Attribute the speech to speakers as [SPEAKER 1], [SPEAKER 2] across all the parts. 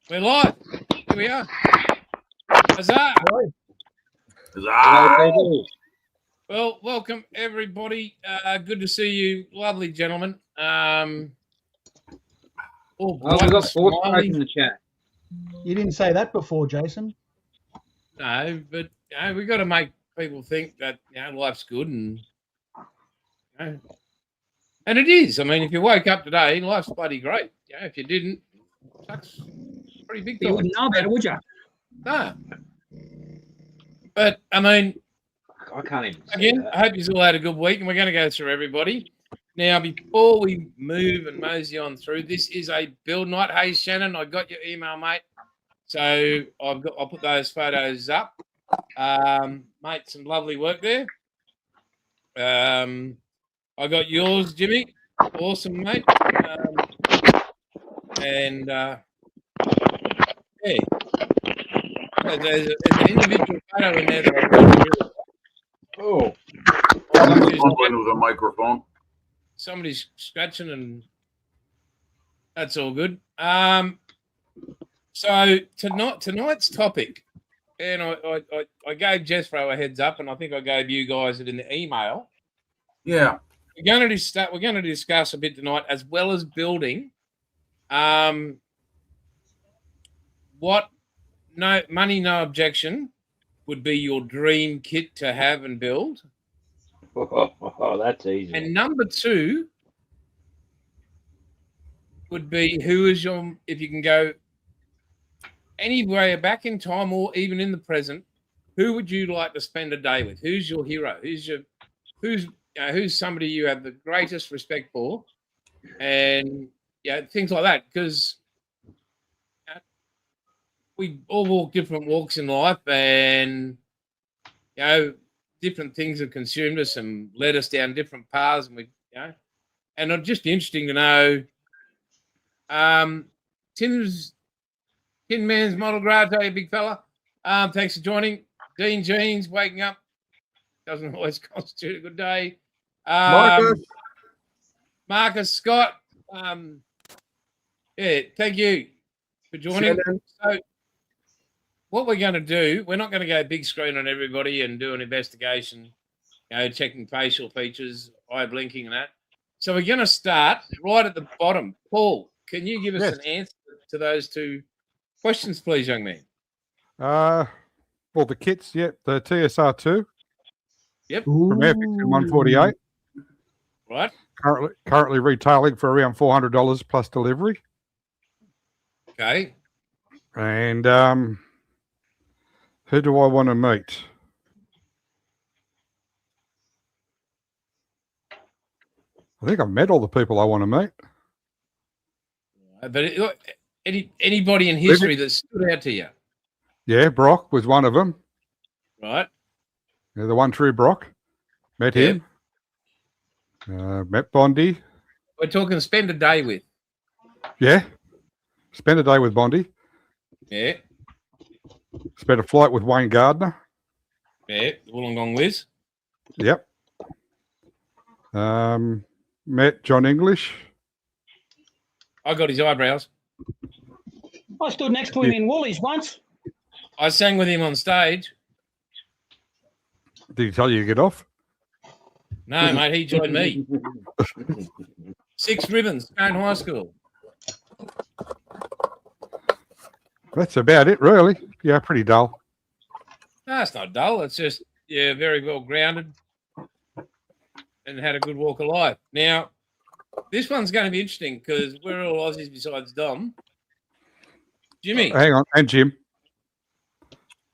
[SPEAKER 1] We're live. Here we are. Huzzah.
[SPEAKER 2] Huzzah.
[SPEAKER 1] Well, welcome everybody. Good to see you, lovely gentlemen.
[SPEAKER 2] We've got four smoke in the chat.
[SPEAKER 3] You didn't say that before, Jason.
[SPEAKER 1] No, but we've got to make people think that life's good, and and it is. I mean, if you woke up today, life's bloody great. If you didn't, that's pretty big.
[SPEAKER 2] You wouldn't know about it, would you?
[SPEAKER 1] No. But I mean,
[SPEAKER 2] I can't even.
[SPEAKER 1] Again, I hope you all had a good week, and we're going to go through everybody. Now, before we move and mosey on through, this is a build night. Hey, Shannon, I got your email, mate. So I'll put those photos up. Mate, some lovely work there. I got yours, Jimmy. Awesome, mate. Yeah. There's an individual photo in there that I got.
[SPEAKER 4] Oh, with a microphone.
[SPEAKER 1] Somebody's scratching, and that's all good. So tonight's topic, and I gave Jethro a heads up, and I think I gave you guys it in the email.
[SPEAKER 4] Yeah,
[SPEAKER 1] we're going to discuss a bit tonight, as well as building. What no money, no objection would be your dream kit to have and build.
[SPEAKER 2] Oh, that's easy.
[SPEAKER 1] And number two would be if you can go anywhere back in time or even in the present, who would you like to spend a day with? Who's your hero? Who's somebody you have the greatest respect for? And things like that, because we all walk different walks in life, and different things have consumed us and led us down different paths, and and it'd just be interesting to know. Tin Man's Model Graph, hey, big fella. Thanks for joining. Dean Jeans, waking up doesn't always constitute a good day. Marcus Scott, thank you for joining. So, what we're going to do, we're not going to go big screen on everybody and do an investigation, checking facial features, eye blinking and that. So we're going to start right at the bottom. Paul, can you give us an answer to those two questions, please, young man?
[SPEAKER 5] Well, the kits, the TSR2.
[SPEAKER 1] Yep.
[SPEAKER 5] From Airfix 148.
[SPEAKER 1] Right.
[SPEAKER 5] Currently retailing for around $400 plus delivery.
[SPEAKER 1] Okay.
[SPEAKER 5] And who do I want to meet? I think I've met all the people I want to meet.
[SPEAKER 1] But anybody in history that stood out to you?
[SPEAKER 5] Yeah, Brock was one of them.
[SPEAKER 1] Right.
[SPEAKER 5] Yeah, the one true Brock. Met him. Met Bondi.
[SPEAKER 1] We're talking spend a day with.
[SPEAKER 5] Yeah. Spend a day with Bondi.
[SPEAKER 1] Yeah.
[SPEAKER 5] Spent a flight with Wayne Gardner.
[SPEAKER 1] Yeah, Wollongong Liz.
[SPEAKER 5] Yep. Met John English.
[SPEAKER 1] I got his eyebrows.
[SPEAKER 6] I stood next to him in Woolies once.
[SPEAKER 1] I sang with him on stage.
[SPEAKER 5] Did he tell you to get off?
[SPEAKER 1] No, mate, he joined me. 6 Ribbons, Stone High School.
[SPEAKER 5] That's about it, really. Yeah, pretty dull.
[SPEAKER 1] No, it's not dull. It's just, very well grounded and had a good walk of life. Now, this one's going to be interesting because we're all Aussies besides Dom. Jimmy.
[SPEAKER 5] Hang on, and Jim.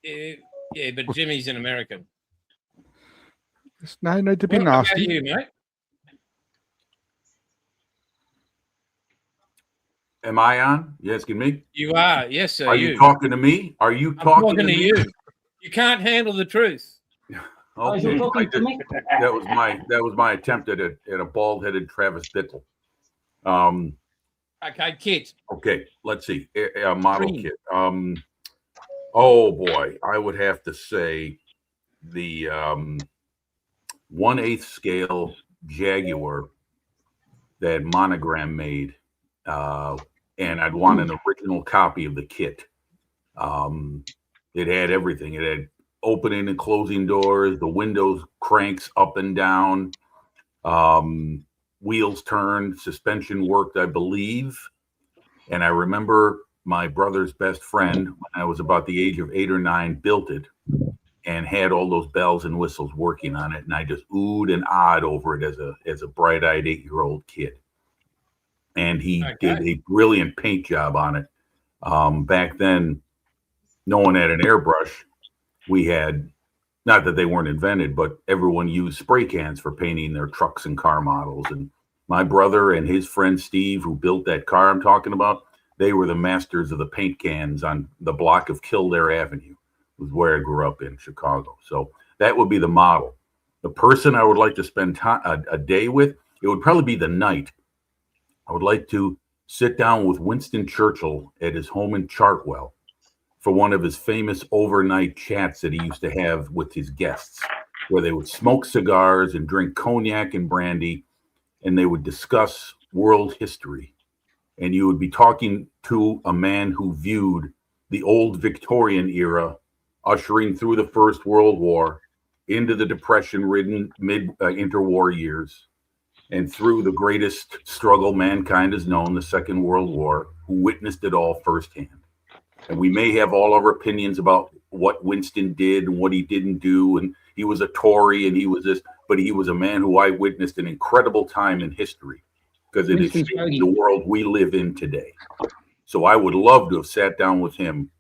[SPEAKER 1] Yeah, but Jimmy's an American.
[SPEAKER 5] There's no need to be
[SPEAKER 1] what
[SPEAKER 5] nasty.
[SPEAKER 1] About you, mate?
[SPEAKER 4] Am I on? You asking me?
[SPEAKER 1] You are, yes, sir.
[SPEAKER 4] Are you talking to me? Are you talking to me?
[SPEAKER 1] You? You can't handle the truth.
[SPEAKER 4] Okay. That was my attempt at a bald-headed Travis Bickle.
[SPEAKER 1] Okay, kit.
[SPEAKER 4] Okay, let's see. A model kit. Oh boy, I would have to say the 1/8 scale Jaguar that Monogram made and I'd want an original copy of the kit. It had everything. It had opening and closing doors, the windows cranks up and down, wheels turned, suspension worked, I believe. And I remember my brother's best friend, when I was about the age of 8 or 9, built it and had all those bells and whistles working on it. And I just oohed and ahed over it as a bright-eyed 8-year-old kid. And he did a brilliant paint job on it. Back then, no one had an airbrush. We had, not that they weren't invented, but everyone used spray cans for painting their trucks and car models. And my brother and his friend Steve, who built that car I'm talking about, they were the masters of the paint cans on the block of Kildare Avenue, was where I grew up in Chicago. So that would be the model. The person I would like to spend a day with, it would probably be the night. I would like to sit down with Winston Churchill at his home in Chartwell for one of his famous overnight chats that he used to have with his guests, where they would smoke cigars and drink cognac and brandy, and they would discuss world history. And you would be talking to a man who viewed the old Victorian era, ushering through the First World War, into the Depression-ridden interwar years, and through the greatest struggle mankind has known, the Second World War, who witnessed it all firsthand. And we may have all our opinions about what Winston did and what he didn't do, and he was a Tory and he was this, but he was a man who I witnessed an incredible time in history, because it is the world we live in today. So I would love to have sat down with him.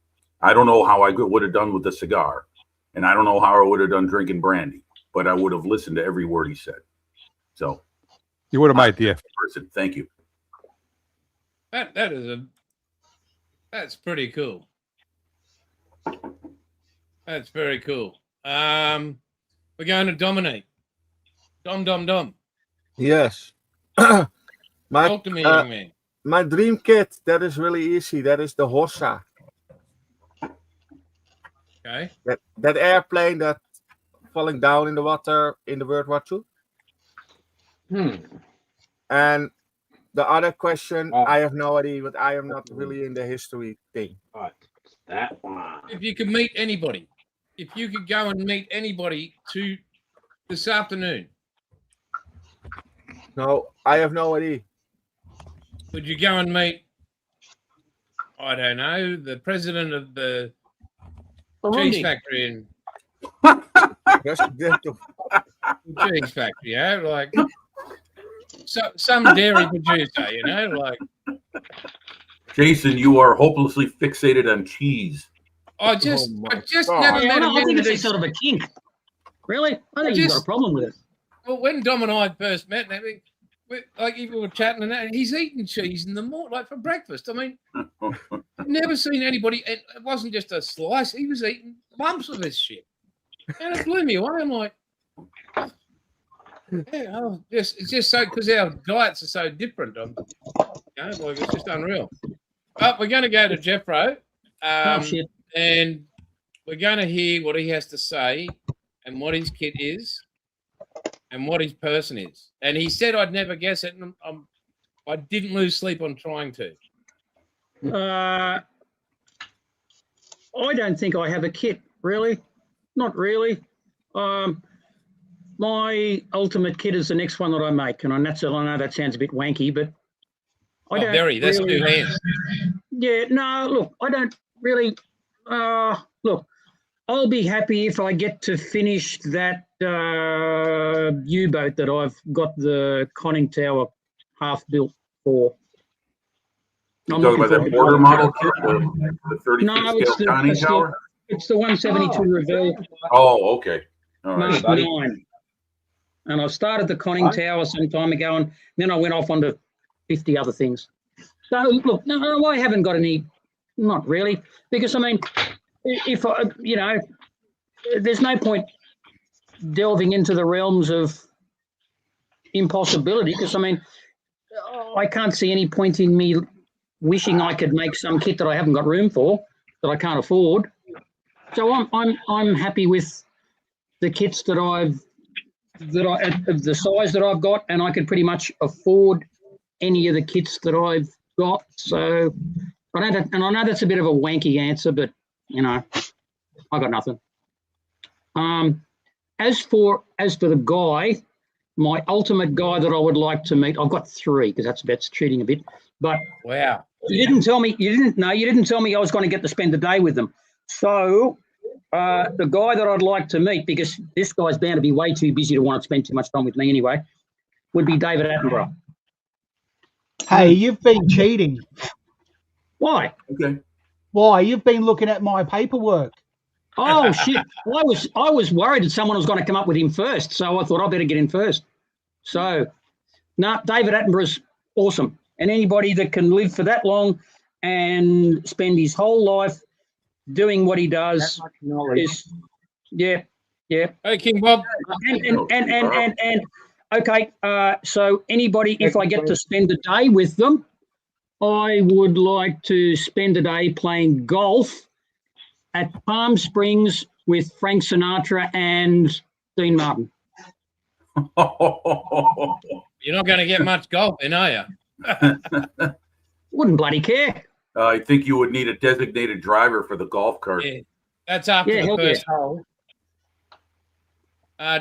[SPEAKER 4] I don't know how I would have done with a cigar, and I don't know how I would have done drinking brandy, but I would have listened to every word he said. So
[SPEAKER 5] you would have made the effort.
[SPEAKER 4] Person, thank you.
[SPEAKER 1] That's pretty cool. That's very cool. We're going to dominate. Dom.
[SPEAKER 7] Yes.
[SPEAKER 1] Talk to me, young man.
[SPEAKER 7] My dream kit, that is really easy. That is the Hossa.
[SPEAKER 1] Okay.
[SPEAKER 7] That airplane that falling down in the water in the World War II. And the other question, I have no idea, but I am not really in the history thing.
[SPEAKER 2] That one.
[SPEAKER 1] If you could meet anybody, if you could go and meet anybody this afternoon,
[SPEAKER 7] No, I have no idea.
[SPEAKER 1] would you go and meet, I don't know, the president of the cheese factory in cheese factory, yeah, like some dairy producer, you know, like.
[SPEAKER 4] Jason, you are hopelessly fixated on cheese.
[SPEAKER 1] I just
[SPEAKER 7] God.
[SPEAKER 1] never met a
[SPEAKER 6] I think
[SPEAKER 1] man.
[SPEAKER 6] it's sort of a kink. Really? I think you've got a problem with it.
[SPEAKER 1] Well, when Dom and I first met, and everything, like even we were chatting and that, and he's eating cheese in the morning, like for breakfast. I mean, I've never seen anybody. And it wasn't just a slice; he was eating lumps of this shit, and it blew me away. I'm like, yeah, it's just so because our diets are so different. Like it's just unreal. But we're going to go to Jeffro,
[SPEAKER 6] Shit.
[SPEAKER 1] and we're going to hear what he has to say, and what his kit is, and what his person is. And he said I'd never guess it, and I didn't lose sleep on trying to.
[SPEAKER 6] I don't think I have a kit, really. Not really. My ultimate kit is the next one that I make, and I know that sounds a bit wanky, but I don't.
[SPEAKER 1] Very. That's
[SPEAKER 6] really,
[SPEAKER 1] 2 hands.
[SPEAKER 6] Yeah. No. Look, I don't really. Look, I'll be happy if I get to finish that U-boat that I've got the conning tower half built for.
[SPEAKER 4] You talking about that border model kit, the 30 scale conning tower?
[SPEAKER 6] It's the 172 Revell.
[SPEAKER 4] Oh, okay. All right.
[SPEAKER 6] Mark 9. And I started the conning tower some time ago, and then I went off onto 50 other things. So, look, no, I haven't got any, not really, because, I mean, if I, you know, there's no point delving into the realms of impossibility, because, I mean, I can't see any point in me wishing I could make some kit that I haven't got room for, that I can't afford. So I'm happy with the kits that of the size that I've got, and I can pretty much afford any of the kits that I've got. So I don't, and I know that's a bit of a wanky answer, but you know, I got nothing. As for the guy, my ultimate guy that I would like to meet, I've got 3 because that's cheating a bit. But
[SPEAKER 1] Wow.
[SPEAKER 6] you didn't tell me I was going to get to spend the day with them. So the guy that I'd like to meet, because this guy's bound to be way too busy to want to spend too much time with me anyway, would be David Attenborough.
[SPEAKER 3] Hey, you've been cheating.
[SPEAKER 6] Why?
[SPEAKER 4] Okay.
[SPEAKER 3] Why? You've been looking at my paperwork.
[SPEAKER 6] Oh shit! I was worried that someone was going to come up with him first, so I thought I better get in first. So, no, David Attenborough's awesome, and anybody that can live for that long and spend his whole life doing what he does is, yeah.
[SPEAKER 1] Hey, King Bob.
[SPEAKER 6] And okay, so anybody, if I get to spend a day with them, I would like to spend a day playing golf at Palm Springs with Frank Sinatra and Dean Martin.
[SPEAKER 1] You're not going to get much golf in, are you?
[SPEAKER 6] Wouldn't bloody care.
[SPEAKER 4] I think you would need a designated driver for the golf cart.
[SPEAKER 1] Yeah. That's after
[SPEAKER 6] Yeah,
[SPEAKER 1] the
[SPEAKER 6] hell
[SPEAKER 1] first hole.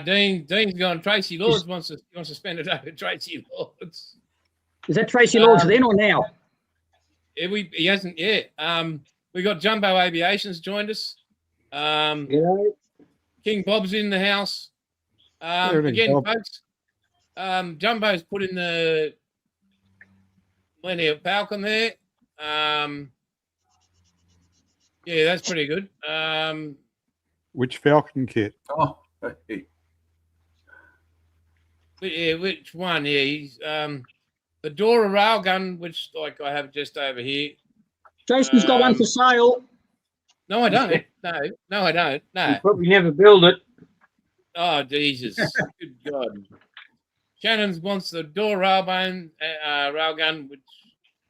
[SPEAKER 1] Dean's gone. Tracy Lords wants to spend a day with Tracy Lords.
[SPEAKER 6] Is that Tracy Lords then or now?
[SPEAKER 1] Yeah, he hasn't yet. We got Jumbo Aviation's joined us. King Bob's in the house. Again,
[SPEAKER 5] Bob.
[SPEAKER 1] folks, Jumbo's put in the Millennium Falcon there. Yeah, that's pretty good.
[SPEAKER 5] Which Falcon kit?
[SPEAKER 4] Oh, hey.
[SPEAKER 1] Yeah, which one? Yeah, he's the Dora railgun, which like I have just over here.
[SPEAKER 6] Jason's got one for sale.
[SPEAKER 1] No, I don't. No, I don't. No.
[SPEAKER 2] You probably never build it.
[SPEAKER 1] Oh, Jesus. Good God. Shannon's wants the Dora railgun,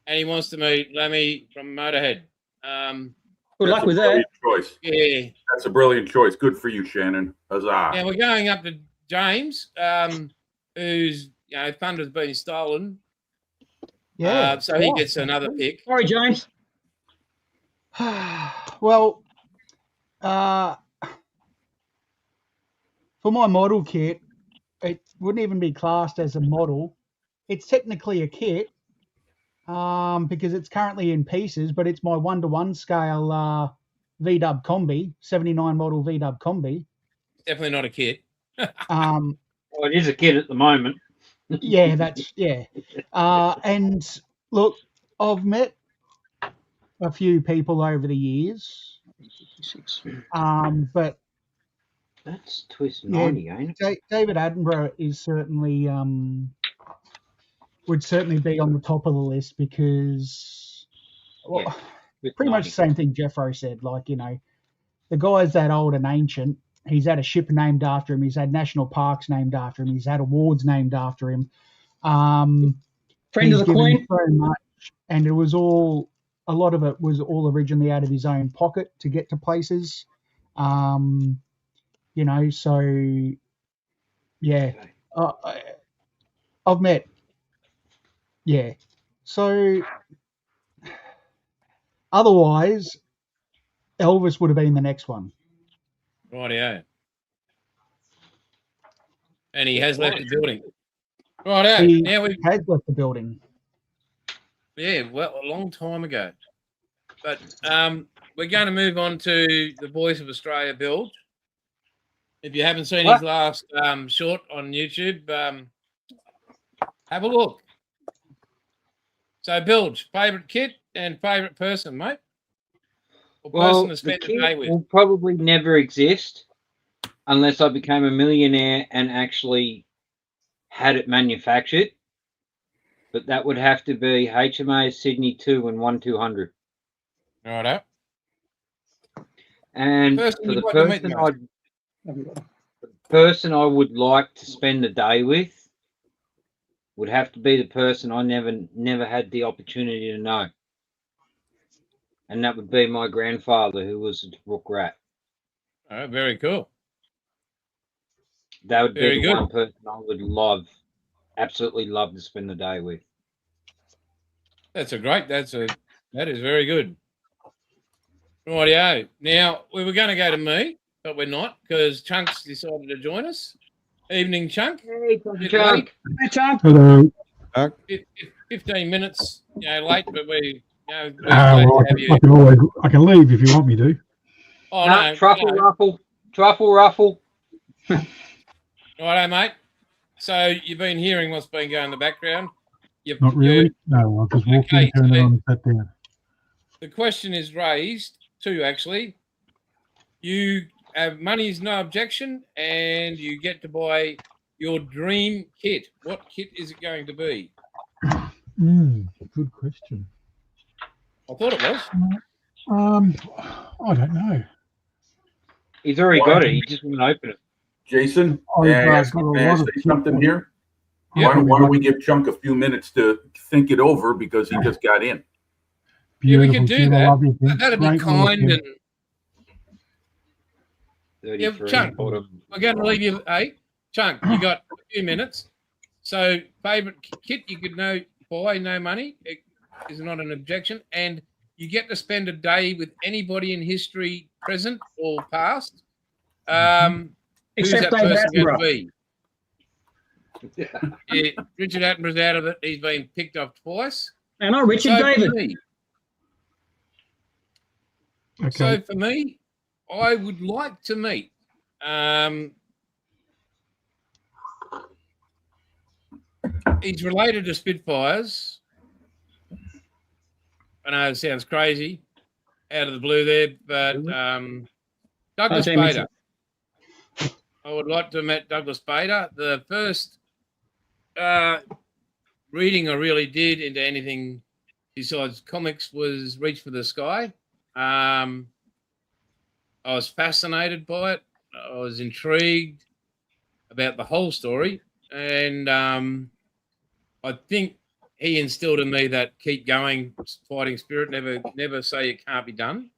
[SPEAKER 1] and he wants to meet Lemmy from Motorhead.
[SPEAKER 6] Good luck with that.
[SPEAKER 4] Choice.
[SPEAKER 1] Yeah.
[SPEAKER 4] That's a brilliant choice. Good for you, Shannon. Huzzah.
[SPEAKER 1] Yeah, we're going up to James, whose thunder's been stolen.
[SPEAKER 3] Yeah.
[SPEAKER 1] So he gets another pick.
[SPEAKER 6] Sorry, James.
[SPEAKER 3] Well, for my model kit, it wouldn't even be classed as a model. It's technically a kit because it's currently in pieces, but it's my 1-to-1 scale V-Dub Combi, 79 model V-Dub Combi.
[SPEAKER 1] Definitely not a kit.
[SPEAKER 2] Well, it is a kid at the moment.
[SPEAKER 3] Yeah. And look, I've met a few people over the years, but
[SPEAKER 2] That's twist 90, ain't it?
[SPEAKER 3] David Attenborough is certainly would certainly be on the top of the list because pretty much the same thing Jeffro said. Like, the guy's that old and ancient. He's had a ship named after him. He's had national parks named after him. He's had awards named after him.
[SPEAKER 6] Friend of the Queen.
[SPEAKER 3] So much, and a lot of it was all originally out of his own pocket to get to places. So yeah, I've met. Yeah. So otherwise, Elvis would have been the next one.
[SPEAKER 1] Rightio. And he has left the building. Rightio.
[SPEAKER 3] He
[SPEAKER 1] Now we
[SPEAKER 3] has left the building.
[SPEAKER 1] a long time ago. But we're going to move on to the Voice of Australia build. If you haven't seen his last short on YouTube, have a look. So, Bilge, favourite kit and favourite person, mate? Or person to spend the day with?
[SPEAKER 2] Will probably never exist unless I became a millionaire and actually had it manufactured. But that would have to be HMA Sydney 2 and 1-200.
[SPEAKER 1] Righto.
[SPEAKER 2] And
[SPEAKER 1] Person
[SPEAKER 2] for
[SPEAKER 1] you'd
[SPEAKER 2] the
[SPEAKER 1] like to meet
[SPEAKER 2] person I would like to spend the day with would have to be the person I never had the opportunity to know. And that would be my grandfather, who was a Rook Rat.
[SPEAKER 1] Oh, very cool.
[SPEAKER 2] That would
[SPEAKER 1] Very
[SPEAKER 2] be the
[SPEAKER 1] good.
[SPEAKER 2] one person I would absolutely love to spend the day with.
[SPEAKER 1] That is very good. Rightio. Now we were going to go to me, but we're not because Chunk's decided to join us. Evening, Chunk.
[SPEAKER 2] Hey,
[SPEAKER 1] Bit
[SPEAKER 2] Chunk.
[SPEAKER 1] late,
[SPEAKER 6] Hey, Chunk.
[SPEAKER 5] Hello.
[SPEAKER 1] 15 minutes, late, but we're glad
[SPEAKER 5] Well,
[SPEAKER 1] to have you.
[SPEAKER 5] I can leave if you want me to.
[SPEAKER 1] Oh,
[SPEAKER 2] Nah,
[SPEAKER 1] no,
[SPEAKER 2] truffle
[SPEAKER 1] no.
[SPEAKER 2] ruffle. Truffle ruffle.
[SPEAKER 1] Righto, mate. So you've been hearing what's been going in the background.
[SPEAKER 5] Not really. No, I'll just walk
[SPEAKER 1] Okay,
[SPEAKER 5] in, turn it
[SPEAKER 1] so-
[SPEAKER 5] on, and sat down.
[SPEAKER 1] The question is raised, two actually. You have money is no objection, and you get to buy your dream kit. What kit is it going to be?
[SPEAKER 5] Good question.
[SPEAKER 1] I thought it was.
[SPEAKER 5] I don't know.
[SPEAKER 2] He's already
[SPEAKER 4] Why?
[SPEAKER 2] got it. He just won't open it.
[SPEAKER 4] Jason,
[SPEAKER 5] I've,
[SPEAKER 4] may I
[SPEAKER 5] got a
[SPEAKER 4] may I
[SPEAKER 5] lot of
[SPEAKER 4] say something here?
[SPEAKER 1] Yeah.
[SPEAKER 4] Why don't we give Chunk a few minutes to think it over because he just got in?
[SPEAKER 1] Yeah, we
[SPEAKER 5] Beautiful
[SPEAKER 1] could do
[SPEAKER 5] kid, I
[SPEAKER 1] that.
[SPEAKER 5] love your kid.
[SPEAKER 1] That'd be
[SPEAKER 5] Great little
[SPEAKER 1] kind,
[SPEAKER 5] kid.
[SPEAKER 1] and
[SPEAKER 2] 33.
[SPEAKER 1] Chunk.
[SPEAKER 2] Bottom.
[SPEAKER 1] we're going to leave you. Hey, Chunk, you got a few minutes. So, favourite kit you could buy, no money. It is not an objection, and you get to spend a day with anybody in history, present or past. Who's
[SPEAKER 6] Except
[SPEAKER 1] that
[SPEAKER 6] David
[SPEAKER 1] person going to
[SPEAKER 6] Attenborough.
[SPEAKER 1] be? Yeah, Richard Attenborough's out of it. He's been picked off twice.
[SPEAKER 6] And I'm Richard
[SPEAKER 1] So for
[SPEAKER 6] David.
[SPEAKER 1] me-
[SPEAKER 5] Okay.
[SPEAKER 1] So for me, I would like to meet. He's related to Spitfires. I know it sounds crazy, out of the blue there, but Douglas
[SPEAKER 6] Jamie.
[SPEAKER 1] Bader. I would like to meet Douglas Bader. The first reading I really did into anything besides comics was Reach for the Sky. I was fascinated by it. I was intrigued about the whole story, and I think he instilled in me that keep going, fighting spirit. Never say it can't be done.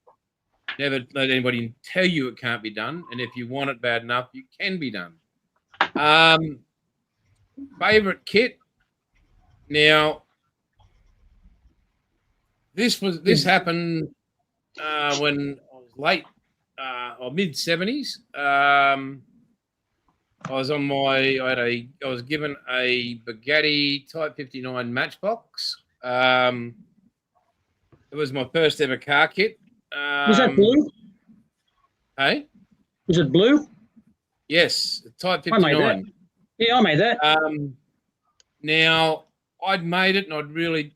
[SPEAKER 1] Never let anybody tell you it can't be done. And if you want it bad enough, you can be done. Favorite kit. Now, this happened when I was late or mid 70s. I was given a Bugatti Type 59 Matchbox. It was my first ever car kit.
[SPEAKER 6] Was that blue?
[SPEAKER 1] Hey?
[SPEAKER 6] Was it blue?
[SPEAKER 1] Yes, Type
[SPEAKER 6] I made
[SPEAKER 1] 59.
[SPEAKER 6] that. Yeah, I made that.
[SPEAKER 1] Now, I'd made it and I'd really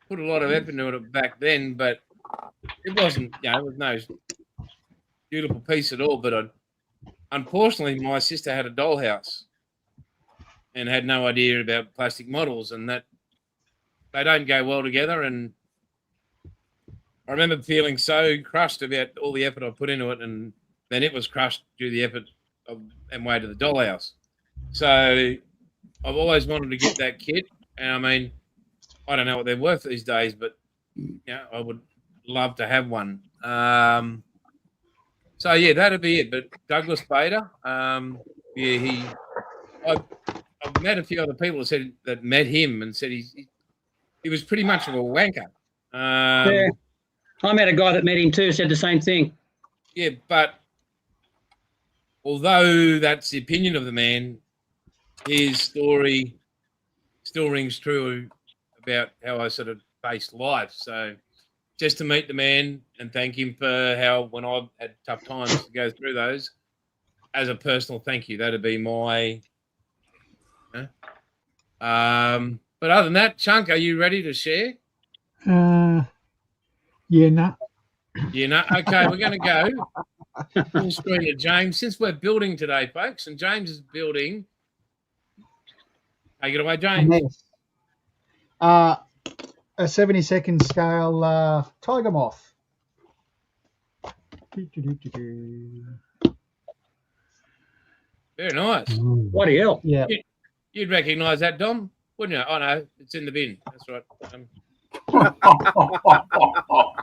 [SPEAKER 1] put a lot of effort into it back then, but it wasn't, it was no beautiful piece at all. But unfortunately, my sister had a dollhouse and had no idea about plastic models, and that they don't go well together. And I remember feeling so crushed about all the effort I put into it, and then it was crushed due to the effort and way to the dollhouse. So I've always wanted to get that kit, and I mean, I don't know what they're worth these days, but I would love to have one. So yeah, that'd be it. But Douglas Bader, I've met a few other people that met him and said he was pretty much of a wanker.
[SPEAKER 6] Yeah. I met a guy that met him too, said the same thing.
[SPEAKER 1] Yeah, but although that's the opinion of the man, his story still rings true about how I sort of faced life. So just to meet the man and thank him for how, when I've had tough times to go through those, as a personal thank you, that'd be my. But other than that, Chunk, are you ready to share?
[SPEAKER 5] Yeah, nah.
[SPEAKER 1] Yeah, no. Okay, we're going to go full screen to James. Since we're building today, folks, and James is building. Take it away, James.
[SPEAKER 3] Yes. A 70-second scale tiger moth.
[SPEAKER 1] Very nice.
[SPEAKER 6] Bloody hell.
[SPEAKER 3] Yeah.
[SPEAKER 1] You'd recognise that, Dom, wouldn't you? Oh no, it's in the bin. That's right.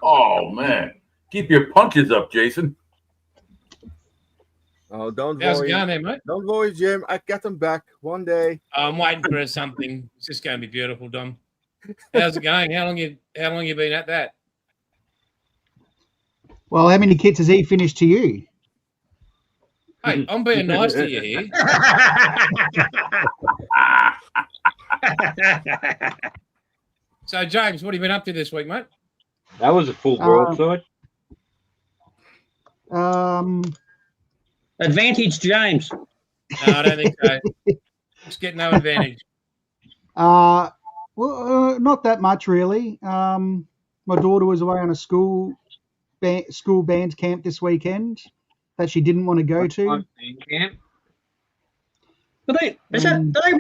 [SPEAKER 4] Oh man, keep your punches up, Jason.
[SPEAKER 7] Oh, don't
[SPEAKER 1] How's it
[SPEAKER 7] worry.
[SPEAKER 1] going there, mate?
[SPEAKER 7] Don't worry, Jim. I get them back one day.
[SPEAKER 1] I'm waiting for something. It's just going to be beautiful, Dom. How's it going? How long you been at that?
[SPEAKER 3] Well, how many kits has he finished to you?
[SPEAKER 1] Hey, I'm being nice to you here. So, James, what have you been up to this week, mate?
[SPEAKER 2] That was a full broadside.
[SPEAKER 6] Advantage, James.
[SPEAKER 1] No, I don't think so. Just get no advantage.
[SPEAKER 3] Well, not that much really. My daughter was away on a school band camp this weekend that she didn't want to go to.
[SPEAKER 2] Camp.
[SPEAKER 6] Do they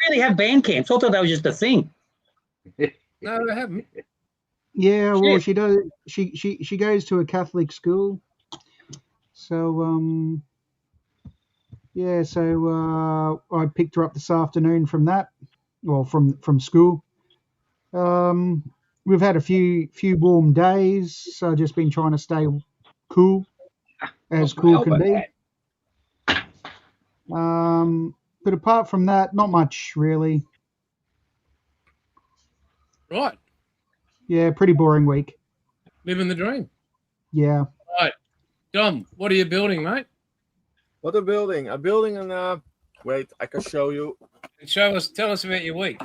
[SPEAKER 6] really have band camps? I thought that was just a thing.
[SPEAKER 1] No, they haven't.
[SPEAKER 3] Yeah, well,
[SPEAKER 6] Shit.
[SPEAKER 3] she does. She goes to a Catholic school, so yeah. So I picked her up this afternoon from that, well, from school. We've had a few warm days, so I've just been trying to stay cool, as cool can be. But apart from that, not much really.
[SPEAKER 1] Right.
[SPEAKER 3] Yeah, pretty boring week.
[SPEAKER 1] Living the dream.
[SPEAKER 3] Yeah.
[SPEAKER 1] Right. Dom, what are you building, mate?
[SPEAKER 7] What a building. A building in wait, I can show you.
[SPEAKER 1] Tell us about your week.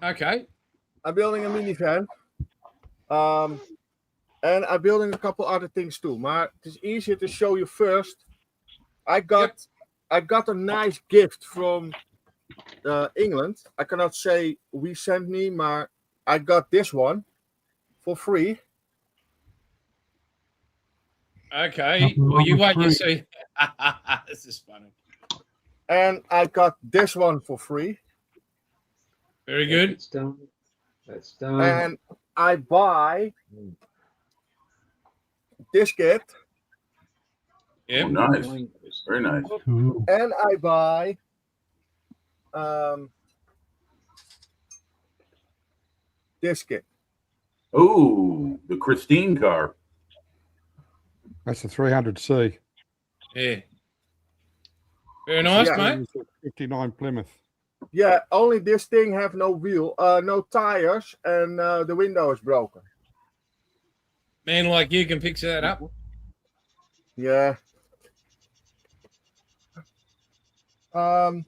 [SPEAKER 1] Okay.
[SPEAKER 7] I'm building a minivan. And I'm building a couple other things too. Maar het is easier to show you first. I got a nice gift from England. I cannot say we sent me, maar I got this one for free.
[SPEAKER 1] Okay. Well, you wait and see. This is funny.
[SPEAKER 7] And I got this one for free.
[SPEAKER 1] Very good.
[SPEAKER 2] That's done. That's done.
[SPEAKER 7] And I buy this kit.
[SPEAKER 1] Yeah.
[SPEAKER 4] Oh, nice. Very nice.
[SPEAKER 7] And I buy this kit.
[SPEAKER 4] Oh, the Christine car.
[SPEAKER 5] That's a 300C.
[SPEAKER 1] Yeah. Very nice,
[SPEAKER 7] Yeah.
[SPEAKER 1] mate.
[SPEAKER 5] 59 Plymouth.
[SPEAKER 7] Yeah, only this thing have no wheel, no tires, and the window is broken.
[SPEAKER 1] Man like you can fix that up.
[SPEAKER 7] Yeah.
[SPEAKER 1] So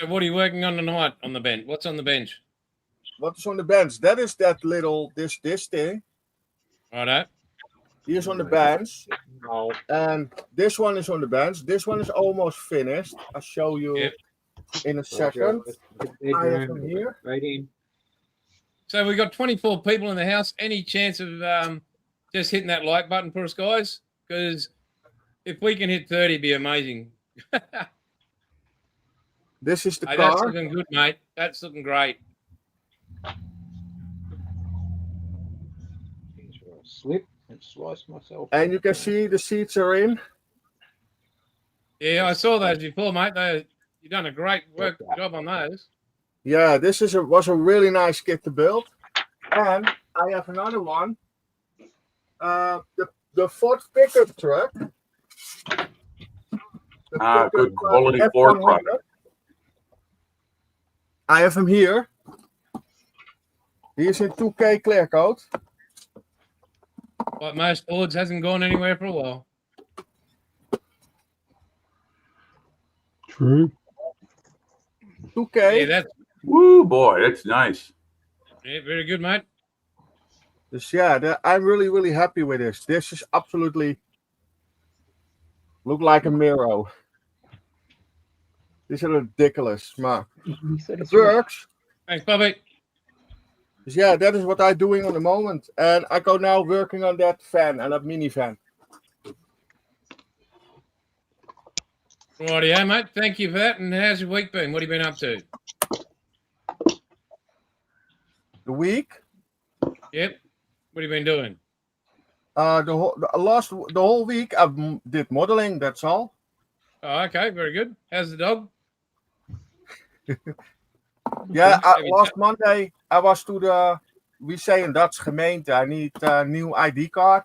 [SPEAKER 1] what are you working on tonight on the bench? What's on the bench?
[SPEAKER 7] What is on the bench? That is that little this thing.
[SPEAKER 1] Righto.
[SPEAKER 7] Here's on the bench,
[SPEAKER 2] Oh,
[SPEAKER 7] and this one is on the bench. This one is almost finished. I'll show you
[SPEAKER 1] Yep.
[SPEAKER 7] in a second. I have them here.
[SPEAKER 2] Right in.
[SPEAKER 1] So we got 24 people in the house. Any chance of just hitting that like button for us, guys? Because if we can hit 30, it'd be amazing.
[SPEAKER 7] This is the
[SPEAKER 1] Hey, that's
[SPEAKER 7] car.
[SPEAKER 1] looking good, mate. That's looking great.
[SPEAKER 2] Slip and slice myself.
[SPEAKER 7] And you can see the seats are in.
[SPEAKER 1] Yeah, I saw those before, mate. You've done a great job on those.
[SPEAKER 7] Yeah, this was a really nice kit to build. And I have another one. The Ford pickup truck. The
[SPEAKER 4] Good
[SPEAKER 7] pickup,
[SPEAKER 4] quality
[SPEAKER 7] F100.
[SPEAKER 4] Ford product.
[SPEAKER 7] I have him here. He's in 2K clear coat.
[SPEAKER 1] Like most Fords, hasn't gone anywhere for a while.
[SPEAKER 5] True.
[SPEAKER 7] 2K.
[SPEAKER 1] Yeah, that's
[SPEAKER 4] Woo, boy, that's nice.
[SPEAKER 1] very good, mate.
[SPEAKER 7] Dus yeah, I'm really, really happy with this. This is absolutely look like a Miro. These are ridiculous, maar it works.
[SPEAKER 1] Thanks, Bobby.
[SPEAKER 7] Dus yeah, that is what I'm doing on the moment. And I go now working on that van and that minivan.
[SPEAKER 1] Rightio, mate. Thank you for that. And how's your week been? What have you been up to?
[SPEAKER 7] The week,
[SPEAKER 1] Yep. What have you been doing?
[SPEAKER 7] the whole week I did modeling. That's all.
[SPEAKER 1] Oh, okay. Very good. How's the dog?
[SPEAKER 7] Yeah, last Monday I was to the, we say in Dutch gemeente. I need a new ID card.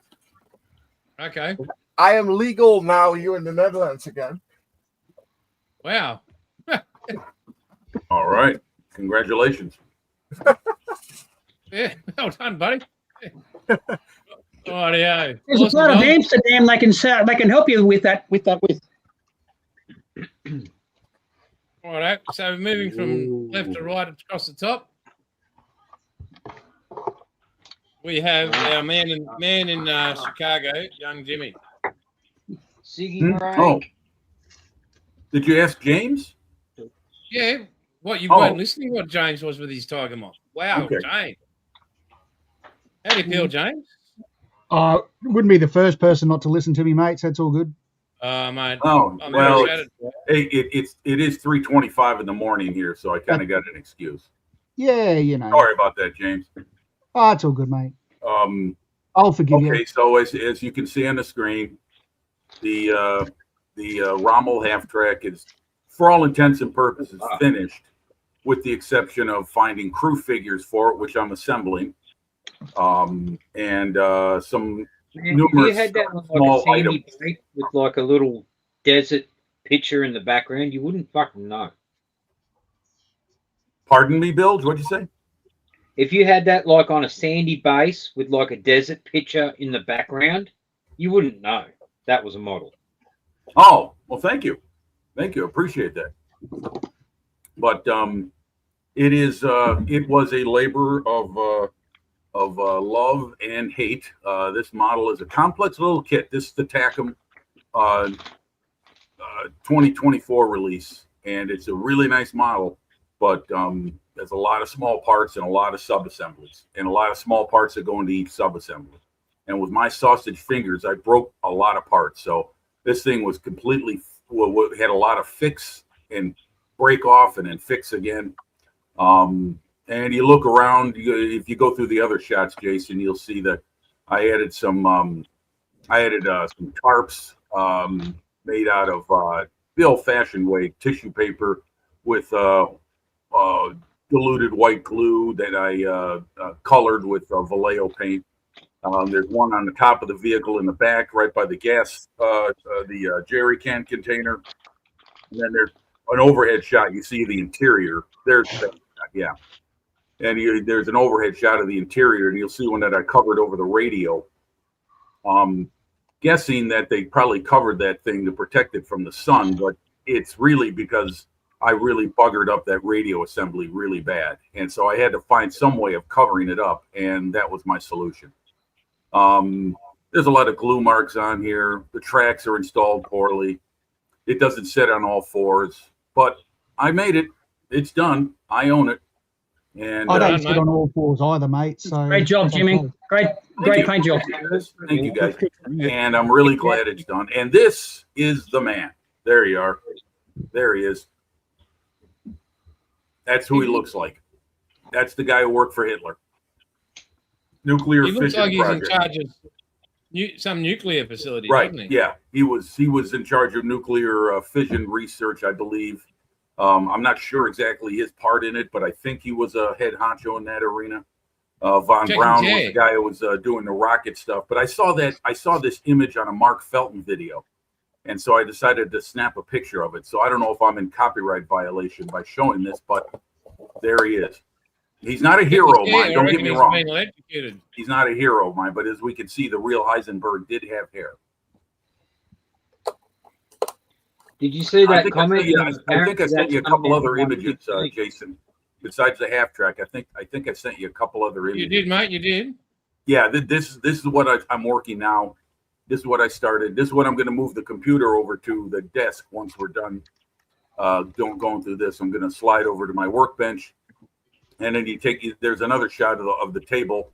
[SPEAKER 1] Okay.
[SPEAKER 7] I am legal now here in the Netherlands again.
[SPEAKER 1] Wow.
[SPEAKER 4] All right. Congratulations.
[SPEAKER 1] Yeah, well done, buddy. Rightio.
[SPEAKER 6] There's a
[SPEAKER 1] Awesome,
[SPEAKER 6] lot of
[SPEAKER 1] Dom.
[SPEAKER 6] Amsterdam they can help you with that.
[SPEAKER 1] Righto. So moving from left to right across the top, we have our man in Chicago, young Jimmy.
[SPEAKER 2] Siggy Ray.
[SPEAKER 4] Oh. Did you ask James?
[SPEAKER 1] Yeah. What, you
[SPEAKER 4] Oh.
[SPEAKER 1] weren't listening what James was with his Tiger Moth? Wow,
[SPEAKER 4] Okay.
[SPEAKER 1] James. How do you feel, James?
[SPEAKER 3] Wouldn't be the first person not to listen to me, mates. That's all good.
[SPEAKER 1] Mate.
[SPEAKER 4] Oh,
[SPEAKER 1] I'm
[SPEAKER 4] well,
[SPEAKER 1] excited.
[SPEAKER 4] hey, it is 3:25 in the morning here, so I kind of got an excuse.
[SPEAKER 3] Yeah, you know.
[SPEAKER 4] Sorry about that, James.
[SPEAKER 3] Oh, it's all good, mate.
[SPEAKER 4] Um,
[SPEAKER 3] I'll forgive you.
[SPEAKER 4] okay, so as you can see on the screen, the Rommel half track is, for all intents and purposes, finished, with the exception of finding crew figures for it, which I'm assembling, and some
[SPEAKER 2] Man, if
[SPEAKER 4] numerous
[SPEAKER 2] you had that on like
[SPEAKER 4] small
[SPEAKER 2] a sandy
[SPEAKER 4] items.
[SPEAKER 2] beach with like a little desert picture in the background, you wouldn't fucking know.
[SPEAKER 4] Pardon me, Bilge, what'd you say?
[SPEAKER 2] If you had that like on a sandy base with like a desert picture in the background, you wouldn't know that was a model.
[SPEAKER 4] Oh, well, thank you. Appreciate that. But it was a labor of love and hate. This model is a complex little kit. This is the Tacom 2024 release, and it's a really nice model. But there's a lot of small parts and a lot of sub-assemblies, and a lot of small parts that go into each sub-assembly. And with my sausage fingers, I broke a lot of parts. So this thing was completely had a lot of fix and break off and then fix again. And you look around, if you go through the other shots, Jason, you'll see that I added some tarps made out of the old-fashioned way, tissue paper with diluted white glue that I colored with Vallejo paint. There's one on the top of the vehicle in the back, right by the gas, the jerry can container. And then there's an overhead shot. You see the interior. There's yeah. And there's an overhead shot of the interior, and you'll see one that I covered over the radio. Guessing that they probably covered that thing to protect it from the sun, but it's really because I really buggered up that radio assembly really bad. And so I had to find some way of covering it up, and that was my solution. There's a lot of glue marks on here. The tracks are installed poorly. It doesn't sit on all fours, but I made it. It's done. I own it. And
[SPEAKER 3] I don't sit on all fours either, mate. So
[SPEAKER 6] Great job, Jimmy. Great paint job.
[SPEAKER 4] Thank you, guys. And I'm really glad it's done. And this is the man. There you are. There he is. That's who he looks like. That's the guy who worked for Hitler. Nuclear
[SPEAKER 1] He looks like
[SPEAKER 4] fission
[SPEAKER 1] he's
[SPEAKER 4] project.
[SPEAKER 1] in charge of some nuclear facility,
[SPEAKER 4] Right.
[SPEAKER 1] doesn't he?
[SPEAKER 4] Yeah. He was in charge of nuclear fission research, I believe. I'm not sure exactly his part in it, but I think he was a head honcho in that arena. Von
[SPEAKER 1] Check
[SPEAKER 4] Braun
[SPEAKER 1] his
[SPEAKER 4] was
[SPEAKER 1] head.
[SPEAKER 4] the guy who was doing the rocket stuff. But I saw this image on a Mark Felton video, and so I decided to snap a picture of it. So I don't know if I'm in copyright violation by showing this, but there he is. He's not a hero of
[SPEAKER 1] Yeah,
[SPEAKER 4] mine.
[SPEAKER 1] I
[SPEAKER 4] Don't get
[SPEAKER 1] reckon
[SPEAKER 4] me
[SPEAKER 1] he's
[SPEAKER 4] wrong.
[SPEAKER 1] been electrocuted.
[SPEAKER 4] He's not a hero of mine, but as we can see, the real Heisenberg did have hair.
[SPEAKER 2] Did you see that comment?
[SPEAKER 4] I think I sent you a couple other images, Jason. Besides the half track, I think I sent you a couple other images.
[SPEAKER 1] You did, mate. You did.
[SPEAKER 4] Yeah, this is what I'm working now. This is what I started. This is what I'm going to move the computer over to the desk once we're done. Going through this, I'm going to slide over to my workbench, and then there's another shot of the table.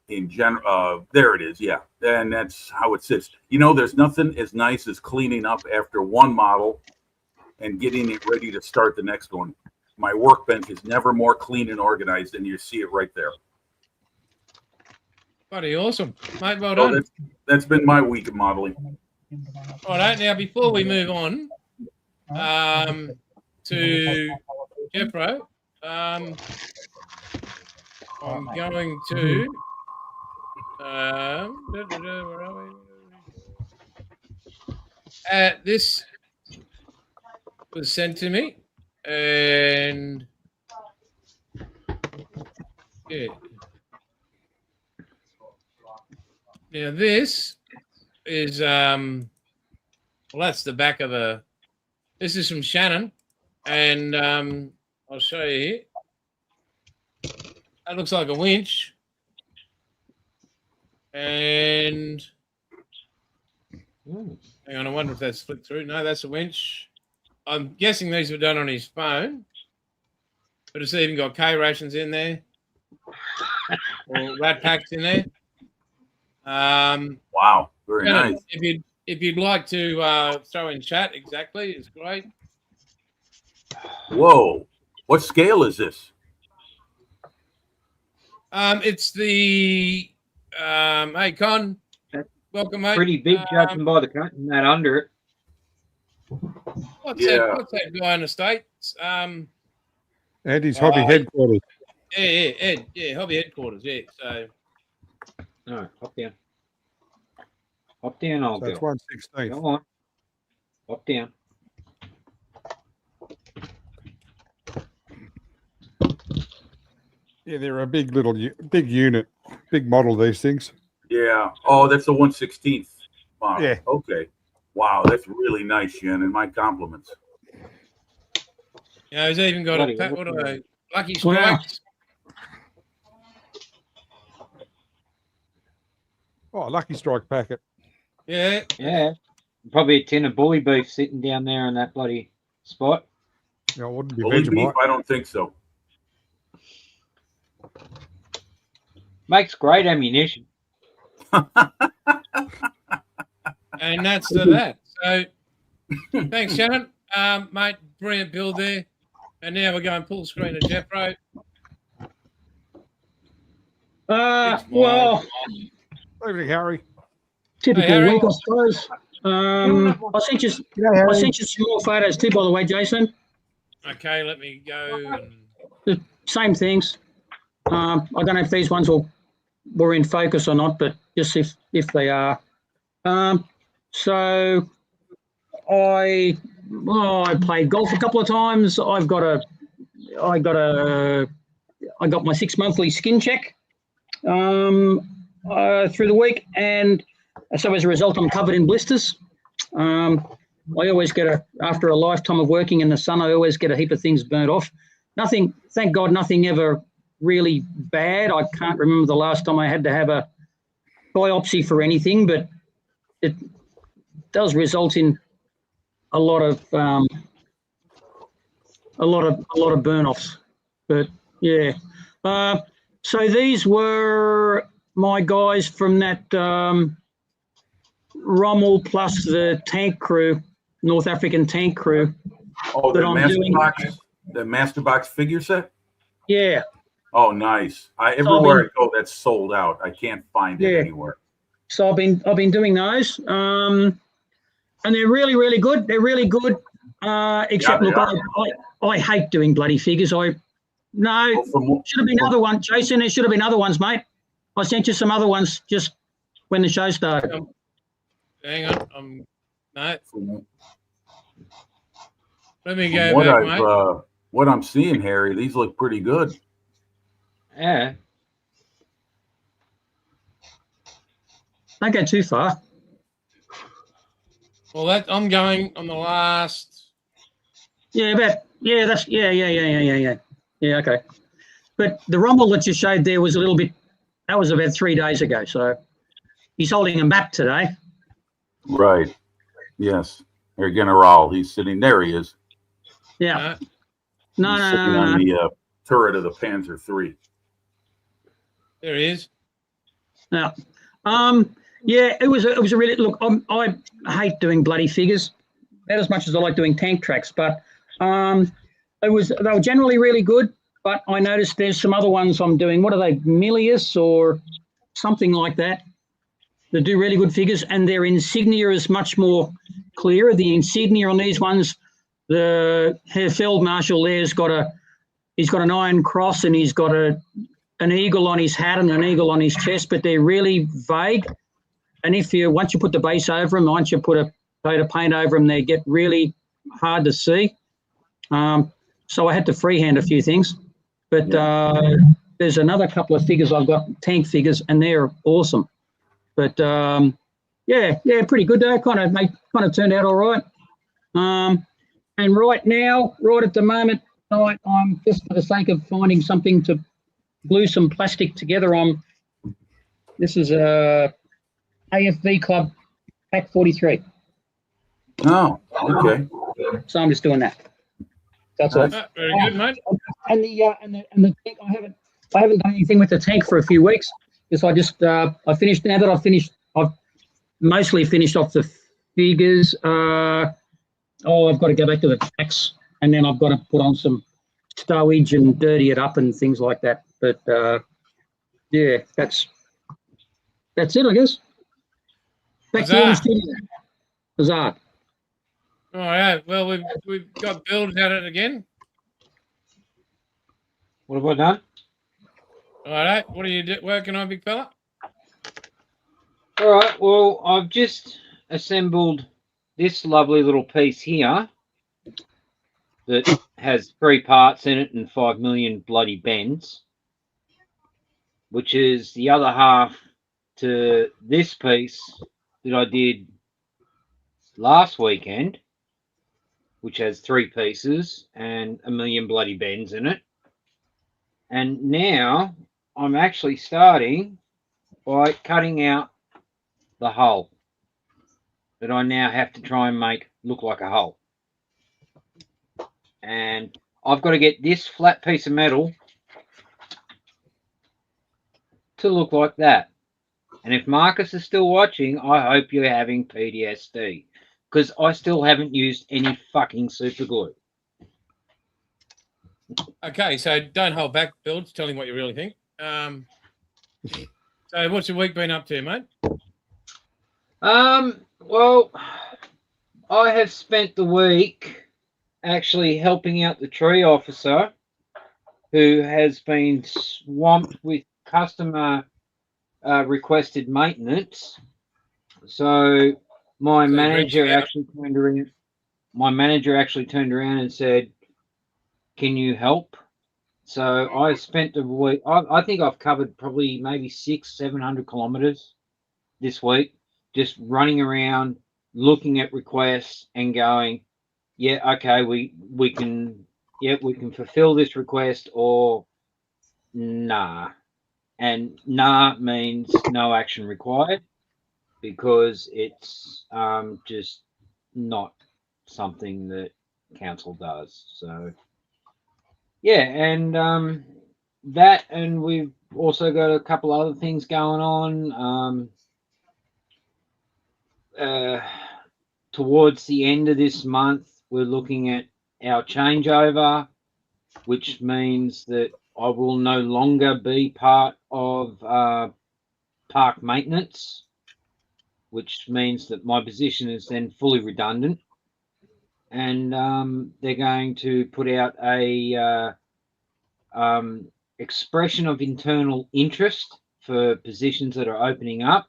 [SPEAKER 4] In general, there it is. Yeah, and that's how it sits. You know, there's nothing as nice as cleaning up after one model and getting it ready to start the next one. My workbench is never more clean and organized, and you see it right there.
[SPEAKER 1] Bloody awesome, mate. Well
[SPEAKER 4] So
[SPEAKER 1] done.
[SPEAKER 4] that's been my week of modeling.
[SPEAKER 1] All right, now before we move on to Jeffro, I'm going to. Where are we? This was sent to me And yeah. Now this is well, that's the back of the. This is from Shannon, and I'll show you here. That looks like a winch, and hang on, I wonder if that's flipped through. No, that's a winch. I'm guessing these were done on his phone, but it's even got K rations in there, or rat packs in there.
[SPEAKER 4] Wow, very
[SPEAKER 1] Shannon,
[SPEAKER 4] nice.
[SPEAKER 1] if you'd like to throw in chat, exactly, it's great.
[SPEAKER 4] Whoa, what scale is this?
[SPEAKER 1] It's the hey Con, welcome mate.
[SPEAKER 2] Pretty big, judging by the cut and that under it.
[SPEAKER 1] What's
[SPEAKER 4] Yeah.
[SPEAKER 1] that guy in the States?
[SPEAKER 5] Andy's hobby headquarters.
[SPEAKER 1] Yeah, Ed, yeah, hobby headquarters, yeah. So
[SPEAKER 2] No, hop down. Hop down, old
[SPEAKER 5] So it's
[SPEAKER 2] girl.
[SPEAKER 5] 1/16.
[SPEAKER 2] Go on. Hop down.
[SPEAKER 5] Yeah, they're a big unit, big model, these things.
[SPEAKER 4] Yeah. Oh, that's the 1/16th. Wow.
[SPEAKER 5] Yeah.
[SPEAKER 4] Okay. Wow, that's really nice, Shannon. My compliments.
[SPEAKER 1] yeah, he's even got
[SPEAKER 2] Bloody
[SPEAKER 1] a pack.
[SPEAKER 2] what
[SPEAKER 1] What are they? Lucky
[SPEAKER 6] Wow.
[SPEAKER 1] Strikes.
[SPEAKER 5] Oh, Lucky Strike packet.
[SPEAKER 1] Yeah,
[SPEAKER 2] Yeah. Probably a tin of bully beef sitting down there in that bloody spot.
[SPEAKER 5] You know, it wouldn't be
[SPEAKER 4] Bully beef?
[SPEAKER 5] Vegemite.
[SPEAKER 4] I don't think so.
[SPEAKER 2] Makes great ammunition.
[SPEAKER 1] and that's that. So thanks, Shannon. Mate, brilliant build there. And now we're going full screen at Jeffro.
[SPEAKER 6] Well,
[SPEAKER 5] Evening, Harry.
[SPEAKER 6] typical
[SPEAKER 1] Harry.
[SPEAKER 6] week, I suppose. I sent you some more photos too, by the way, Jason.
[SPEAKER 1] Okay, let me go. And
[SPEAKER 6] Same things. I don't know if these ones were in focus or not, but just if they are. So I played golf a couple of times. I got my 6 monthly skin check through the week, and so as a result, I'm covered in blisters. I always get after a lifetime of working in the sun, I always get a heap of things burnt off. Nothing, thank God, nothing ever really bad. I can't remember the last time I had to have a biopsy for anything, but it does result in a lot of burn offs. But yeah, so these were my guys from that Rommel plus the tank crew, North African tank crew.
[SPEAKER 4] Oh, the
[SPEAKER 6] That I'm
[SPEAKER 4] master
[SPEAKER 6] doing-
[SPEAKER 4] box, the master box figure set.
[SPEAKER 6] Yeah,
[SPEAKER 4] Oh, nice. Everywhere I go, that's sold out. I can't find it
[SPEAKER 6] Yeah.
[SPEAKER 4] anywhere.
[SPEAKER 6] so I've been doing those, and they're really, really good. They're really good. Except
[SPEAKER 4] Yeah,
[SPEAKER 6] look, I hate doing bloody figures.
[SPEAKER 4] Oh,
[SPEAKER 6] Should have been other ones, Jason. There should have been other ones, mate. I sent you some other ones just when the show started.
[SPEAKER 1] hang on. No,
[SPEAKER 4] From
[SPEAKER 1] let me go back, mate.
[SPEAKER 4] what I'm seeing, Harry, these look pretty good.
[SPEAKER 2] Yeah.
[SPEAKER 6] Don't go too far.
[SPEAKER 1] Well, I'm going on the last.
[SPEAKER 6] Yeah, yeah. Okay, but the Rommel that you showed there was a little bit. That was about 3 days ago. So he's holding a map today.
[SPEAKER 4] Right. Yes. Herr General, he's sitting there. He is.
[SPEAKER 6] Yeah.
[SPEAKER 1] No,
[SPEAKER 6] No,
[SPEAKER 4] He's
[SPEAKER 6] no,
[SPEAKER 4] sitting
[SPEAKER 6] no,
[SPEAKER 4] on
[SPEAKER 6] no.
[SPEAKER 4] the turret of the Panzer III.
[SPEAKER 1] there he is.
[SPEAKER 6] No. Yeah, it was a really look. I hate doing bloody figures, not as much as I like doing tank tracks, but they were generally really good. But I noticed there's some other ones I'm doing. What are they, Milius or something like that? They do really good figures, and their insignia is much more clearer. The insignia on these ones, the Herr Field Marshal there's he's got an iron cross, and he's got an eagle on his hat and an eagle on his chest, but they're really vague. And once you put the base over them, once you put a coat of paint over them, they get really hard to see. so I had to freehand a few things. But there's another couple of figures I've got, tank figures, and they're awesome. But yeah, pretty good though. Kind of turned out all right. And right now, right at the moment, I'm just for the sake of finding something to glue some plastic together on. This is a AFV Club Pack 43.
[SPEAKER 4] Oh, okay.
[SPEAKER 6] So I'm just doing that. That's all.
[SPEAKER 1] Very good, mate.
[SPEAKER 6] And the tank, I haven't done anything with the tank for a few weeks. Because I just I finished. Now that I've mostly finished off the figures. I've got to go back to the tracks, and then I've got to put on some stowage and dirty it up and things like that. But yeah, that's it, I guess. Back to you in the studio. Huzzah.
[SPEAKER 1] All right. Well, we've got builds at it again.
[SPEAKER 2] What have I done?
[SPEAKER 1] All right. What are you working on, big fella?
[SPEAKER 2] All right. Well, I've just assembled this lovely little piece here that has 3 parts in it and 5 million bloody bends, which is the other half to this piece that I did last weekend, which has 3 pieces and 1 million bloody bends in it. And now I'm actually starting by cutting out the hull that I now have to try and make look like a hull. And I've got to get this flat piece of metal to look like that. And if Marcus is still watching, I hope you're having PTSD, because I still haven't used any fucking super glue.
[SPEAKER 1] Okay, so don't hold back, builds. Tell him what you really think. So what's your week been up to, mate?
[SPEAKER 2] Well, I have spent the week actually helping out the tree officer, who has been swamped with customer requested maintenance. So my manager actually turned around. My manager actually turned around and said, "Can you help?" So I spent the week. I think I've covered probably maybe 600-700 kilometers this week, just running around, looking at requests and going, "Yeah, okay, we can fulfill this request," or "Nah." And nah means no action required, because it's just not something that council does. So yeah, and that, and we've also got a couple other things going on. Towards the end of this month, we're looking at our changeover, which means that I will no longer be part of park maintenance, which means that my position is then fully redundant. And they're going to put out a expression of internal interest for positions that are opening up.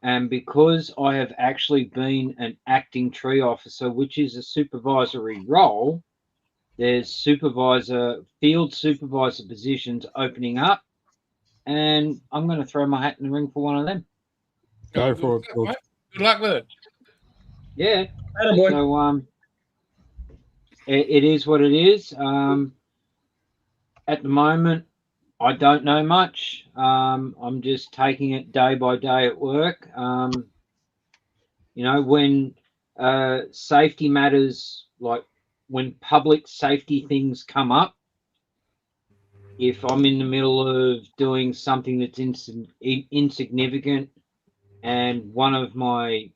[SPEAKER 2] And because I have actually been an acting tree officer, which is a supervisory role, there's field supervisor positions opening up, and I'm going to throw my hat in the ring for one of them.
[SPEAKER 5] Go for it.
[SPEAKER 1] Good luck with it.
[SPEAKER 2] Yeah.
[SPEAKER 6] Attaboy.
[SPEAKER 2] So it is what it is. At the moment, I don't know much. I'm just taking it day by day at work. When safety matters, like when public safety things come up, if I'm in the middle of doing something that's insignificant, and one of my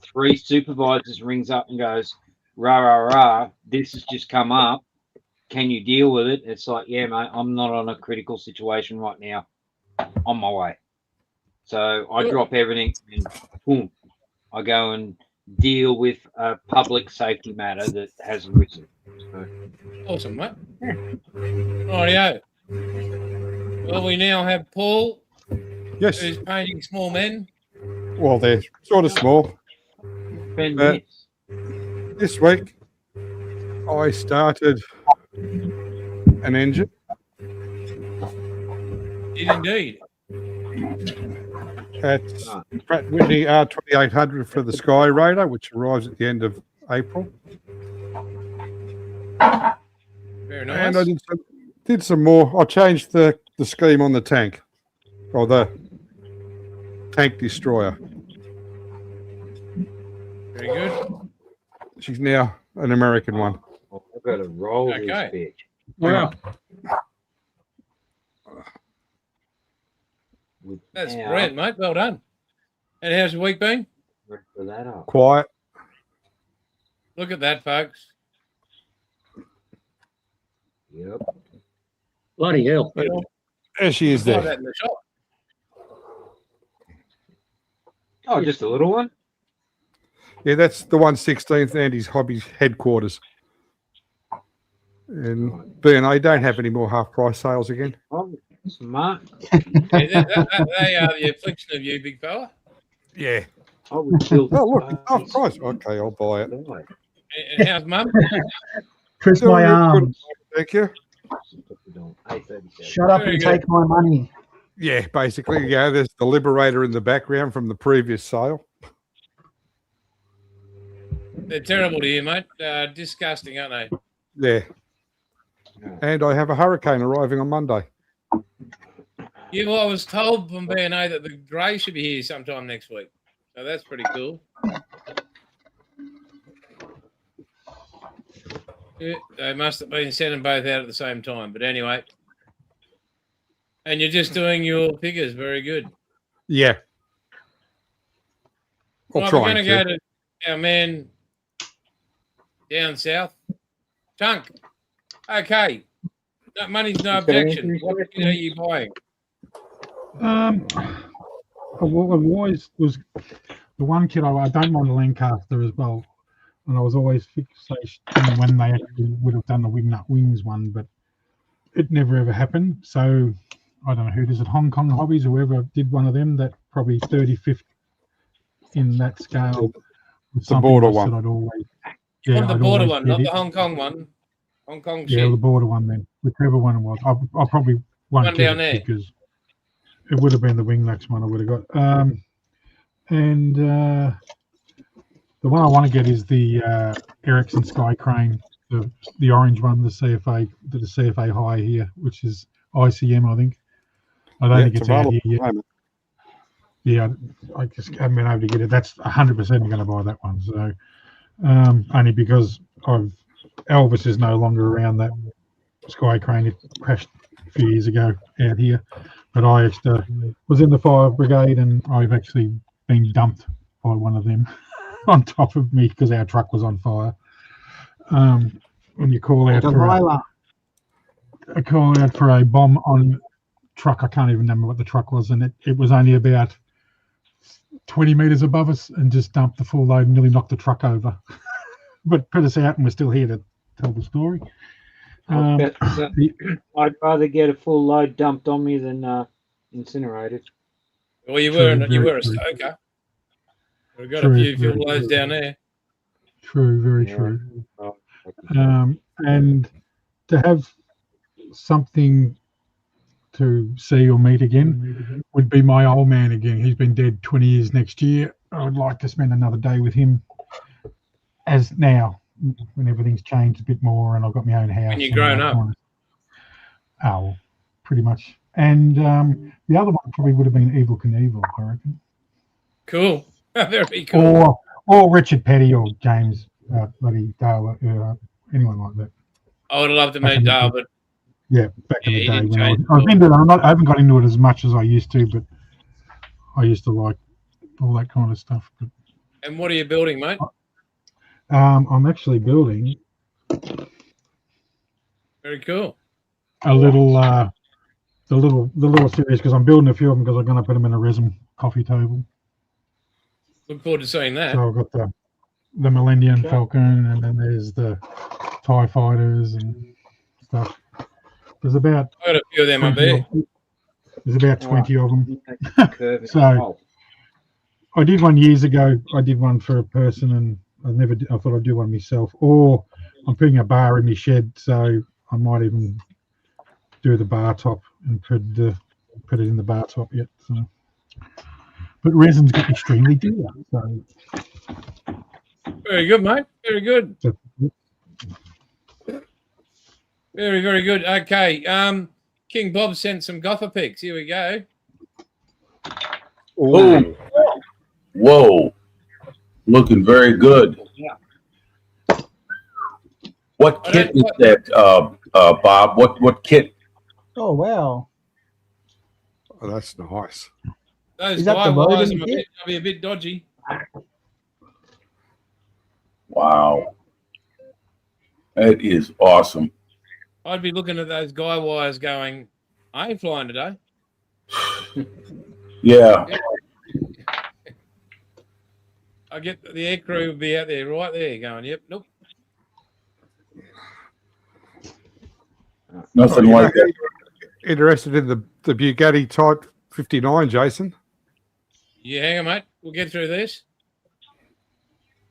[SPEAKER 2] 3 supervisors rings up and goes, "Rah, rah, rah, this has just come up. Can you deal with it?" It's like, "Yeah, mate, I'm not on a critical situation right now. On my way." So I drop everything and boom, I go and deal with a public safety matter that has arisen. So.
[SPEAKER 1] Awesome, mate. Rightio. Well, we now have Paul,
[SPEAKER 5] Yes.
[SPEAKER 1] who's painting small men.
[SPEAKER 5] Well, they're sort of small.
[SPEAKER 2] Ben
[SPEAKER 5] This week, I started an engine.
[SPEAKER 1] Did indeed.
[SPEAKER 5] At Pratt Whitney R2800 for the Sky Raider, which arrives at the end of April.
[SPEAKER 1] Very nice.
[SPEAKER 5] And I did some more. I changed the scheme on the tank, or the tank destroyer.
[SPEAKER 1] Very good.
[SPEAKER 5] She's now an American one.
[SPEAKER 2] I've got to roll
[SPEAKER 1] Okay.
[SPEAKER 2] this bitch.
[SPEAKER 6] Wow.
[SPEAKER 1] That's
[SPEAKER 2] Without-
[SPEAKER 1] brilliant, mate. Well done. And how's your week been?
[SPEAKER 2] for that up.
[SPEAKER 5] Quiet.
[SPEAKER 1] Look at that, folks.
[SPEAKER 2] Yep.
[SPEAKER 6] Bloody hell.
[SPEAKER 5] There she is
[SPEAKER 1] Buy
[SPEAKER 5] there.
[SPEAKER 1] that in the shop.
[SPEAKER 2] Oh, just a little one?
[SPEAKER 5] Yeah, that's the 116th Andy's Hobby headquarters. And B&A don't have any more half price sales again.
[SPEAKER 2] Oh, smart.
[SPEAKER 1] Yeah, they are the affliction of you, big fella.
[SPEAKER 5] Yeah.
[SPEAKER 2] I would still.
[SPEAKER 5] Oh, look, it's half price. Okay, I'll buy it.
[SPEAKER 1] And how's mum?
[SPEAKER 3] Twist
[SPEAKER 5] Still
[SPEAKER 3] my
[SPEAKER 5] good.
[SPEAKER 3] arm.
[SPEAKER 5] Thank you.
[SPEAKER 3] Shut up
[SPEAKER 1] Very
[SPEAKER 3] and
[SPEAKER 1] good.
[SPEAKER 3] take my money.
[SPEAKER 5] Yeah, basically, yeah, there's the Liberator in the background from the previous sale.
[SPEAKER 1] They're terrible to you, mate. Disgusting, aren't they?
[SPEAKER 5] Yeah. And I have a hurricane arriving on Monday.
[SPEAKER 1] Yeah, well, I was told from B&A that the grey should be here sometime next week. So that's pretty cool. Yeah, they must have been sending both out at the same time. But anyway. And you're just doing your figures. Very good.
[SPEAKER 5] Yeah. I'll
[SPEAKER 1] Right,
[SPEAKER 5] try
[SPEAKER 1] we're going to
[SPEAKER 5] and
[SPEAKER 1] go to our man down south. Chunk. Okay. No, money's no objection. What are you buying?
[SPEAKER 8] I've always was the one kid I don't mind the Lancaster as well, and I was always fixated on when they actually would have done the Wingnut Wings one, but it never ever happened. So I don't know who it is at Hong Kong Hobbies, whoever did one of them, that probably 35th in that scale. was
[SPEAKER 5] The
[SPEAKER 8] something
[SPEAKER 5] border
[SPEAKER 8] else
[SPEAKER 5] one.
[SPEAKER 8] that I'd always,
[SPEAKER 1] On the
[SPEAKER 8] I'd
[SPEAKER 1] border
[SPEAKER 8] always
[SPEAKER 1] one,
[SPEAKER 8] get
[SPEAKER 1] not
[SPEAKER 8] it.
[SPEAKER 1] the Hong Kong one. Hong Kong
[SPEAKER 8] Yeah,
[SPEAKER 1] shit.
[SPEAKER 8] the border one then, whichever one it was. I probably won't
[SPEAKER 1] One
[SPEAKER 8] get
[SPEAKER 1] down
[SPEAKER 8] it
[SPEAKER 1] there.
[SPEAKER 8] because it would have been the Wingnuts one I would have got. And the one I want to get is the Ericsson Sky Crane, the orange one, the CFA high here, which is ICM, I think. I don't think it's out here yet. Yeah, I just haven't been able to get it. That's 100% I'm going to buy that one. So only because Elvis is no longer around. That Sky Crane, it crashed a few years ago out here. But I was in the fire brigade, and I've actually been dumped by one of them on top of me because our truck was on fire. When you call out for a bomb on truck, I can't even remember what the truck was, and it was only about 20 meters above us and just dumped the full load and nearly knocked the truck over. But put us out, and we're still here to tell the story.
[SPEAKER 2] I'd rather get a full load dumped on me than incinerated.
[SPEAKER 1] Well, you
[SPEAKER 8] True,
[SPEAKER 1] were
[SPEAKER 8] very
[SPEAKER 1] a
[SPEAKER 8] true.
[SPEAKER 1] stoker. We've got
[SPEAKER 8] True,
[SPEAKER 1] a few
[SPEAKER 8] very
[SPEAKER 1] fuel loads
[SPEAKER 8] true.
[SPEAKER 1] down there.
[SPEAKER 8] True, very
[SPEAKER 2] Yeah.
[SPEAKER 8] true.
[SPEAKER 2] Oh,
[SPEAKER 8] And to have something to see or meet again would be my old man again. He's been dead 20 years next year. I would like to spend another day with him as now, when everything's changed a bit more and I've got my own house.
[SPEAKER 1] When you're
[SPEAKER 8] and
[SPEAKER 1] grown
[SPEAKER 8] all that
[SPEAKER 1] up.
[SPEAKER 8] kind of- Oh, well, pretty much. And the other one probably would have been Evel Knievel, I reckon.
[SPEAKER 1] Cool. Very cool.
[SPEAKER 8] Or Richard Petty or James bloody Dale, anyone like that.
[SPEAKER 1] I would have loved to meet Dale, but
[SPEAKER 8] Yeah, back in
[SPEAKER 1] Yeah,
[SPEAKER 8] the
[SPEAKER 1] he
[SPEAKER 8] day
[SPEAKER 1] didn't
[SPEAKER 8] when
[SPEAKER 1] change
[SPEAKER 8] I've been to I haven't got into it as much as I used to, but I used to like all that kind of stuff. But
[SPEAKER 1] and what are you building, mate?
[SPEAKER 8] I'm actually building
[SPEAKER 1] Very cool.
[SPEAKER 8] a little the little series because I'm building a few of them because I'm going to put them in a resin coffee table.
[SPEAKER 1] Look forward to seeing that.
[SPEAKER 8] So I've got the Millennium Falcon, and then there's the TIE Fighters and stuff. There's about
[SPEAKER 1] I got a few of them up
[SPEAKER 8] 20
[SPEAKER 1] there.
[SPEAKER 8] of- there's about 20 of them.
[SPEAKER 2] curve
[SPEAKER 8] So-
[SPEAKER 2] oh,
[SPEAKER 8] I did one years ago. I did one for a person, and I thought I'd do one myself. Or I'm putting a bar in my shed, so I might even do the bar top and put it in the bar top yet. So, but resin's got extremely dear. So
[SPEAKER 1] Very good, mate. Very good.
[SPEAKER 8] so
[SPEAKER 1] Very, very good. Okay. King Bob sent some golfer pics. Here we go.
[SPEAKER 4] Oh, whoa. Looking very good. What kit is that, Bob? What kit?
[SPEAKER 3] Oh wow!
[SPEAKER 5] Oh, that's nice.
[SPEAKER 1] Those
[SPEAKER 3] Is that
[SPEAKER 1] guy
[SPEAKER 3] the
[SPEAKER 1] wires
[SPEAKER 3] Roden
[SPEAKER 1] are
[SPEAKER 3] kit?
[SPEAKER 1] be a bit dodgy.
[SPEAKER 4] Wow. That is awesome.
[SPEAKER 1] I'd be looking at those guy wires going, I ain't flying today.
[SPEAKER 4] Yeah.
[SPEAKER 1] I get the air crew would be out there right there going, yep, nope.
[SPEAKER 4] Nothing
[SPEAKER 5] Oh,
[SPEAKER 4] like that.
[SPEAKER 5] Interested in the Bugatti Type 59, Jason?
[SPEAKER 1] Yeah, hang on, mate. We'll get through this.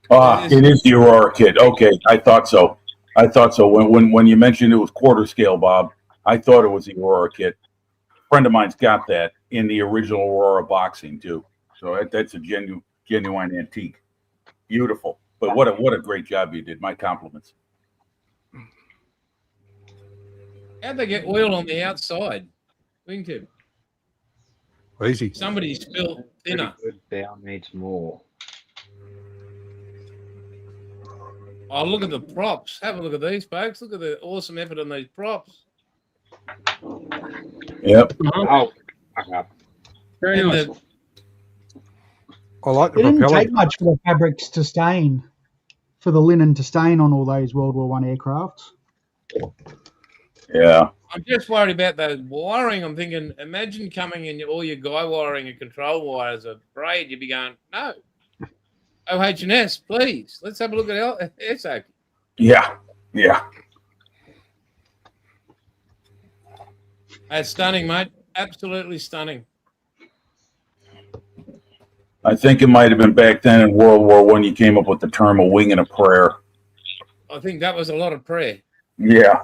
[SPEAKER 4] Ah, it is the Aurora kit. Okay, I thought so. When you mentioned it was quarter scale, Bob, I thought it was the Aurora kit. A friend of mine's got that in the original Aurora boxing too. So that's a genuine antique. Beautiful. But what a great job you did. My compliments.
[SPEAKER 1] How'd they get oil on the outside? Wingtip.
[SPEAKER 5] Easy.
[SPEAKER 1] Somebody spilled thinner.
[SPEAKER 2] Good bow needs more.
[SPEAKER 1] Oh, look at the props. Have a look at these, folks. Look at the awesome effort on these props.
[SPEAKER 4] Yep.
[SPEAKER 2] Oh, fuck up.
[SPEAKER 6] Very
[SPEAKER 1] And
[SPEAKER 6] nice.
[SPEAKER 5] I like
[SPEAKER 3] It
[SPEAKER 5] the
[SPEAKER 3] didn't
[SPEAKER 5] propeller.
[SPEAKER 3] take much for the fabrics to stain, for the linen to stain on all those World War One aircrafts.
[SPEAKER 4] Yeah.
[SPEAKER 1] I'm just worried about those wiring. I'm thinking, imagine coming in all your guy wiring and control wires are braid. You'd be going, no. OH&S, please. Let's have a look at air safety.
[SPEAKER 4] Yeah. Yeah.
[SPEAKER 1] That's stunning, mate. Absolutely stunning.
[SPEAKER 4] I think it might have been back then in World War One you came up with the term a wing and a prayer.
[SPEAKER 1] I think that was a lot of prayer.
[SPEAKER 4] Yeah.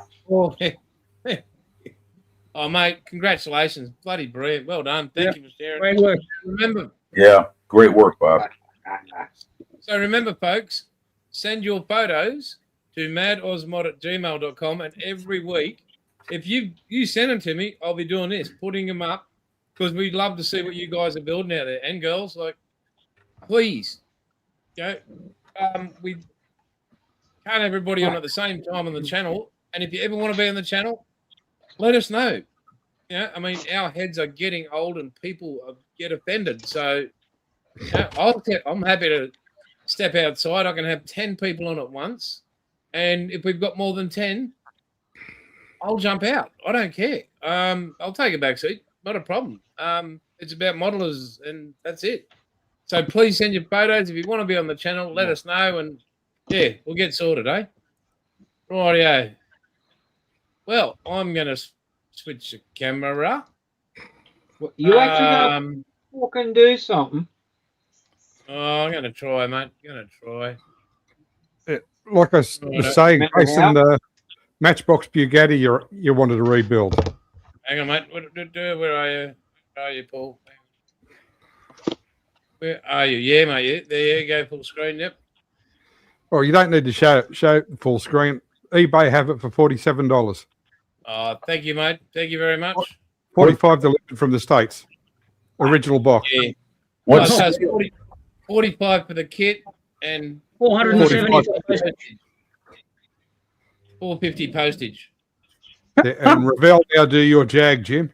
[SPEAKER 1] Oh, mate, congratulations. Bloody brilliant. Well done. Thank you for sharing.
[SPEAKER 6] Great work.
[SPEAKER 1] Remember,
[SPEAKER 4] Yeah. Great work, Bob.
[SPEAKER 1] remember, folks, send your photos to madosmod@gmail.com, and every week, if you send them to me, I'll be doing this, putting them up, because we'd love to see what you guys are building out there. And girls, like, please, we can't have everybody on at the same time on the channel. And if you ever want to be on the channel, let us know. Yeah, I mean, our heads are getting old and people get offended. So I'm happy to step outside. I can have 10 people on at once. And if we've got more than 10, I'll jump out. I don't care. I'll take a back seat. Not a problem. It's about modelers, and that's it. So please send your photos. If you want to be on the channel, let us know. And, yeah, we'll get sorted, eh? Rightio. Well, I'm going to switch the camera.
[SPEAKER 2] Well, you actually got to fucking do something.
[SPEAKER 1] Oh, I'm going to try, mate. Going to try.
[SPEAKER 5] Like I was saying, Jason, the Matchbox Bugatti you wanted to rebuild.
[SPEAKER 1] Hang on, mate. Where are you? Where are you, Paul? Where are you? Yeah, mate. Yeah. There you go, full screen. Yep.
[SPEAKER 5] Well, you don't need to show it full screen. eBay have it for $47.
[SPEAKER 1] Thank you, mate. Thank you very much.
[SPEAKER 5] 45 delivered from the States. Original box.
[SPEAKER 1] Yeah.
[SPEAKER 4] What's
[SPEAKER 1] So it's 45 for the kit and
[SPEAKER 6] 470 for the postage.
[SPEAKER 1] 450 postage.
[SPEAKER 5] Yeah, and Revell now do your Jag, Jim.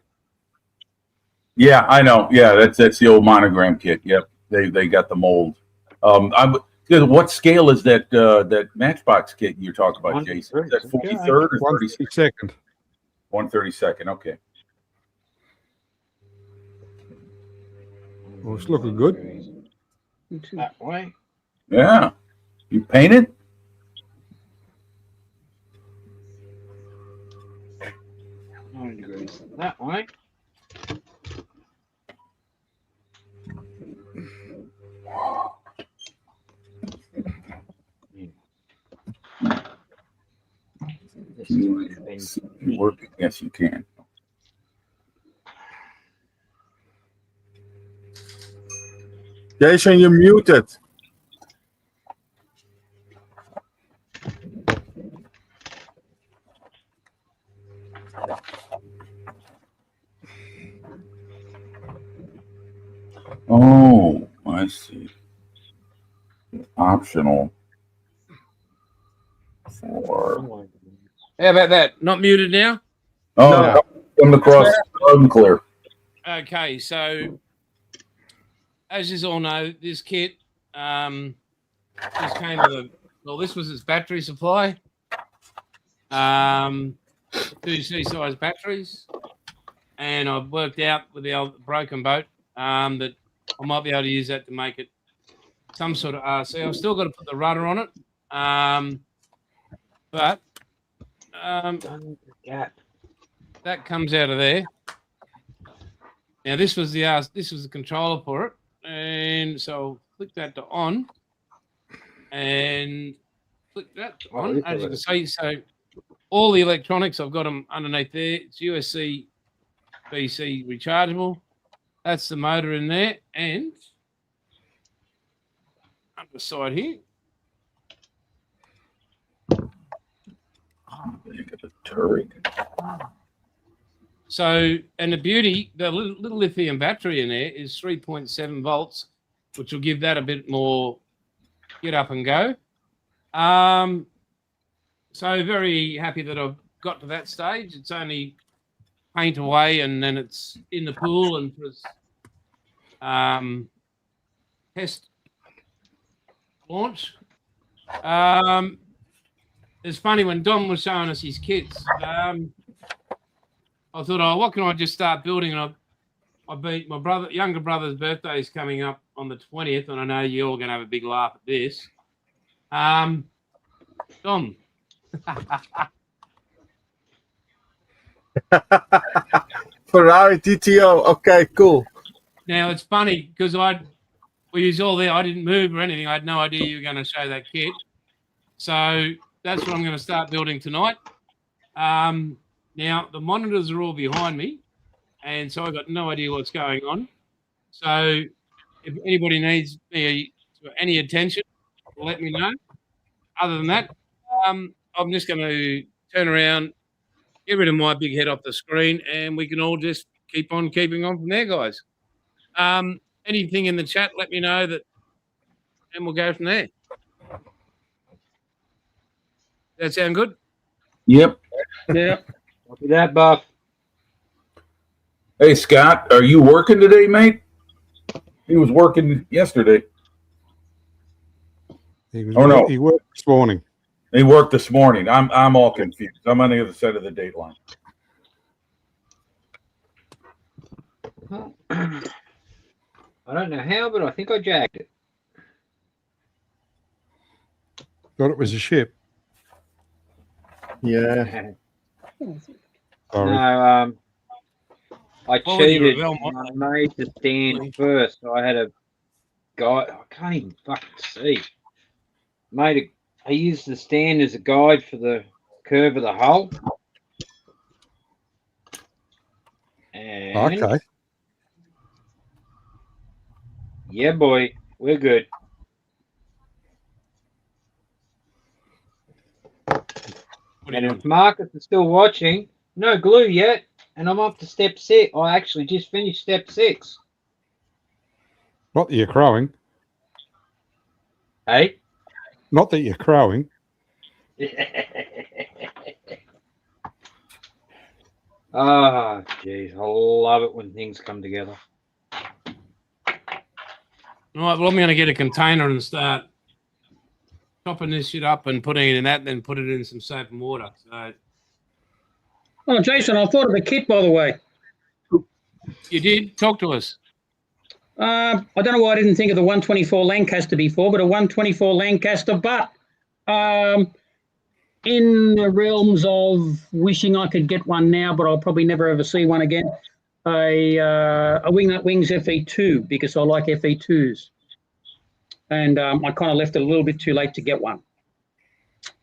[SPEAKER 4] Yeah, I know. Yeah, that's the old monogram kit. Yep, they got the mold. What scale is that Matchbox kit you're talking about, Jason? Is that 43rd or
[SPEAKER 5] 132nd?
[SPEAKER 4] 132nd. Okay.
[SPEAKER 5] Well, it's looking good.
[SPEAKER 2] That way.
[SPEAKER 4] Yeah. You painted?
[SPEAKER 2] That way.
[SPEAKER 4] Can you see me working? Yes, you can.
[SPEAKER 7] Jason, you're muted.
[SPEAKER 4] Oh, I see. Optional for.
[SPEAKER 1] How about that? Not muted now?
[SPEAKER 4] Oh,
[SPEAKER 7] No.
[SPEAKER 4] come across loud and clear.
[SPEAKER 1] Okay, so as you all know, this kit just came with a, well, this was its battery supply. 2 C-size batteries. And I've worked out with the old broken boat that I might be able to use that to make it some sort of RC. I've still got to put the rudder on it. But that comes out of there. Now this was the controller for it, and so I'll click that to on, and click that to on. As you can see, so all the electronics I've got them underneath there. It's USB BC rechargeable. That's the motor in there, and up the side here.
[SPEAKER 4] Look at the turret.
[SPEAKER 1] So, and the beauty, the little lithium battery in there is 3.7 volts, which will give that a bit more get up and go. So very happy that I've got to that stage. It's only paint away and then it's in the pool and for its test launch. It's funny when Dom was showing us his kits. I thought, oh, what can I just start building? And I beat my younger brother's birthday is coming up on the 20th, and I know you're all going to have a big laugh at this. Dom.
[SPEAKER 7] Ferrari TTO. Okay, cool.
[SPEAKER 1] Now it's funny because we was all there. I didn't move or anything. I had no idea you were going to show that kit. So that's what I'm going to start building tonight. Now the monitors are all behind me, and so I've got no idea what's going on. So if anybody needs any attention, let me know. Other than that, I'm just going to turn around, get rid of my big head off the screen, and we can all just keep on keeping on from there, guys. Anything in the chat, let me know that, and we'll go from there. That sound good?
[SPEAKER 4] Yep.
[SPEAKER 6] Yeah.
[SPEAKER 2] Copy that, Buff.
[SPEAKER 4] Hey, Scott, are you working today, mate? He was working yesterday.
[SPEAKER 5] He
[SPEAKER 4] no.
[SPEAKER 5] He worked this morning.
[SPEAKER 4] He worked this morning. I'm all confused. I'm on the other side of the date line.
[SPEAKER 2] I don't know how, but I think I jacked it.
[SPEAKER 5] Thought it was a ship.
[SPEAKER 7] Yeah.
[SPEAKER 5] Sorry.
[SPEAKER 2] No, I cheated. I made the stand first. So I had a guide. I can't even fucking see. I used the stand as a guide for the curve of the hull. And
[SPEAKER 5] Okay.
[SPEAKER 2] yeah, boy, we're good. And if Marcus is still watching, no glue yet, and I'm up to step 6. I actually just finished step 6.
[SPEAKER 5] Not that you're crowing.
[SPEAKER 2] Hey?
[SPEAKER 5] Not that you're crowing.
[SPEAKER 2] Oh, jeez. I love it when things come together.
[SPEAKER 1] All right, well, I'm going to get a container and start chopping this shit up and putting it in that, and then put it in some soap and water. So,
[SPEAKER 6] Oh, Jason, I thought of a kit, by the way.
[SPEAKER 1] you did? Talk to us.
[SPEAKER 6] I don't know why I didn't think of the 124 Lancaster before, but a 124 Lancaster, but in the realms of wishing I could get one now, but I'll probably never ever see one again, a Wingnut Wings FE2, because I like FE2s. And I kind of left it a little bit too late to get one.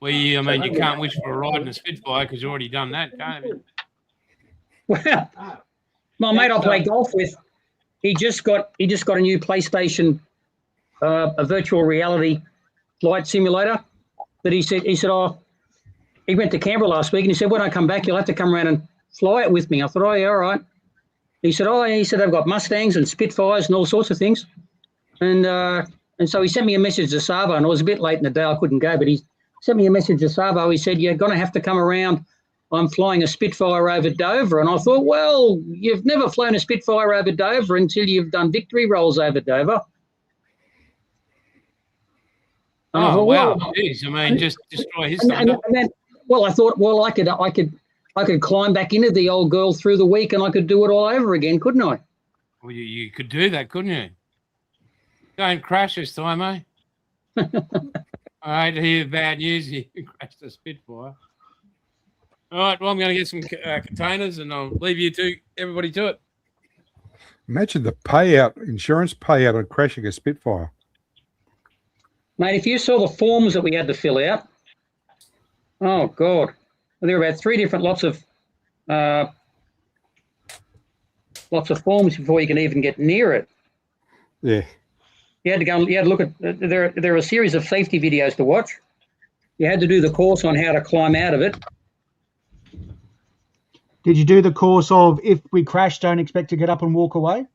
[SPEAKER 1] Well, I mean, you can't wish for a ride in a Spitfire because you've already done that, can't you?
[SPEAKER 6] Well, my mate I play golf with, he just got a new PlayStation, a virtual reality flight simulator. That he said, oh, he went to Canberra last week and he said, when I come back, you'll have to come around and fly it with me. I thought, oh yeah, all right. He said, they've got Mustangs and Spitfires and all sorts of things. And so he sent me a message to Savo, and it was a bit late in the day, I couldn't go, but he sent me a message to Savo. He said, you're going to have to come around. I'm flying a Spitfire over Dover. And I thought, well, you've never flown a Spitfire over Dover until you've done victory rolls over Dover. And
[SPEAKER 1] Oh,
[SPEAKER 6] thought,
[SPEAKER 1] wow.
[SPEAKER 6] well,
[SPEAKER 1] Jeez, I mean, just destroy his
[SPEAKER 6] and
[SPEAKER 1] thunder.
[SPEAKER 6] then, well, I thought, well, I could climb back into the old girl through the week and I could do it all over again, couldn't I?
[SPEAKER 1] Well, you could do that, couldn't you? Don't crash this time, eh? I hate to hear bad news. You crashed a Spitfire. All right, well, I'm going to get some containers and I'll leave you everybody to it.
[SPEAKER 5] Imagine the payout, insurance payout on crashing a Spitfire.
[SPEAKER 6] Mate, if you saw the forms that we had to fill out, oh, God. There were about 3 different lots of forms before you can even get near it.
[SPEAKER 5] Yeah.
[SPEAKER 6] You had to look at, there are a series of safety videos to watch. You had to do the course on how to climb out of it.
[SPEAKER 3] Did you do the course of if we crash, don't expect to get up and walk away?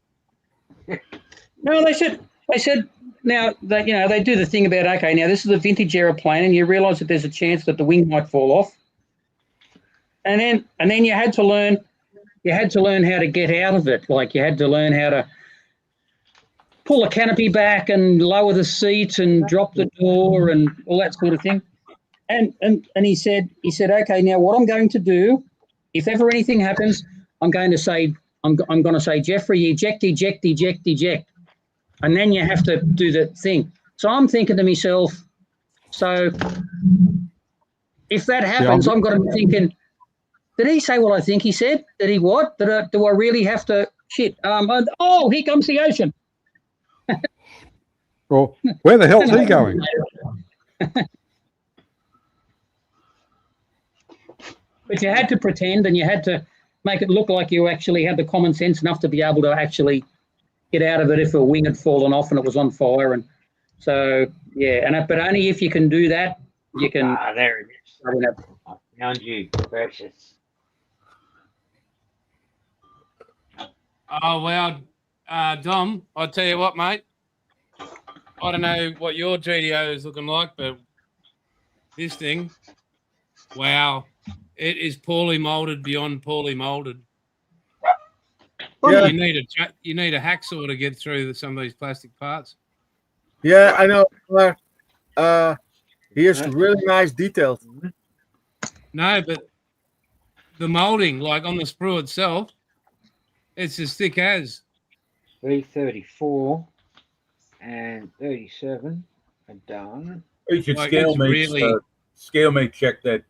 [SPEAKER 6] No, they said now that they do the thing about, okay, now this is a vintage aeroplane and you realise that there's a chance that the wing might fall off. And then you had to learn how to get out of it. Like you had to learn how to pull the canopy back and lower the seat and drop the door and all that sort of thing. And he said, okay, now what I'm going to do, if ever anything happens, I'm going to say, Jeffrey, eject. And then you have to do the thing. So I'm thinking to myself, so if that happens, I'm going to be thinking, did he say what I think he said? Did he what? Do I really have to shit? Oh, here comes the ocean.
[SPEAKER 5] Well, where the hell's he going?
[SPEAKER 6] But you had to pretend and you had to make it look like you actually had the common sense enough to be able to actually get out of it if a wing had fallen off and it was on fire. And so, yeah, but only if you can do that, you can.
[SPEAKER 2] Ah, there it is. I found you, precious.
[SPEAKER 1] Oh, well, Dom, I'll tell you what, mate. I don't know what your GDO is looking like, but this thing, wow, it is poorly molded beyond poorly molded.
[SPEAKER 7] Yeah.
[SPEAKER 1] You need a hacksaw to get through some of these plastic parts.
[SPEAKER 7] Yeah, I know. He has really nice details.
[SPEAKER 1] No, but the molding, like on the sprue itself, it's as thick as.
[SPEAKER 2] 334 and 37 are done.
[SPEAKER 4] You should
[SPEAKER 1] Like,
[SPEAKER 4] scale
[SPEAKER 1] it's
[SPEAKER 4] mate
[SPEAKER 1] really-
[SPEAKER 4] scale mate check that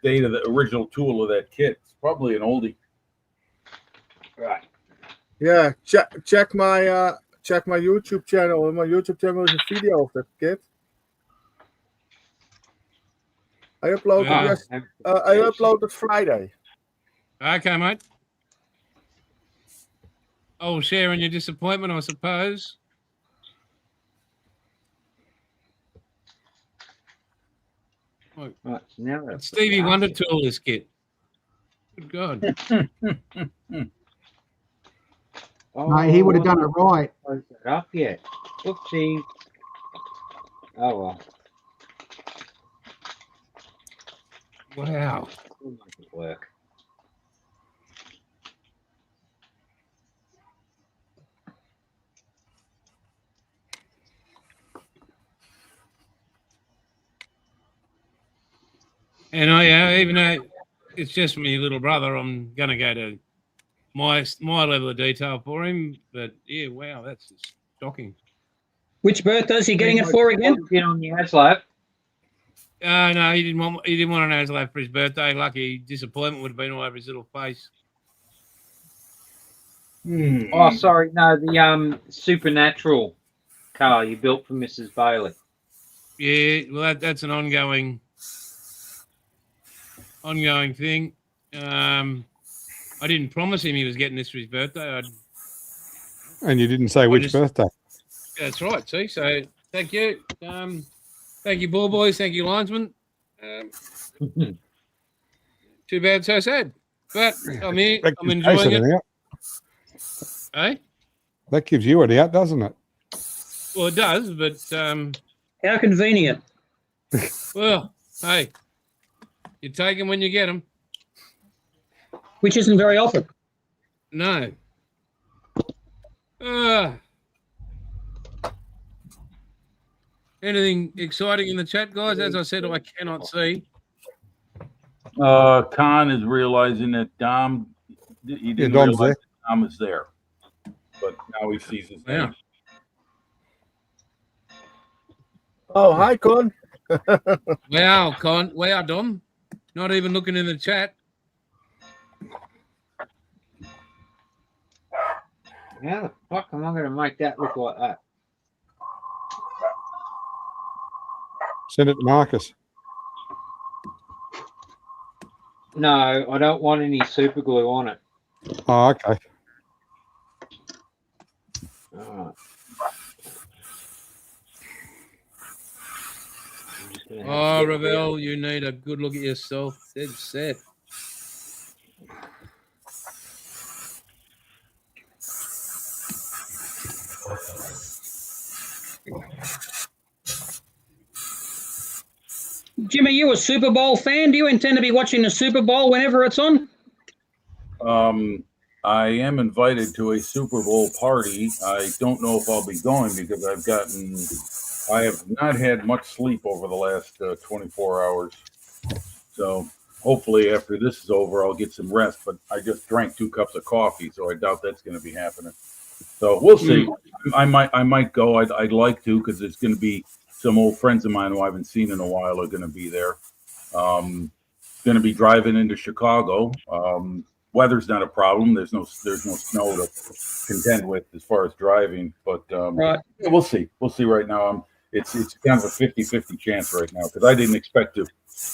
[SPEAKER 4] date of the original tool of that kit. It's probably an oldie.
[SPEAKER 2] Right.
[SPEAKER 7] Yeah, check my YouTube channel. On my YouTube channel is a video of that kit. I uploaded I uploaded Friday.
[SPEAKER 1] Okay, mate. Oh, sharing your disappointment, I suppose.
[SPEAKER 2] Right, now
[SPEAKER 1] It's Stevie Wonder tool, this kit. Good God.
[SPEAKER 3] No, he would have done it right.
[SPEAKER 2] Close that up yet. Oopsie. Oh well.
[SPEAKER 1] Wow.
[SPEAKER 2] We'll make it work.
[SPEAKER 1] And even though it's just my little brother, I'm going to go to my level of detail for him. But yeah, wow, that's just shocking.
[SPEAKER 6] Which birthday is he getting it for again?
[SPEAKER 2] Get on your ASLab.
[SPEAKER 1] No, he didn't want an ASLab for his birthday. Lucky disappointment would have been all over his little face.
[SPEAKER 2] Oh, sorry, no, the supernatural car you built for Mrs. Bailey.
[SPEAKER 1] Yeah, well, that's an ongoing thing. I didn't promise him he was getting this for his birthday.
[SPEAKER 5] And you didn't say which birthday.
[SPEAKER 1] That's right. See, so thank you. Thank you, ball boys. Thank you, linesman. Too bad, so sad. But I'm here.
[SPEAKER 5] That
[SPEAKER 1] I'm
[SPEAKER 5] gives
[SPEAKER 1] enjoying
[SPEAKER 5] Jason
[SPEAKER 1] it.
[SPEAKER 5] an out.
[SPEAKER 1] Eh?
[SPEAKER 5] That gives you an out, doesn't it?
[SPEAKER 1] Well, it does, but
[SPEAKER 6] How convenient.
[SPEAKER 1] well, hey, you take them when you get them.
[SPEAKER 6] Which isn't very often.
[SPEAKER 1] No. Anything exciting in the chat, guys? As I said, I cannot see.
[SPEAKER 4] Khan is realizing that Dom, he didn't
[SPEAKER 5] Dom's
[SPEAKER 4] realize
[SPEAKER 5] there.
[SPEAKER 4] that Dom is there, but now he sees his name.
[SPEAKER 7] Oh, hi, Con.
[SPEAKER 1] Wow, Con. Wow, Dom. Not even looking in the chat.
[SPEAKER 2] How the fuck am I going to make that look like that?
[SPEAKER 5] Send it to Marcus.
[SPEAKER 2] No, I don't want any super glue on it.
[SPEAKER 5] Oh, okay.
[SPEAKER 2] Alright.
[SPEAKER 1] Oh, Ravel, you need a good look at yourself. Dead set.
[SPEAKER 6] Jimmy, you a Super Bowl fan? Do you intend to be watching the Super Bowl whenever it's on?
[SPEAKER 4] I am invited to a Super Bowl party. I don't know if I'll be going because I have not had much sleep over the last 24 hours. So hopefully after this is over, I'll get some rest. But I just drank 2 cups of coffee, so I doubt that's going to be happening. So we'll see. I might go. I'd like to because there's going to be some old friends of mine who I haven't seen in a while are going to be there. Going to be driving into Chicago. Weather's not a problem. There's no snow to contend with as far as driving, but
[SPEAKER 6] Right.
[SPEAKER 4] yeah, we'll see. We'll see. Right now, it's kind of a 50-50 chance right now because I didn't expect to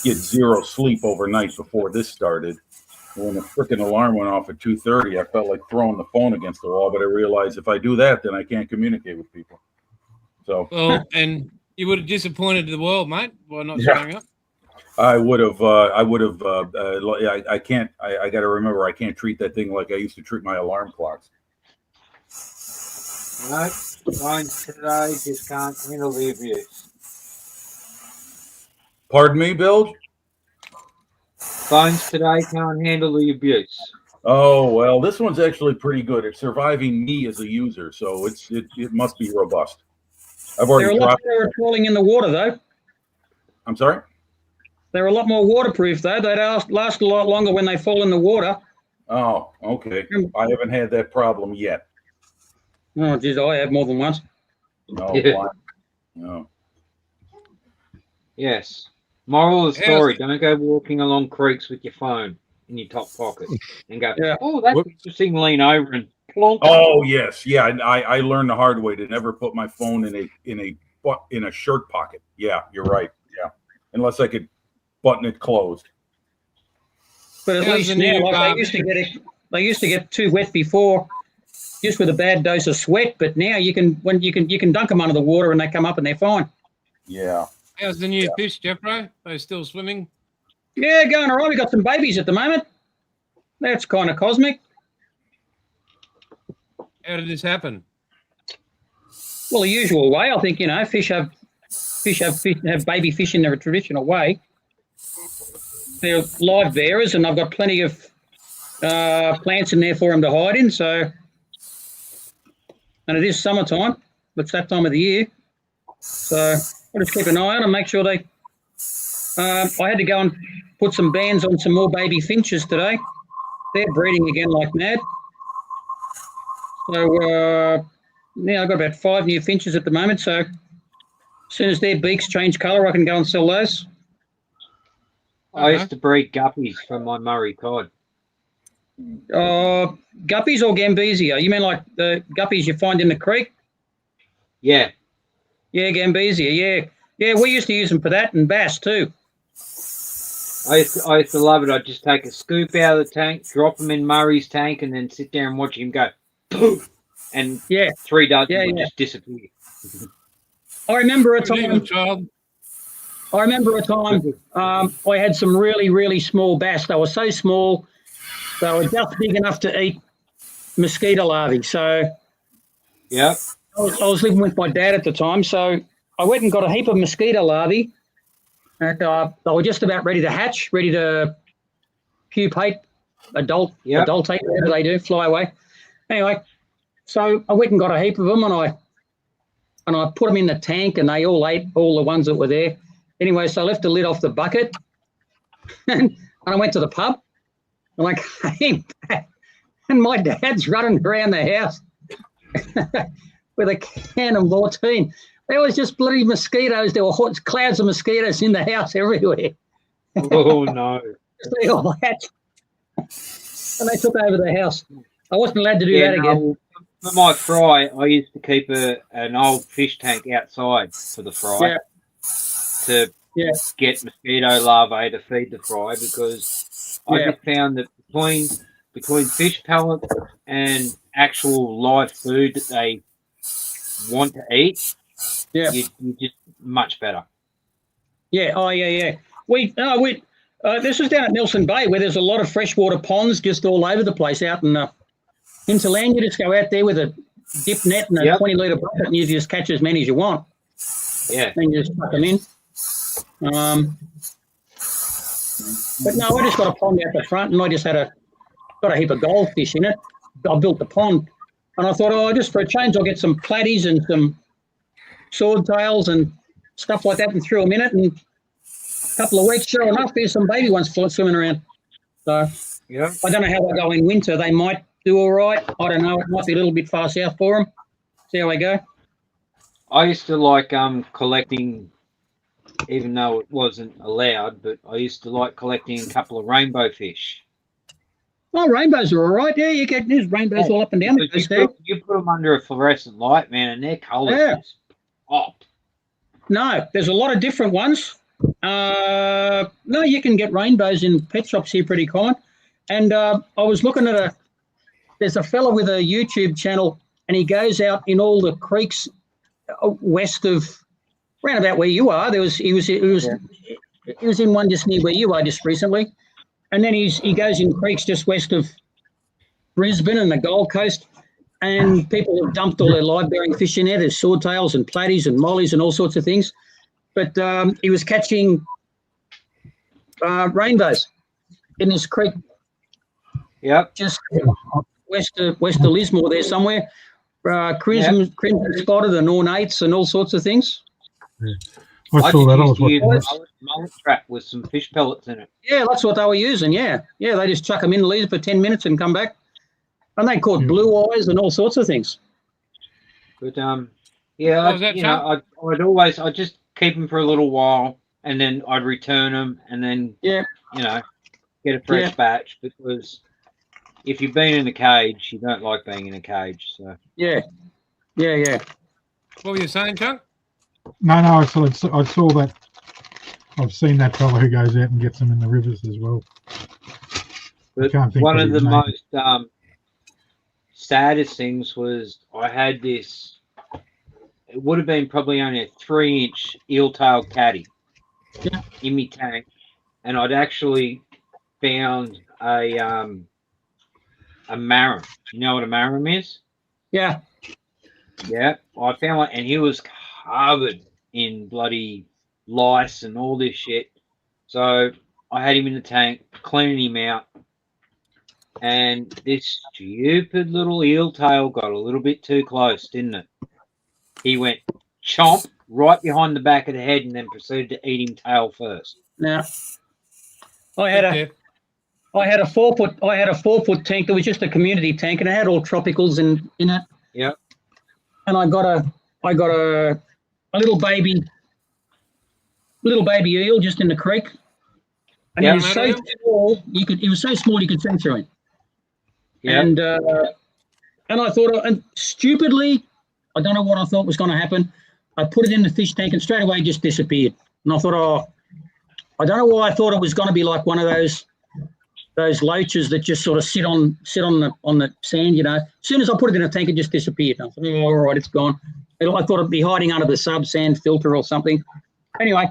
[SPEAKER 4] get 0 sleep overnight before this started. When the freaking alarm went off at 2:30, I felt like throwing the phone against the wall, but I realized if I do that, then I can't communicate with people. So
[SPEAKER 1] Well, and you would have disappointed the world, mate, by not
[SPEAKER 4] Yeah.
[SPEAKER 1] showing up.
[SPEAKER 4] I would have. I can't. I got to remember. I can't treat that thing like I used to treat my alarm clocks.
[SPEAKER 2] No, mine today just can't handle the abuse.
[SPEAKER 4] Pardon me, Bill?
[SPEAKER 2] Phones today can't handle the abuse.
[SPEAKER 4] Oh well, this one's actually pretty good. It's surviving me as a user, so it must be robust. I've
[SPEAKER 6] They're
[SPEAKER 4] already
[SPEAKER 6] a lot
[SPEAKER 4] dropped.
[SPEAKER 6] better at falling in the water, though.
[SPEAKER 4] I'm sorry.
[SPEAKER 6] They're a lot more waterproof, though. They last a lot longer when they fall in the water.
[SPEAKER 4] Oh, okay. I haven't had that problem yet.
[SPEAKER 6] Oh, geez, I have more than once.
[SPEAKER 4] No.
[SPEAKER 2] Yeah.
[SPEAKER 4] Why? No.
[SPEAKER 2] Yes. Moral of the story: don't go walking along creeks with your phone in your top pocket and go,
[SPEAKER 6] Yeah.
[SPEAKER 2] "Oh, that's interesting." Lean over and plonk.
[SPEAKER 4] Oh yes, yeah. I learned the hard way to never put my phone in a shirt pocket. Yeah, you're right. Yeah, unless I could button it closed.
[SPEAKER 6] But at
[SPEAKER 1] How's
[SPEAKER 6] least
[SPEAKER 1] the
[SPEAKER 6] now,
[SPEAKER 1] new
[SPEAKER 6] like
[SPEAKER 1] bar-
[SPEAKER 6] they used to get too wet before, just with a bad dose of sweat. But now you can dunk them under the water and they come up and they're fine.
[SPEAKER 4] Yeah.
[SPEAKER 1] How's the new fish, Jeffro? They're still swimming?
[SPEAKER 6] Yeah, going all right. We got some babies at the moment. That's kind of cosmic.
[SPEAKER 1] How did this happen?
[SPEAKER 6] Well, the usual way, I think. Fish have baby fish in their traditional way. They're live bearers, and I've got plenty of plants in there for them to hide in. So, and it is summertime. It's that time of the year. So I'll just keep an eye on and make sure they. I had to go and put some bands on some more baby finches today. They're breeding again like mad. So now I've got about 5 new finches at the moment. So as soon as their beaks change colour, I can go and sell those.
[SPEAKER 2] I used to breed guppies from my Murray cod.
[SPEAKER 6] Guppies or Gambesia? You mean like the guppies you find in the creek?
[SPEAKER 2] Yeah.
[SPEAKER 6] Yeah, Gambesia, yeah. Yeah, we used to use them for that and bass too.
[SPEAKER 2] I used to love it. I'd just take a scoop out of the tank, drop them in Murray's tank, and then sit there and watch him go poof, and 3 dozen would just disappear.
[SPEAKER 6] I remember a
[SPEAKER 1] Good
[SPEAKER 6] time.
[SPEAKER 1] evening, child.
[SPEAKER 6] I had some really, really small bass. They were so small, they were just big enough to eat mosquito larvae. So
[SPEAKER 2] Yeah.
[SPEAKER 6] I was living with my dad at the time, so I went and got a heap of mosquito larvae. And they were just about ready to hatch, ready to pupate, adultate, whatever they do, fly away. Anyway, so I went and got a heap of them, and I put them in the tank, and they all ate all the ones that were there. Anyway, so I left the lid off the bucket, and I went to the pub, and I came back, and my dad's running around the house with a can of Mortein. There was just bloody mosquitoes. There were clouds of mosquitoes in the house everywhere.
[SPEAKER 2] Oh, no.
[SPEAKER 6] They all hatched. And they took over the house. I wasn't allowed to do that again.
[SPEAKER 2] For my fry, I used to keep an old fish tank outside for the fry to get mosquito larvae to feed the fry, because I just found that between fish pellets and actual live food that they want to eat, you just much better.
[SPEAKER 6] Yeah. Oh, yeah. This was down at Nelson Bay, where there's a lot of freshwater ponds just all over the place out in hinterland. You just go out there with a dip net and a 20-litre bucket, and you just catch as many as you want.
[SPEAKER 2] Yeah.
[SPEAKER 6] And you just chuck them in. But no, I just got a pond out the front, and I just got a heap of goldfish in it. I built the pond, and I thought, just for a change, I'll get some platies and some swordtails and stuff like that, and threw them in it. And a couple of weeks, sure enough, there's some baby ones swimming around. So I don't know how they go in winter. They might do all right. I don't know. It might be a little bit far south for them. See how they go.
[SPEAKER 2] I used to like collecting, even though it wasn't allowed, but I used to like collecting a couple of rainbow fish.
[SPEAKER 6] Oh, rainbows are all right. Yeah, you get these rainbows all up and down.
[SPEAKER 2] You put them under a fluorescent light, man, and their colours just pop.
[SPEAKER 6] No, there's a lot of different ones. No, you can get rainbows in pet shops here pretty common. And I was looking at there's a fella with a YouTube channel, and he goes out in all the creeks west of, round about where you are. He was in one just near where you are just recently. And then he goes in creeks just west of Brisbane and the Gold Coast, and people have dumped all their live-bearing fish in there. There's swordtails and platies and mollies and all sorts of things. But he was catching rainbows in this creek.
[SPEAKER 2] Yep.
[SPEAKER 6] Just west of Lismore there somewhere. Crimson spotted and ornates and all sorts of things.
[SPEAKER 8] Yeah. I saw that. I was watching
[SPEAKER 2] a mullet trap with some fish pellets in it.
[SPEAKER 6] Yeah, that's what they were using. Yeah, they just chuck them in, leave it for 10 minutes, and come back. And they caught blue eyes and all sorts of things.
[SPEAKER 2] But I'd just keep them for a little while, and then I'd return them, and then get a fresh batch, because if you've been in a cage, you don't like being in a cage. So
[SPEAKER 6] yeah.
[SPEAKER 1] What were you saying, Chuck?
[SPEAKER 8] No, I saw that. I've seen that fella who goes out and gets them in the rivers as well.
[SPEAKER 2] But one of the most saddest things was I had this. It would have been probably only a 3-inch eel-tailed caddy in my tank, and I'd actually found a marram. You know what a marram is?
[SPEAKER 6] Yeah.
[SPEAKER 2] Yeah, I found one, and he was covered in bloody lice and all this shit. So I had him in the tank, cleaning him out, and this stupid little eel tail got a little bit too close, didn't it? He went chomp right behind the back of the head, and then proceeded to eat him tail first.
[SPEAKER 6] Now, I had a 4-foot tank that was just a community tank, and it had all tropicals in it.
[SPEAKER 2] Yeah. And
[SPEAKER 6] I got a little baby eel just in the creek, and he was so small he was so small you could see through him. Yeah. And I thought, and stupidly, I don't know what I thought was going to happen. I put it in the fish tank and straight away it just disappeared. And I thought, oh, I don't know why I thought it was going to be like one of those loaches that just sort of sit on the sand, you know. As soon as I put it in a tank, it just disappeared. I thought, oh, all right, it's gone. I thought it'd be hiding under the sand filter or something. Anyway,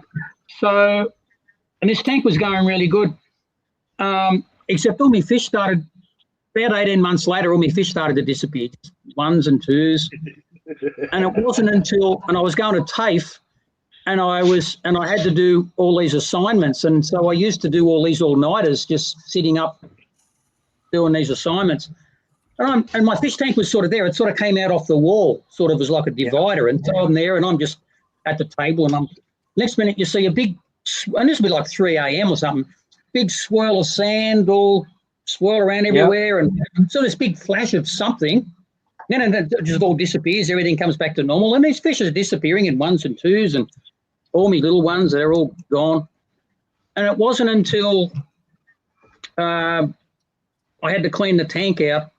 [SPEAKER 6] so, and this tank was going really good, except all my fish started, about 18 months later, all my fish started to disappear, ones and twos. And it wasn't until, and I was going to TAFE, and I had to do all these assignments. And so I used to do all these all-nighters, just sitting up doing these assignments. And my fish tank was sort of there. It sort of came out off the wall, sort of as like a divider. And so I'm there and I'm just at the table and next minute you see a big, and this would be like 3 a.m. or something, big swirl of sand all swirl around everywhere. And so this big flash of something. Then it just all disappears. Everything comes back to normal. And these fish are disappearing in ones and twos and all my little ones, they're all gone. And it wasn't until I had to clean the tank out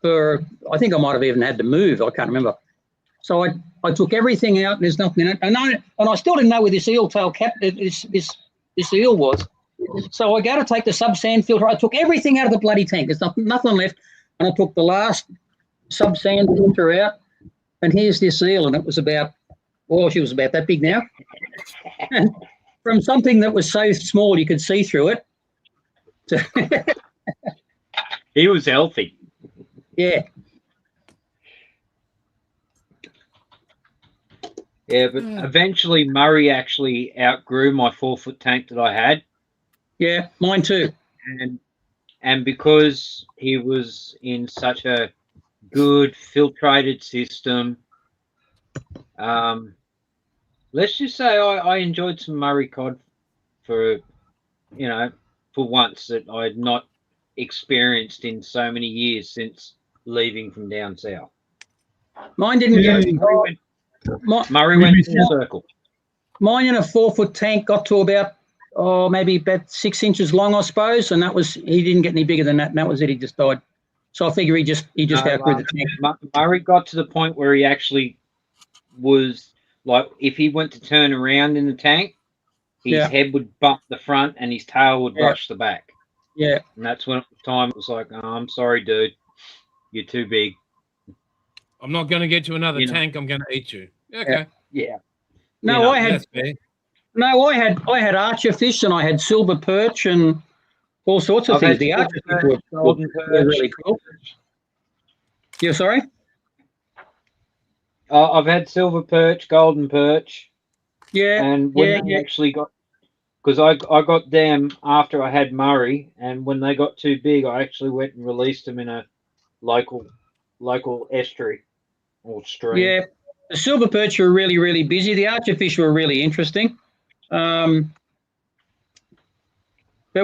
[SPEAKER 6] for, I think I might have even had to move. I can't remember. So I took everything out and there's nothing in it. And I still didn't know where this eel tail this eel was. So I go to take the sub-sand filter. I took everything out of the bloody tank. There's nothing left. And I took the last sub-sand filter out. And here's this eel. And it was about, well, she was about that big now. And from something that was so small you could see through it.
[SPEAKER 2] He was healthy.
[SPEAKER 6] Yeah.
[SPEAKER 2] Yeah, but eventually Murray actually outgrew my 4-foot tank that I had.
[SPEAKER 6] Yeah, mine too.
[SPEAKER 2] And because he was in such a good filtrated system, let's just say I enjoyed some Murray cod for once that I had not experienced in so many years since leaving from down south.
[SPEAKER 6] Mine didn't get
[SPEAKER 2] Murray went in a circle.
[SPEAKER 6] Mine in a 4-foot tank got to about maybe about 6 inches long, I suppose, and he didn't get any bigger than that, and that was it. He just died. So I figure he just outgrew the tank.
[SPEAKER 2] Murray got to the point where he actually was like, if he went to turn around in the tank, his head would bump the front and his tail would brush the back.
[SPEAKER 6] Yeah.
[SPEAKER 2] And that's when at the time it was like, oh, I'm sorry, dude. You're too big.
[SPEAKER 1] I'm not going to get you another tank. I'm going to eat you. Okay.
[SPEAKER 2] Yeah.
[SPEAKER 6] No, I had archer fish and I had silver perch and all sorts of things. The archer fish were really cool. Yeah, sorry?
[SPEAKER 2] I've had silver perch, golden perch.
[SPEAKER 6] Yeah.
[SPEAKER 2] And when they actually got, because I got them after I had Murray, and when they got too big, I actually went and released them in a local estuary or stream.
[SPEAKER 6] Yeah. The silver perch were really, really busy. The archer fish were really interesting. But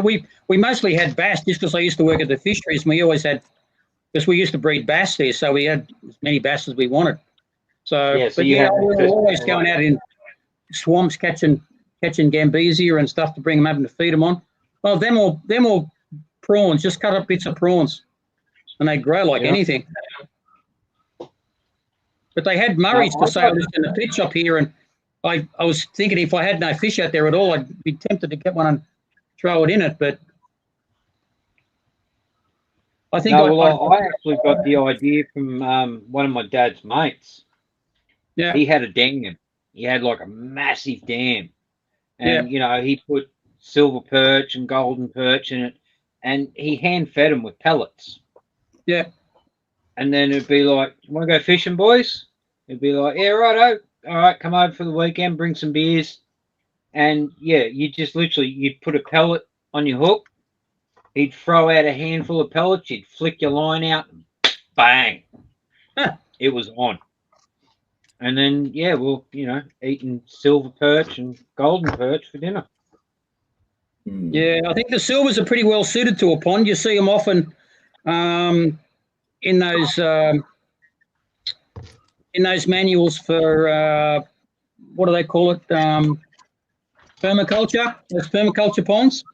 [SPEAKER 6] we mostly had bass just because I used to work at the fisheries. And we always had, because we used to breed bass there, so we had as many bass as we wanted. So, we were always going out in swamps catching gambesia and stuff to bring them up and to feed them on. Well, them all prawns, just cut up bits of prawns, and they grow like anything. But they had Murrays for sale in the pit shop here, and I was thinking if I had no fish out there at all, I'd be tempted to get one and throw it in it. But I think
[SPEAKER 2] I actually got the idea from one of my dad's mates.
[SPEAKER 6] Yeah,
[SPEAKER 2] he had a dam. He had like a massive dam, and he put silver perch and golden perch in it, and he hand fed them with pellets.
[SPEAKER 6] Yeah.
[SPEAKER 2] And then it'd be like, "You want to go fishing, boys?" It'd be like, "Yeah, righto. All right, come over for the weekend, bring some beers." And you just literally, you'd put a pellet on your hook. He'd throw out a handful of pellets. You'd flick your line out, and bang, it was on. And then eating silver perch and golden perch for dinner.
[SPEAKER 6] Yeah, I think the silvers are pretty well suited to a pond. You see them often in those manuals for what do they call it? Permaculture. Those permaculture ponds.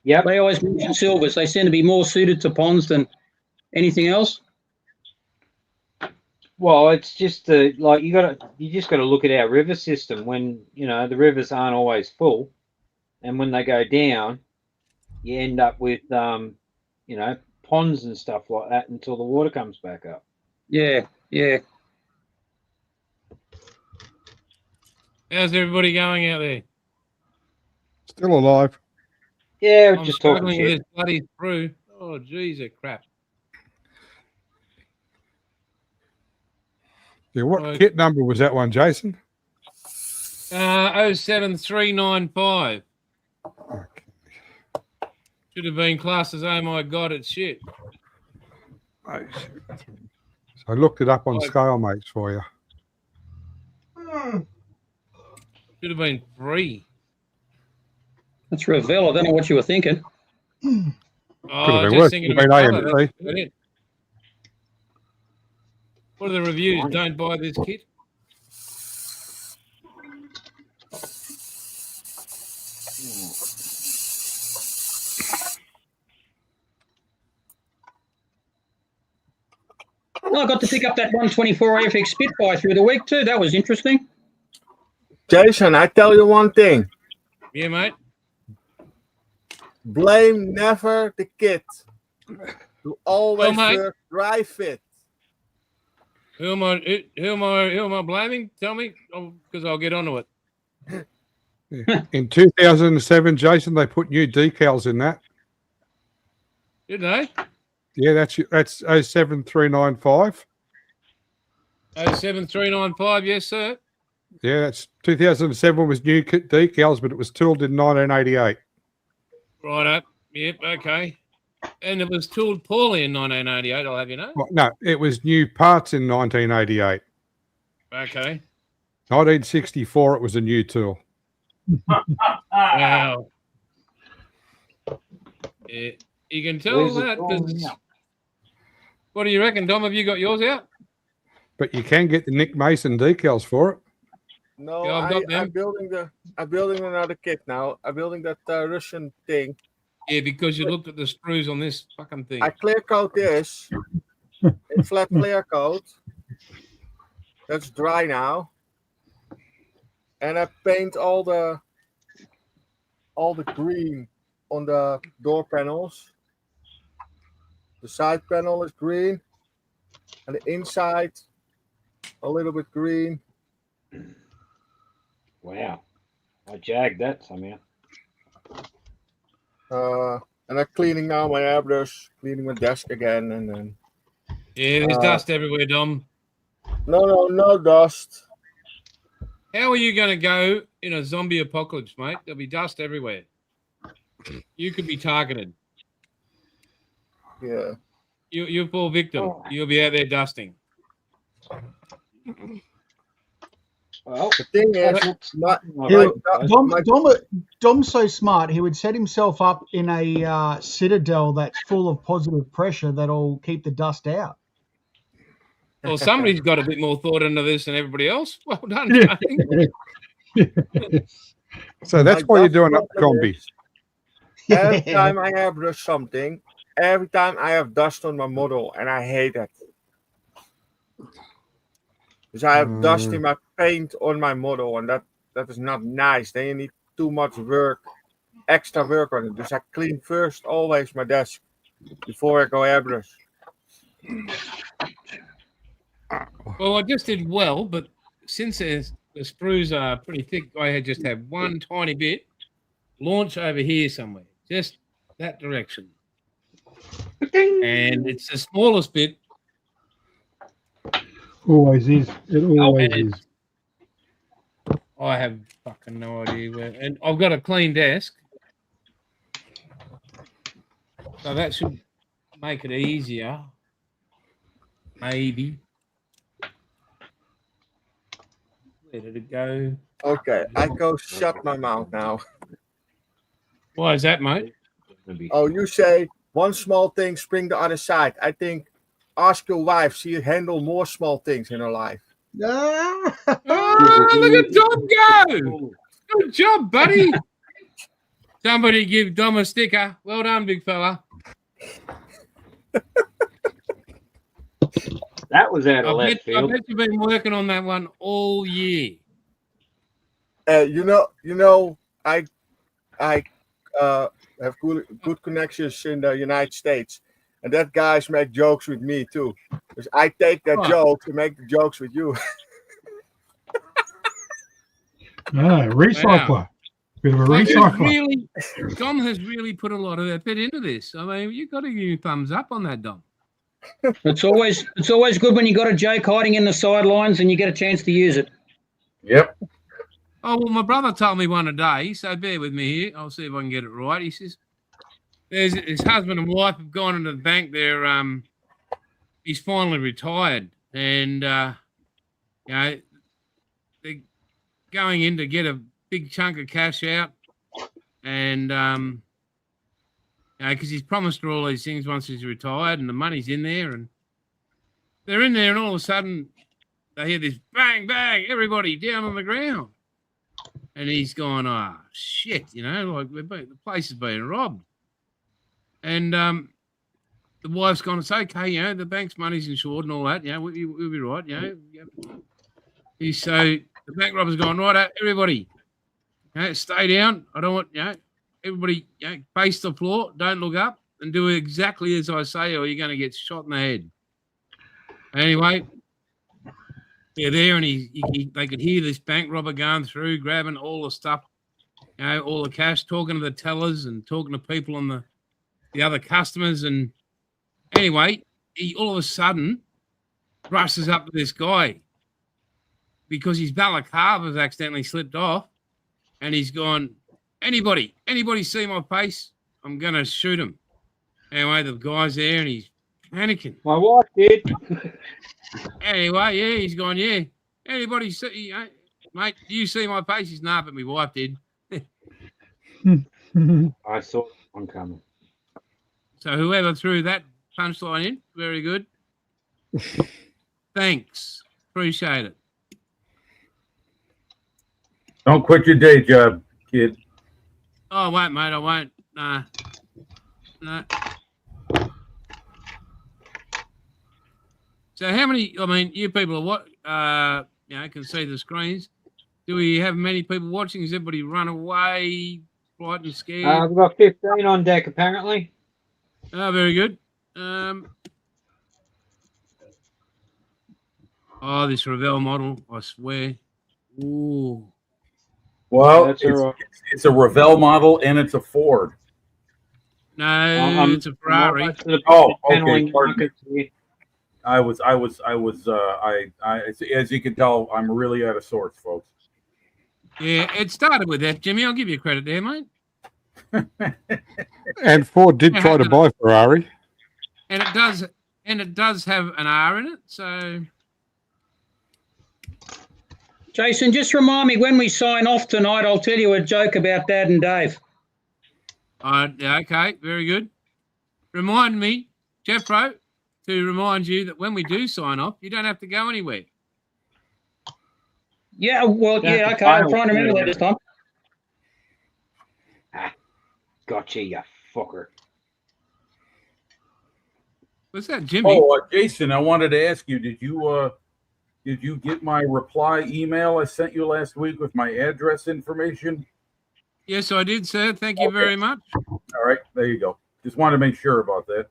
[SPEAKER 2] Yeah,
[SPEAKER 6] they always mention silvers. They seem to be more suited to ponds than anything else.
[SPEAKER 2] Well, it's just you just got to look at our river system when the rivers aren't always full, and when they go down, you end up with ponds and stuff like that until the water comes back up.
[SPEAKER 6] Yeah, yeah.
[SPEAKER 1] How's everybody going out there?
[SPEAKER 5] Still alive.
[SPEAKER 2] Yeah, we're
[SPEAKER 1] I'm
[SPEAKER 2] just talking
[SPEAKER 1] struggling with
[SPEAKER 2] shit.
[SPEAKER 1] this bloody through. Oh, geez, a crap.
[SPEAKER 5] Yeah, what
[SPEAKER 1] Right.
[SPEAKER 5] kit number was that one, Jason?
[SPEAKER 1] 07395.
[SPEAKER 5] Okay.
[SPEAKER 1] Should have been classed as, oh my God, it's shit.
[SPEAKER 5] Oh, shit. So I looked it up on
[SPEAKER 1] Right.
[SPEAKER 5] scale mates for you.
[SPEAKER 1] Should have been 3.
[SPEAKER 6] That's Ravel. I don't know what you were thinking.
[SPEAKER 5] Could
[SPEAKER 1] Oh,
[SPEAKER 5] have been
[SPEAKER 1] just
[SPEAKER 5] worse.
[SPEAKER 1] thinking
[SPEAKER 5] Could have been A
[SPEAKER 1] of
[SPEAKER 5] and
[SPEAKER 1] colour,
[SPEAKER 5] C.
[SPEAKER 1] that's about it. What are the reviews? Don't buy this kit.
[SPEAKER 6] Well, I got to pick up that 124 FX Spitfire through the week too. That was interesting.
[SPEAKER 7] Jason, I tell you one thing.
[SPEAKER 1] Yeah, mate.
[SPEAKER 7] Blame never the kit. You always
[SPEAKER 1] mate.
[SPEAKER 7] work dry fit.
[SPEAKER 1] Who am I blaming? Tell me, because I'll get onto it.
[SPEAKER 5] In 2007, Jason, they put new decals in that.
[SPEAKER 1] Did they?
[SPEAKER 5] Yeah, that's 07395.
[SPEAKER 1] 07395, yes, sir.
[SPEAKER 5] Yeah, that's 2007 was new kit decals, but it was tooled in 1988.
[SPEAKER 1] Right up. Yep, okay. And it was tooled poorly in 1988, I'll have you know.
[SPEAKER 5] Well, no, it was new parts in 1988.
[SPEAKER 1] Okay.
[SPEAKER 5] 1964, it was a new tool.
[SPEAKER 1] Wow. Yeah, you can tell
[SPEAKER 2] Where's it
[SPEAKER 1] that
[SPEAKER 2] gone
[SPEAKER 1] because.
[SPEAKER 2] now?
[SPEAKER 1] What do you reckon, Dom? Have you got yours out?
[SPEAKER 5] But you can get the Nick Mason decals for it.
[SPEAKER 7] No,
[SPEAKER 1] Yeah, I've got them.
[SPEAKER 7] I'm building another kit now. I'm building that Russian thing.
[SPEAKER 1] Yeah, because you looked at the screws on this fucking thing.
[SPEAKER 7] I clear coat this in flat clear coat. That's dry now. And I paint all the green on the door panels. The side panel is green, and the inside a little bit green.
[SPEAKER 2] Wow, I jagged that somehow.
[SPEAKER 7] And I'm cleaning now my airbrush, cleaning my desk again, and then.
[SPEAKER 1] Yeah, there's dust everywhere, Dom.
[SPEAKER 7] No dust.
[SPEAKER 1] How are you going to go in a zombie apocalypse, mate? There'll be dust everywhere. You could be targeted.
[SPEAKER 7] Yeah.
[SPEAKER 1] You poor victim. You'll be out there dusting.
[SPEAKER 2] Well,
[SPEAKER 7] The thing is,
[SPEAKER 3] Dom's so smart, he would set himself up in a citadel that's full of positive pressure that'll keep the dust out.
[SPEAKER 1] Well, somebody's got a bit more thought into this than everybody else. Well done, Tony.
[SPEAKER 5] So that's
[SPEAKER 7] My
[SPEAKER 5] why you're
[SPEAKER 7] dust
[SPEAKER 5] doing up
[SPEAKER 7] problem
[SPEAKER 5] combi.
[SPEAKER 7] every time I airbrush something, every time I have dust on my model, and I hate it. Because I have dust in my paint on my model, and that is not nice. Then you need too much work, extra work on it. So I clean first always my desk before I go airbrush.
[SPEAKER 1] Well, I just did well, but since the sprues are pretty thick, I had just had one tiny bit launch over here somewhere, just that direction. And it's the smallest bit.
[SPEAKER 8] Always is. It always is.
[SPEAKER 1] I have fucking no idea where. And I've got a clean desk. So that should make it easier. Maybe. Where did it go?
[SPEAKER 7] Okay, I go shut my mouth now.
[SPEAKER 1] Why is that, mate?
[SPEAKER 7] Oh, you say one small thing, spring the other side. I think ask your wife, she handle more small things in her life.
[SPEAKER 1] Oh, look at Dom go! Good job, buddy. Somebody give Dom a sticker. Well done, big fella.
[SPEAKER 2] That was out of
[SPEAKER 1] I
[SPEAKER 2] left
[SPEAKER 1] bet
[SPEAKER 2] field.
[SPEAKER 1] you've been working on that one all year.
[SPEAKER 7] You know, I have good connections in the United States, and that guys make jokes with me too. Because I take that
[SPEAKER 1] Right.
[SPEAKER 7] joke to make the jokes with you.
[SPEAKER 8] Recycler. Bit of a
[SPEAKER 1] Like,
[SPEAKER 8] recycler.
[SPEAKER 1] Dom has really put a lot of effort into this. I mean, you've got to give him thumbs up on that, Dom.
[SPEAKER 6] It's always good when you got a joke hiding in the sidelines and you get a chance to use it.
[SPEAKER 4] Yep.
[SPEAKER 1] Oh, well, my brother told me one a day, so bear with me here. I'll see if I can get it right. He says, there's his husband and wife have gone into the bank. He's finally retired, and they're going in to get a big chunk of cash out, and because he's promised her all these things once he's retired, and the money's in there, and they're in there, and all of a sudden they hear this bang, bang, everybody down on the ground, and he's going, oh shit, like the place is being robbed, and the wife's gone, it's okay, the bank's money's insured and all that, we'll be right, So the bank robber's gone, right, everybody, stay down. I don't want, everybody, face the floor, don't look up, and do exactly as I say, or you're going to get shot in the head. Anyway, they're there, and they could hear this bank robber going through, grabbing all the stuff, all the cash, talking to the tellers and talking to people on the other customers. And anyway, he all of a sudden rushes up to this guy because his balaclava's accidentally slipped off, and he's gone, anybody see my face? I'm going to shoot him. Anyway, the guy's there, and he's panicking.
[SPEAKER 2] My wife did.
[SPEAKER 1] Anyway, he's gone, anybody see, mate, do you see my face? He's nah, but my wife did.
[SPEAKER 2] I saw one coming.
[SPEAKER 1] So whoever threw that punchline in, very good. Thanks. Appreciate it.
[SPEAKER 4] Don't quit your day job, kid.
[SPEAKER 1] Oh, I won't, mate. I won't. Nah. So how many, you people are what, can see the screens. Do we have many people watching? Is everybody run away, frightened, scared?
[SPEAKER 2] We've got 15 on deck, apparently.
[SPEAKER 1] Oh, very good. This Revell model, I swear. Ooh.
[SPEAKER 4] Well,
[SPEAKER 2] That's
[SPEAKER 4] it's a Revell model, and it's a Ford.
[SPEAKER 1] No, it's a Ferrari.
[SPEAKER 4] Oh, okay. As you can tell, I'm really out of sorts, folks.
[SPEAKER 1] Yeah, it started with that, Jimmy. I'll give you credit there, mate.
[SPEAKER 5] And Ford did try to buy Ferrari.
[SPEAKER 1] And it does have an R in it, so
[SPEAKER 6] Jason, just remind me when we sign off tonight, I'll tell you a joke about Dad and Dave.
[SPEAKER 1] Okay, very good. Remind me, Jeffro, to remind you that when we do sign off, you don't have to go anywhere.
[SPEAKER 6] Yeah, well, okay. I'll try and remember that this time.
[SPEAKER 2] Gotcha, you fucker.
[SPEAKER 1] What's that, Jimmy?
[SPEAKER 4] Oh, Jason, I wanted to ask you, did you get my reply email I sent you last week with my address information?
[SPEAKER 1] Yes, I did, sir. Thank you very much.
[SPEAKER 4] All right, there you go. Just wanted to make sure about that.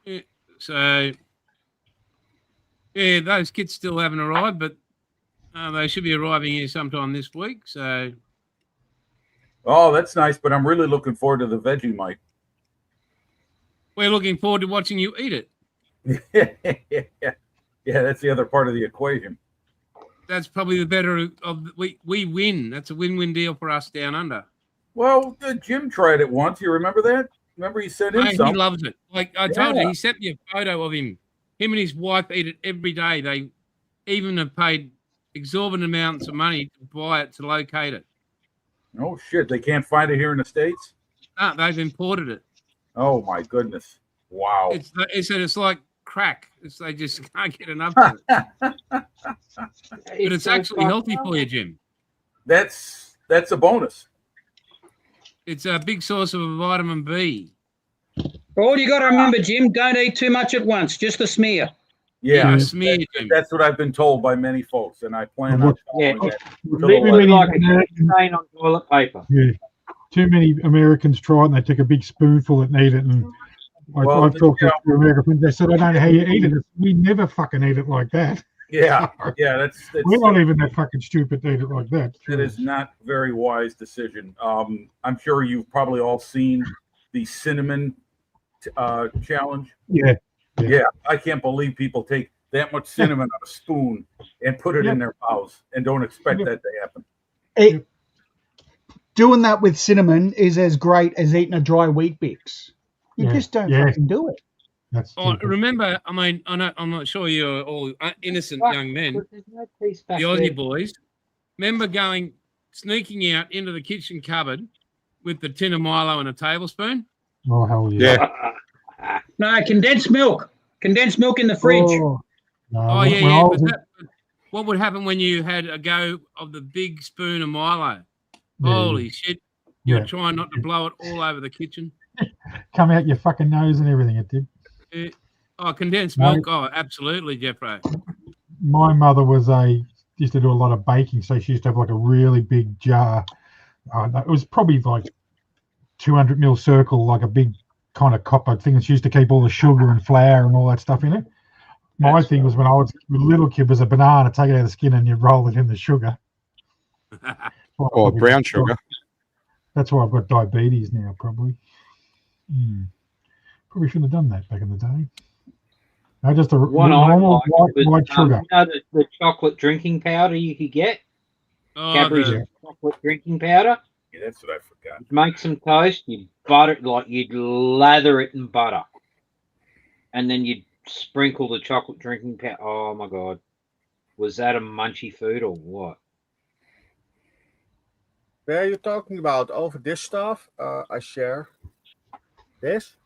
[SPEAKER 1] Yeah, so, those kits still haven't arrived, but they should be arriving here sometime this week. So,
[SPEAKER 4] oh, that's nice, but I'm really looking forward to the Vegemite.
[SPEAKER 1] We're looking forward to watching you eat it.
[SPEAKER 4] Yeah, that's the other part of the equation.
[SPEAKER 1] That's probably the better of we win. That's a win-win deal for us down under.
[SPEAKER 4] Well, Jim tried it once. You remember that? Remember he sent in some?
[SPEAKER 1] He loves it. Like I told you, he sent me a photo of him. Him and his wife eat it every day. They even have paid exorbitant amounts of money to buy it, to locate it.
[SPEAKER 4] Oh, shit. They can't find it here in the States?
[SPEAKER 1] No, they've imported it.
[SPEAKER 4] Oh, my goodness. Wow.
[SPEAKER 1] It's like crack. They just can't get enough of it. But it's actually healthy for you, Jim.
[SPEAKER 4] That's a bonus.
[SPEAKER 1] It's a big source of vitamin B.
[SPEAKER 6] All you got to remember, Jim, don't eat too much at once, just a smear.
[SPEAKER 4] Yeah,
[SPEAKER 1] smeared him.
[SPEAKER 4] that's what I've been told by many folks, and I plan
[SPEAKER 8] What-
[SPEAKER 4] on
[SPEAKER 2] Yeah,
[SPEAKER 4] following that.
[SPEAKER 2] literally
[SPEAKER 8] many
[SPEAKER 2] like a
[SPEAKER 8] Americans-
[SPEAKER 2] stain on toilet paper.
[SPEAKER 8] Yeah. Too many Americans try it and they take a big spoonful and eat it. And
[SPEAKER 4] Well,
[SPEAKER 8] I've talked
[SPEAKER 4] you
[SPEAKER 8] to a few American friends. They said, I don't know how you eat it. We never fucking eat it like that.
[SPEAKER 4] Yeah, that's
[SPEAKER 8] We're not even that fucking stupid to eat it like that.
[SPEAKER 4] That is not a very wise decision. I'm sure you've probably all seen the cinnamon challenge.
[SPEAKER 8] Yeah.
[SPEAKER 4] Yeah, I can't believe people take that much cinnamon on a spoon and put it in their mouths and don't expect that to happen.
[SPEAKER 3] Doing that with cinnamon is as great as eating a dry wheat Bix. You just don't fucking do it.
[SPEAKER 8] That's
[SPEAKER 1] Remember, I mean, I'm not sure you're all innocent young men,
[SPEAKER 2] There's no piece back
[SPEAKER 1] the Aussie
[SPEAKER 2] there.
[SPEAKER 1] boys. Remember sneaking out into the kitchen cupboard with the tin of Milo and a tablespoon?
[SPEAKER 8] Oh, hell yeah.
[SPEAKER 5] Yeah.
[SPEAKER 6] No, condensed milk. Condensed milk in the fridge.
[SPEAKER 3] Oh,
[SPEAKER 8] No,
[SPEAKER 1] Oh,
[SPEAKER 8] when-
[SPEAKER 1] yeah,
[SPEAKER 8] when I
[SPEAKER 1] yeah.
[SPEAKER 8] was
[SPEAKER 1] But
[SPEAKER 8] in-
[SPEAKER 1] what would happen when you had a go of the big spoon of Milo?
[SPEAKER 8] Yeah.
[SPEAKER 1] Holy shit. You're
[SPEAKER 8] Yeah.
[SPEAKER 1] trying not to blow it all over the kitchen.
[SPEAKER 8] come out your fucking nose and everything, it did.
[SPEAKER 1] Oh, condensed
[SPEAKER 8] No.
[SPEAKER 1] milk. Oh, absolutely, Jeffro.
[SPEAKER 8] My mother used to do a lot of baking, so she used to have like a really big jar. It was probably like 200 mil circle, like a big kind of copper thing. And she used to keep all the sugar and flour and all that stuff in it. My thing was when I was a little kid was a banana, take it out of the skin and you roll it in the sugar.
[SPEAKER 5] Or brown sugar.
[SPEAKER 8] That's why I've got diabetes now, probably. Probably shouldn't have done that back in the day. No, just a
[SPEAKER 2] One I
[SPEAKER 8] normal
[SPEAKER 2] liked was,
[SPEAKER 8] white sugar.
[SPEAKER 2] you know, the chocolate drinking powder you could get?
[SPEAKER 1] Oh,
[SPEAKER 2] Cadbury's
[SPEAKER 1] the-
[SPEAKER 2] chocolate drinking powder.
[SPEAKER 4] Yeah, that's what I forgot.
[SPEAKER 2] Make some toast, you'd butter it, like you'd lather it in butter. And then you'd sprinkle the chocolate drinking powder. Oh my God. Was that a munchy food or what?
[SPEAKER 7] Where are you talking about? Over this stuff? I share this.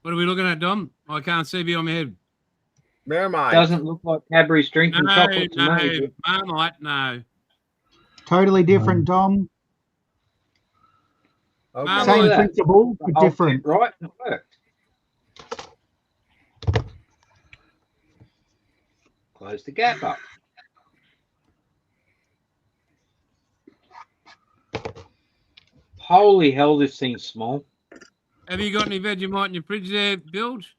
[SPEAKER 1] What are we looking at, Dom? I can't see beyond my head.
[SPEAKER 7] Marmite.
[SPEAKER 2] Doesn't look like Cadbury's drinking
[SPEAKER 1] No,
[SPEAKER 2] chocolate to
[SPEAKER 1] no,
[SPEAKER 2] me.
[SPEAKER 1] Marmite, no.
[SPEAKER 3] totally different, Dom.
[SPEAKER 7] Okay.
[SPEAKER 1] Marmite.
[SPEAKER 3] Same
[SPEAKER 2] that.
[SPEAKER 3] principle,
[SPEAKER 2] The
[SPEAKER 3] but
[SPEAKER 2] whole
[SPEAKER 3] different.
[SPEAKER 2] thing, right? It worked. Close the gap up. Holy hell, this thing's small.
[SPEAKER 1] Have you got any Vegemite in your fridge there, Bilge?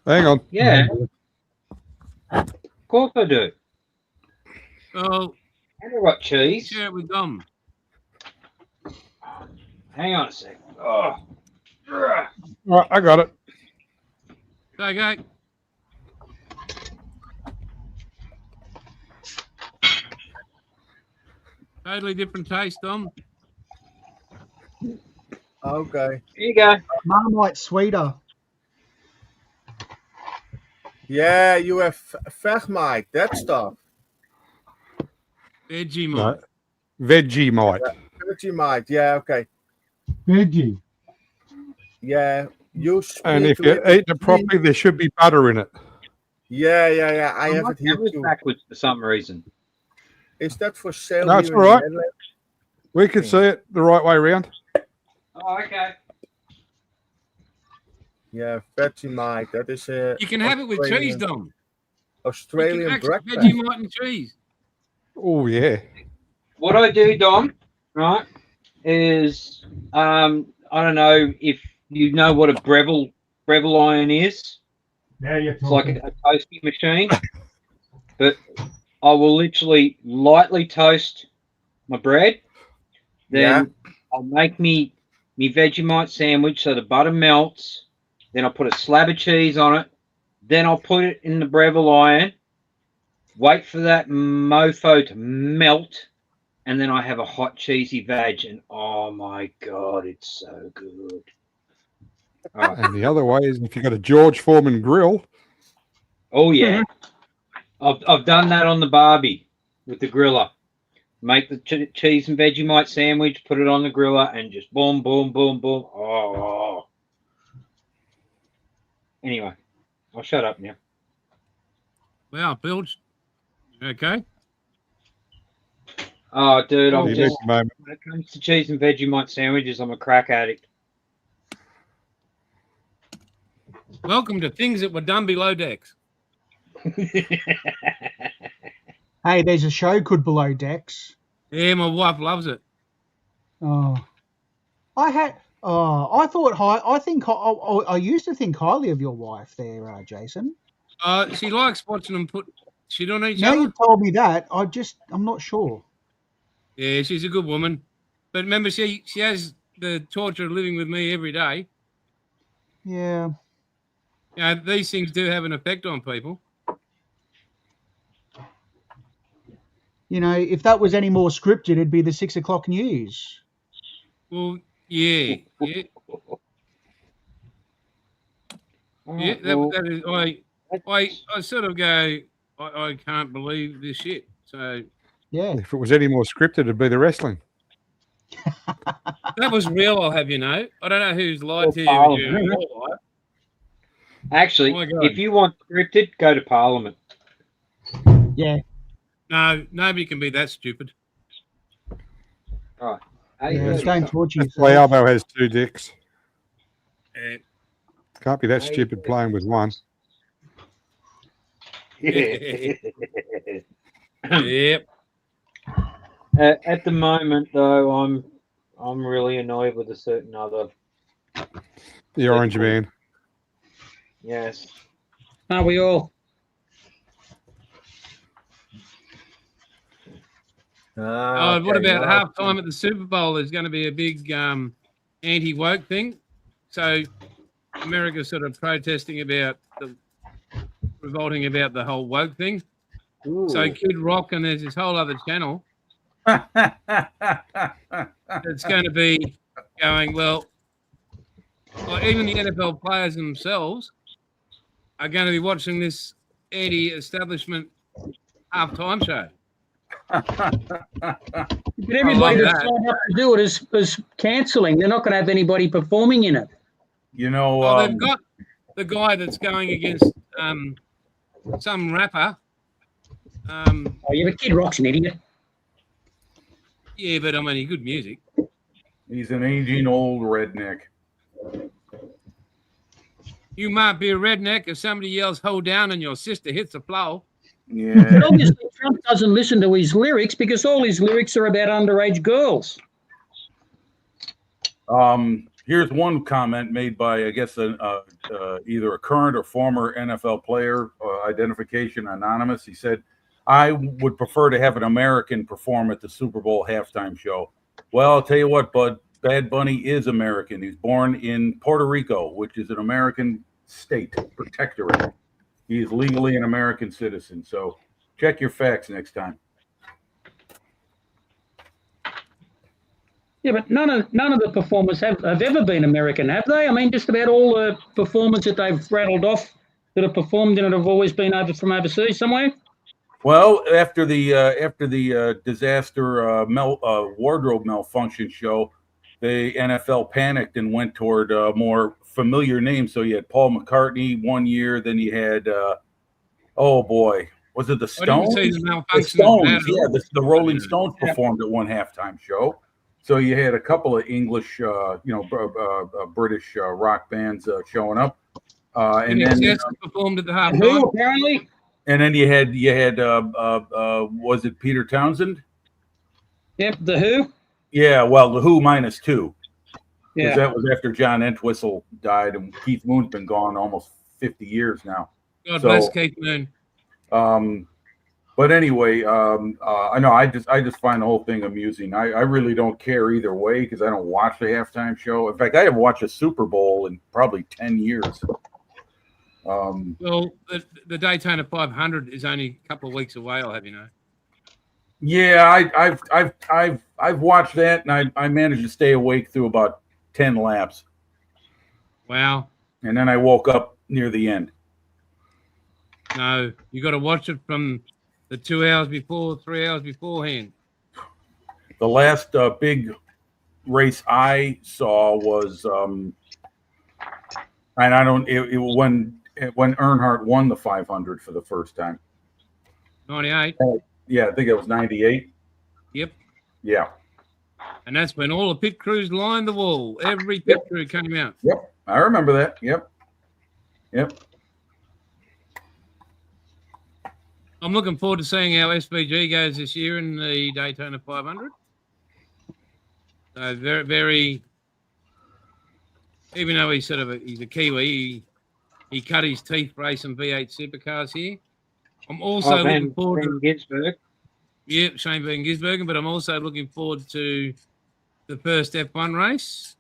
[SPEAKER 5] Hang on.
[SPEAKER 2] Yeah, of course I do.
[SPEAKER 1] Well,
[SPEAKER 2] And I've got cheese.
[SPEAKER 1] share it with Dom.
[SPEAKER 2] Hang on a sec. Oh. Ugh.
[SPEAKER 5] All right, I got it.
[SPEAKER 1] Okay. Totally different taste, Dom.
[SPEAKER 7] Okay.
[SPEAKER 2] Here you go.
[SPEAKER 3] Marmite sweeter.
[SPEAKER 7] Yeah, you have Vegemite, that stuff.
[SPEAKER 1] Vegemite.
[SPEAKER 5] No. Vegemite.
[SPEAKER 7] Vegemite, yeah, okay.
[SPEAKER 8] Veggie.
[SPEAKER 7] Yeah, you
[SPEAKER 5] And
[SPEAKER 7] split
[SPEAKER 5] if you
[SPEAKER 7] with
[SPEAKER 5] eat it properly, there should be butter in it.
[SPEAKER 7] Yeah. I have
[SPEAKER 2] My
[SPEAKER 7] it here
[SPEAKER 2] camera's
[SPEAKER 7] too.
[SPEAKER 2] backwards for some reason.
[SPEAKER 7] Is that for sale?
[SPEAKER 5] No, it's
[SPEAKER 7] here
[SPEAKER 5] all
[SPEAKER 7] in
[SPEAKER 5] right.
[SPEAKER 7] Netherlands?
[SPEAKER 5] We can see it the right way around.
[SPEAKER 2] Oh, okay.
[SPEAKER 7] Yeah, Vegemite. That is a
[SPEAKER 1] You can have it with cheese, Dom. You
[SPEAKER 7] Australian
[SPEAKER 1] can actually
[SPEAKER 7] breakfast.
[SPEAKER 1] Vegemite and cheese.
[SPEAKER 5] Oh, yeah.
[SPEAKER 2] What I do, Dom, right, is I don't know if you know what a Breville iron is.
[SPEAKER 8] Now you're
[SPEAKER 2] It's like
[SPEAKER 8] talking.
[SPEAKER 2] a toasting machine. But I will literally lightly toast my bread. Then I'll make me Vegemite sandwich so the butter melts. Then I'll put a slab of cheese on it. Then I'll put it in the Breville iron. Wait for that mofo to melt. And then I have a hot cheesy veg. And oh my God, it's so good. All right.
[SPEAKER 5] And the other way is if you've got a George Foreman grill.
[SPEAKER 2] Oh yeah, I've done that on the Barbie with the griller. Make the cheese and Vegemite sandwich, put it on the griller, and just boom, boom, boom, boom. Oh. Anyway, I'll shut up now.
[SPEAKER 1] Wow, Bilge. Okay.
[SPEAKER 2] Oh, dude, I'm
[SPEAKER 5] You
[SPEAKER 2] just
[SPEAKER 5] missed the moment.
[SPEAKER 2] when it comes to cheese and Vegemite sandwiches, I'm a crack addict.
[SPEAKER 1] Welcome to things that were done below decks.
[SPEAKER 3] Hey, there's a show called Below Decks.
[SPEAKER 1] Yeah, my wife loves it.
[SPEAKER 3] Oh, I used to think highly of your wife there, Jason.
[SPEAKER 1] She likes watching them put shit on each
[SPEAKER 3] Now
[SPEAKER 1] other.
[SPEAKER 3] you've told me that, I'm not sure.
[SPEAKER 1] Yeah, she's a good woman. But remember, she has the torture of living with me every day.
[SPEAKER 3] Yeah.
[SPEAKER 1] You know, these things do have an effect on people.
[SPEAKER 3] You know, if that was any more scripted, it'd be the 6 o'clock news.
[SPEAKER 1] Well, yeah. Yeah, that is. I sort of go, I can't believe this shit. So
[SPEAKER 3] Yeah.
[SPEAKER 5] If it was any more scripted, it'd be the wrestling.
[SPEAKER 1] that was real, I'll have you know. I don't know who's lied to you.
[SPEAKER 2] Well,
[SPEAKER 1] in your life.
[SPEAKER 2] Actually,
[SPEAKER 1] Oh my God.
[SPEAKER 2] if you want scripted, go to Parliament.
[SPEAKER 3] Yeah.
[SPEAKER 1] No, nobody can be that stupid.
[SPEAKER 2] Right.
[SPEAKER 3] Yeah, don't torture
[SPEAKER 5] Well,
[SPEAKER 3] yourself.
[SPEAKER 5] Albo has 2 dicks.
[SPEAKER 1] Uh,
[SPEAKER 5] Can't be that stupid playing with one.
[SPEAKER 1] yep.
[SPEAKER 2] At the moment, though, I'm really annoyed with a certain other.
[SPEAKER 5] The Orange Man.
[SPEAKER 2] Yes.
[SPEAKER 6] Are we all?
[SPEAKER 1] What about halftime at the Super Bowl? There's going to be a big anti-woke thing. So America's sort of protesting about revolting about the whole woke thing.
[SPEAKER 4] Ooh.
[SPEAKER 1] So Kid Rock, and there's this whole other channel that's going to be going, well, even the NFL players themselves are going to be watching this anti-establishment halftime show.
[SPEAKER 6] But everybody that's signed up to do it is cancelling. They're not going to have anybody performing in it.
[SPEAKER 4] You know,
[SPEAKER 1] Well, they've got the guy that's going against some rapper.
[SPEAKER 6] Oh, yeah, but Kid Rock's an idiot.
[SPEAKER 1] Yeah, but I mean, he's good music.
[SPEAKER 4] he's an aging old redneck.
[SPEAKER 1] You might be a redneck if somebody yells "hold down" and your sister hits the floor.
[SPEAKER 4] Yeah.
[SPEAKER 6] But obviously, Trump doesn't listen to his lyrics because all his lyrics are about underage girls.
[SPEAKER 4] Here's one comment made by, I guess, either a current or former NFL player, identification anonymous. He said, I would prefer to have an American perform at the Super Bowl halftime show. Well, I'll tell you what, bud, Bad Bunny is American. He's born in Puerto Rico, which is an American state protectorate. He is legally an American citizen. So check your facts next time.
[SPEAKER 6] Yeah, but none of the performers have ever been American, have they? I mean, just about all the performers that they've rattled off that have performed in it have always been from overseas somewhere.
[SPEAKER 4] Well, after the disaster wardrobe malfunction show, the NFL panicked and went toward more familiar names. So you had Paul McCartney one year, then you had oh boy, was it the Stones? The Stones, yeah, the Rolling Stones performed at one halftime show. So you had a couple of English, British rock bands showing up, and then
[SPEAKER 1] performed at the halftime.
[SPEAKER 6] Apparently.
[SPEAKER 4] And then you had was it Peter Townsend?
[SPEAKER 6] Yep, the Who.
[SPEAKER 4] Yeah, well, the Who -2.
[SPEAKER 6] Yeah,
[SPEAKER 4] that was after John Entwistle died, and Keith Moon's been gone almost 50 years now.
[SPEAKER 1] God bless Keith Moon.
[SPEAKER 4] But anyway, I know I just find the whole thing amusing. I really don't care either way because I don't watch the halftime show. In fact, I haven't watched a Super Bowl in probably 10 years.
[SPEAKER 1] Well, the Daytona 500 is only a couple of weeks away. I'll have you know.
[SPEAKER 4] Yeah, I've watched that, and I managed to stay awake through about 10 laps.
[SPEAKER 1] Wow.
[SPEAKER 4] And then I woke up near the end.
[SPEAKER 1] No, you got to watch it from the 2 hours before, 3 hours beforehand.
[SPEAKER 4] The last big race I saw was, and I don't, it when Earnhardt won the 500 for the first time.
[SPEAKER 1] 98.
[SPEAKER 4] Yeah, I think it was 98.
[SPEAKER 1] Yep.
[SPEAKER 4] Yeah.
[SPEAKER 1] And that's when all the pit crews lined the wall. Every pit crew came out.
[SPEAKER 4] Yep. I remember that. Yep. Yep.
[SPEAKER 1] I'm looking forward to seeing how SVG goes this year in the Daytona 500. So very, very. Even though he's a Kiwi, he cut his teeth racing V8 supercars here. I'm also looking forward to
[SPEAKER 2] Ginsberg.
[SPEAKER 1] Yeah, Shane Van Gisbergen, but I'm also looking forward to the first F1 race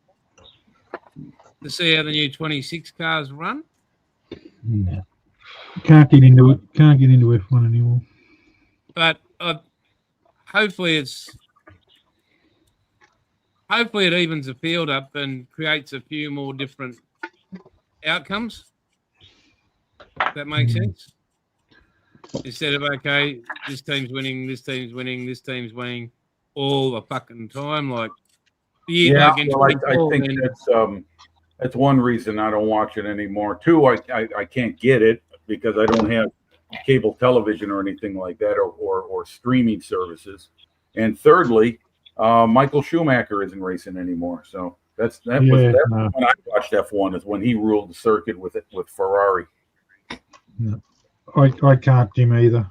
[SPEAKER 1] to see how the new 26 cars run.
[SPEAKER 8] Can't get into it. Can't get into F1 anymore.
[SPEAKER 1] But hopefully it evens the field up and creates a few more different outcomes. If that makes sense. Instead of, okay, this team's winning, this team's winning, this team's winning all the fucking time. Like,
[SPEAKER 4] Yeah, well, I think that's one reason I don't watch it anymore. Two, I can't get it because I don't have cable television or anything like that, or streaming services. And thirdly, Michael Schumacher isn't racing anymore. So that was when I watched F1 is when he ruled the circuit with Ferrari.
[SPEAKER 8] No. I can't, Jim, either.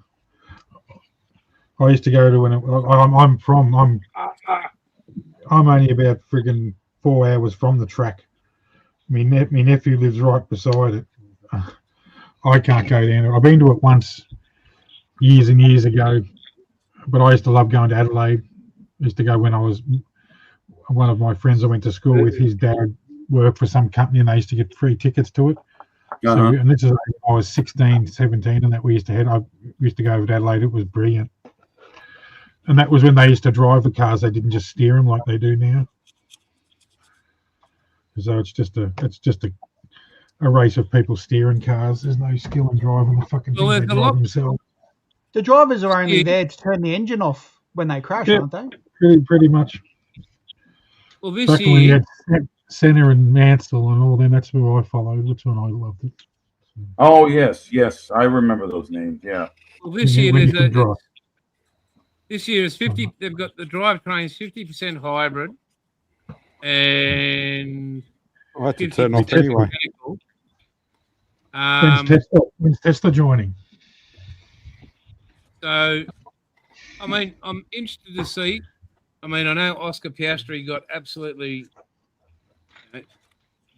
[SPEAKER 8] I used to go to I'm only about friggin' 4 hours from the track. My nephew lives right beside it. I can't go down there. I've been to it once years and years ago, but I used to love going to Adelaide. I used to go when I was one of my friends I went to school with. His dad worked for some company and they used to get free tickets to it. So, and this is when I was 16, 17, and that we used to I used to go over to Adelaide. It was brilliant. And that was when they used to drive the cars. They didn't just steer them like they do now. So it's just a race of people steering cars. There's no skill in driving the fucking thing. They drive themselves.
[SPEAKER 3] The drivers are only there to turn the engine off when they crash, aren't they?
[SPEAKER 8] Pretty much.
[SPEAKER 1] Well, this
[SPEAKER 8] back
[SPEAKER 1] year,
[SPEAKER 8] when you had Senna and Mansell and all them, that's who I followed. That's when I loved it. So.
[SPEAKER 4] Oh yes, I remember those names. Yeah.
[SPEAKER 1] Well, this year this year is 50. They've got the drivetrains 50% hybrid, and
[SPEAKER 5] I had to turn off anyway.
[SPEAKER 8] When's Tesla joining?
[SPEAKER 1] So, I mean, I'm interested to see. I mean, I know Oscar Piastri got absolutely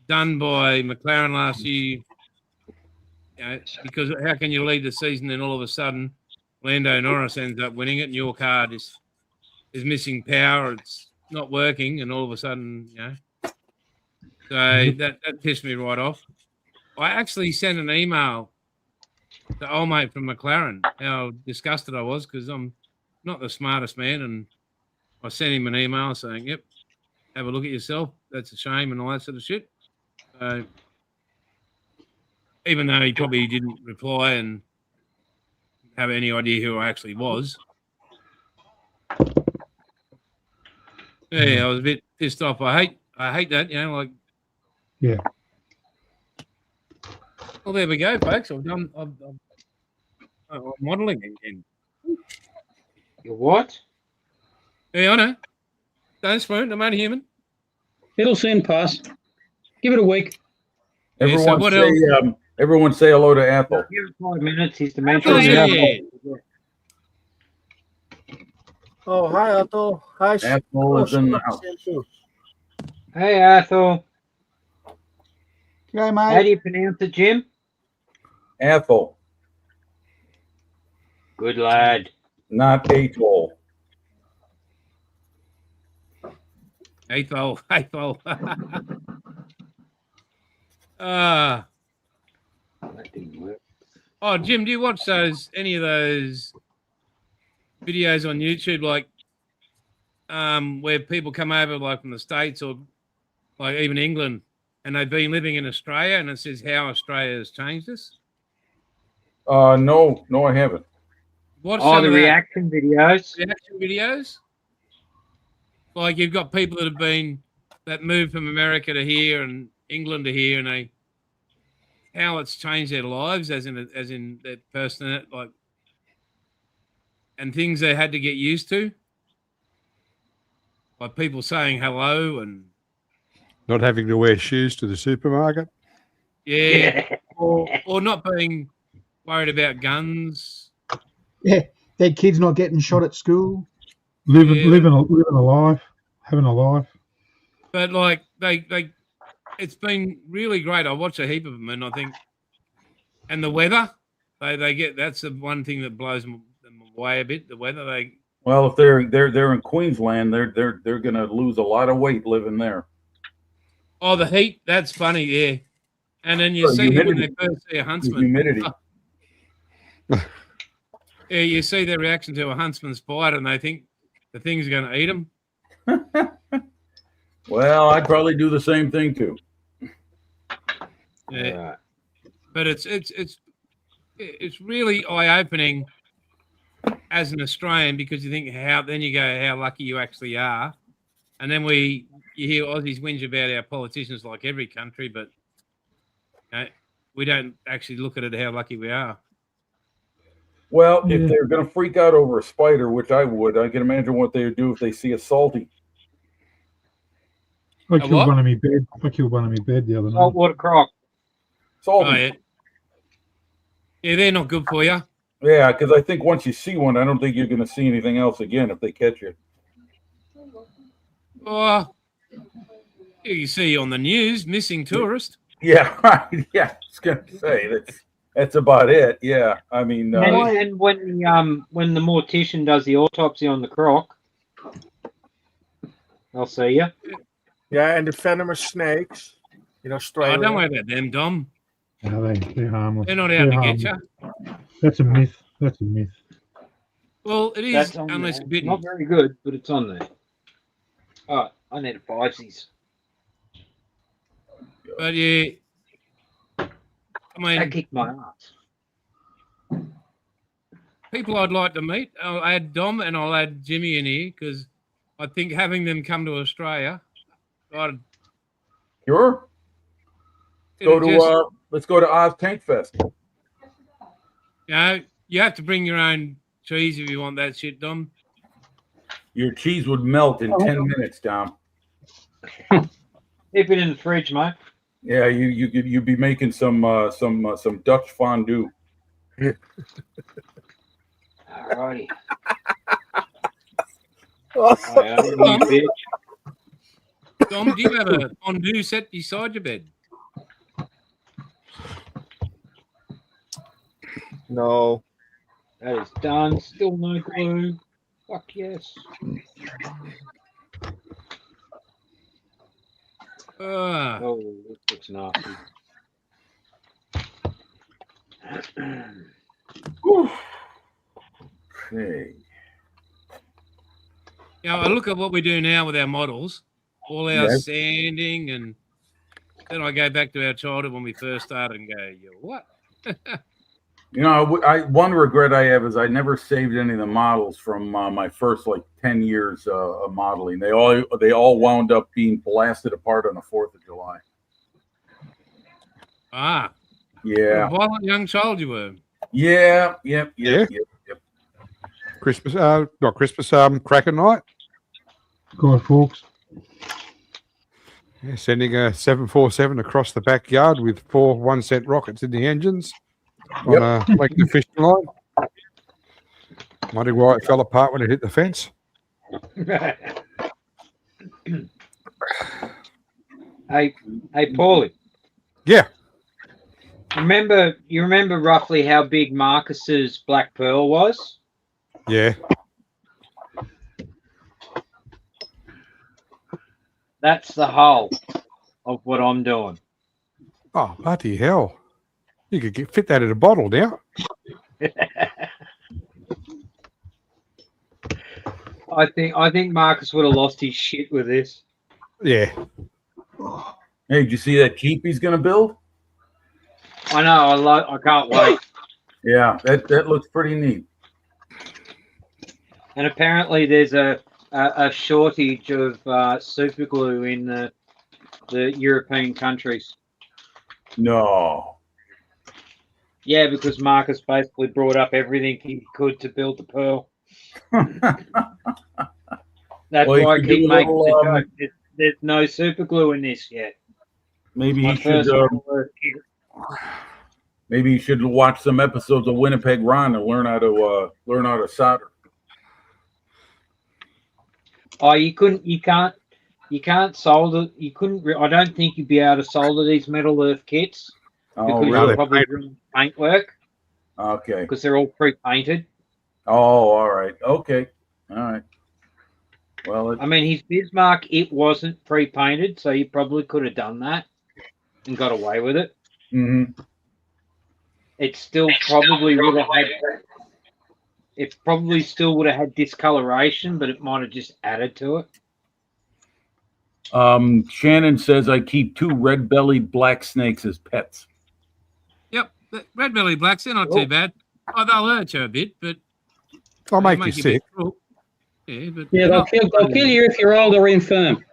[SPEAKER 1] done by McLaren last year. Because how can you lead the season and all of a sudden Lando Norris ends up winning it and your car is missing power, it's not working, and all of a sudden, So that pissed me right off. I actually sent an email to old mate from McLaren how disgusted I was because I'm not the smartest man, and I sent him an email saying, "Yep, have a look at yourself. That's a shame," and all that sort of shit. So, even though he probably didn't reply and have any idea who I actually was, I was a bit pissed off. I hate that,
[SPEAKER 8] Yeah.
[SPEAKER 1] Well, there we go, folks. I'm modelling again.
[SPEAKER 2] You're what?
[SPEAKER 1] Yeah, I know. Don't spoon. I'm only human.
[SPEAKER 6] It'll soon pass. Give it a week.
[SPEAKER 4] Everyone say hello to Ethel.
[SPEAKER 2] Give it 5 minutes. He's the man.
[SPEAKER 7] Oh, hi, Ethel. Hi.
[SPEAKER 4] Ethel is in the house.
[SPEAKER 2] Hey, Ethel.
[SPEAKER 3] G'day, mate.
[SPEAKER 2] How do you pronounce it, Jim?
[SPEAKER 4] Ethel.
[SPEAKER 2] Good lad.
[SPEAKER 4] Not Ethel.
[SPEAKER 1] Ethel.
[SPEAKER 2] That didn't work.
[SPEAKER 1] Oh, Jim, do you watch any of those videos on YouTube, like where people come over, like from the States or like even England, and they've been living in Australia, and it says how Australia has changed us?
[SPEAKER 4] No, I haven't.
[SPEAKER 1] Watch
[SPEAKER 2] the reaction videos.
[SPEAKER 1] Reaction videos. Like you've got people that moved from America to here and England to here, and how it's changed their lives, as in that person, like, and things they had to get used to. by people saying hello and
[SPEAKER 5] Not having to wear shoes to the supermarket.
[SPEAKER 1] or not being worried about guns.
[SPEAKER 3] Yeah, their kids not getting shot at school.
[SPEAKER 8] Living a life, having a life.
[SPEAKER 1] But like they it's been really great. I watch a heap of them, and I think, and the weather, they get, that's the one thing that blows them away a bit. The weather,
[SPEAKER 4] Well, if they're in Queensland, they're going to lose a lot of weight living there.
[SPEAKER 1] oh, the heat, that's funny, yeah. And then you see when they first see a huntsman,
[SPEAKER 4] Humidity.
[SPEAKER 1] yeah, you see their reaction to a huntsman's bite, and they think the thing's going to eat them.
[SPEAKER 4] Well, I'd probably do the same thing too.
[SPEAKER 1] Yeah.
[SPEAKER 2] Right.
[SPEAKER 1] But it's really eye-opening as an Australian, because you think then you go how lucky you actually are, and then you hear Aussies whinge about our politicians like every country, but we don't actually look at it how lucky we are.
[SPEAKER 4] Well, if they're going to freak out over a spider, which I would, I can imagine what they would do if they see a salty.
[SPEAKER 8] I killed one in my bed. The other night.
[SPEAKER 2] Saltwater croc.
[SPEAKER 4] Salty.
[SPEAKER 1] Oh, yeah, they're not good for you.
[SPEAKER 4] Yeah, because I think once you see one, I don't think you're going to see anything else again if they catch you.
[SPEAKER 1] Oh, you see on the news, missing tourist.
[SPEAKER 4] Yeah, right. Yeah, I was going to say that's about it. Yeah, I mean,
[SPEAKER 2] And when the mortician does the autopsy on the croc, I'll see you.
[SPEAKER 7] Yeah, and the venomous snakes in Australia.
[SPEAKER 1] I don't worry about them, Dom.
[SPEAKER 8] No, they're harmless.
[SPEAKER 1] They're not out to get you.
[SPEAKER 8] That's a myth.
[SPEAKER 1] Well, it is,
[SPEAKER 2] That's on
[SPEAKER 1] unless
[SPEAKER 2] there.
[SPEAKER 1] you're bitten.
[SPEAKER 2] Not very good, but it's on there. Oh, I need a Pisces.
[SPEAKER 1] But yeah, I
[SPEAKER 2] That
[SPEAKER 1] mean,
[SPEAKER 2] kicked my ass.
[SPEAKER 1] people I'd like to meet, I'll add Dom and I'll add Jimmy in here, because I think having them come to Australia,
[SPEAKER 4] sure. Let's go to Oz Tank Fest.
[SPEAKER 1] You have to bring your own cheese if you want that shit, Dom.
[SPEAKER 4] Your cheese would melt in 10 minutes, Dom.
[SPEAKER 2] Keep it in the fridge, mate.
[SPEAKER 4] Yeah, you'd be making some Dutch fondue.
[SPEAKER 2] Alrighty.
[SPEAKER 1] Dom, do you have a fondue set beside your bed?
[SPEAKER 7] No.
[SPEAKER 2] That is done. Still no glue. Fuck yes. Oh, this looks nasty.
[SPEAKER 4] Okay.
[SPEAKER 1] I look at what we do now with our models, all our sanding, and then I go back to our childhood when we first started and go, "Yo, what?"
[SPEAKER 4] One regret I have is I never saved any of the models from my first 10 years of modeling. They all wound up being blasted apart on the 4th of July.
[SPEAKER 1] Ah,
[SPEAKER 4] yeah.
[SPEAKER 1] What a violent young child you were.
[SPEAKER 4] Yeah.
[SPEAKER 5] Christmas, not Christmas, Cracker Night.
[SPEAKER 8] Guy Fawkes.
[SPEAKER 5] Yeah, sending a 747 across the backyard with 4 1-cent rockets in the engines on a the fishing line. Wondering why it fell apart when it hit the fence.
[SPEAKER 2] Hey, Paulie.
[SPEAKER 5] Yeah.
[SPEAKER 2] You remember roughly how big Marcus's Black Pearl was?
[SPEAKER 5] Yeah.
[SPEAKER 2] That's the hull of what I'm doing.
[SPEAKER 5] Oh, bloody hell. You could fit that in a bottle now.
[SPEAKER 2] I think Marcus would have lost his shit with this.
[SPEAKER 5] Yeah.
[SPEAKER 4] Hey, did you see that Jeep he's going to build?
[SPEAKER 2] I know. I can't wait.
[SPEAKER 4] Yeah, that looks pretty neat.
[SPEAKER 2] And apparently there's a shortage of super glue in the European countries.
[SPEAKER 4] No.
[SPEAKER 2] Yeah, because Marcus basically brought up everything he could to build the Pearl. That's
[SPEAKER 4] Well, you
[SPEAKER 2] why I
[SPEAKER 4] should do
[SPEAKER 2] keep
[SPEAKER 4] a
[SPEAKER 2] making
[SPEAKER 4] little,
[SPEAKER 2] the joke. There's no super glue in this yet.
[SPEAKER 4] maybe
[SPEAKER 2] My
[SPEAKER 4] you should
[SPEAKER 2] first Metal Earth kit.
[SPEAKER 4] maybe you should watch some episodes of Winnipeg Ron and learn how to solder.
[SPEAKER 2] Oh, you can't solder. You couldn't. I don't think you'd be able to solder these Metal Earth kits
[SPEAKER 4] Oh,
[SPEAKER 2] because
[SPEAKER 4] really?
[SPEAKER 2] you're probably doing paintwork
[SPEAKER 4] Okay.
[SPEAKER 2] because they're all pre-painted.
[SPEAKER 4] Oh, all right. Okay. All right. Well,
[SPEAKER 2] I mean, his Bismarck, it wasn't pre-painted, so you probably could have done that and got away with it.
[SPEAKER 4] mhm.
[SPEAKER 2] It still probably would have had. It probably still would have had discoloration, but it might have just added to it.
[SPEAKER 4] Shannon says I keep 2 red-bellied black snakes as pets.
[SPEAKER 1] Yep, the red belly blacks, they're not
[SPEAKER 2] Oh.
[SPEAKER 1] too bad. Oh, they'll hurt you a bit, but
[SPEAKER 5] I'll
[SPEAKER 1] they'll
[SPEAKER 5] make you
[SPEAKER 1] a bit
[SPEAKER 5] sick.
[SPEAKER 1] cruel. Yeah, but
[SPEAKER 6] Yeah,
[SPEAKER 1] they're
[SPEAKER 6] they'll
[SPEAKER 1] not-
[SPEAKER 6] kill you if you're old or infirm.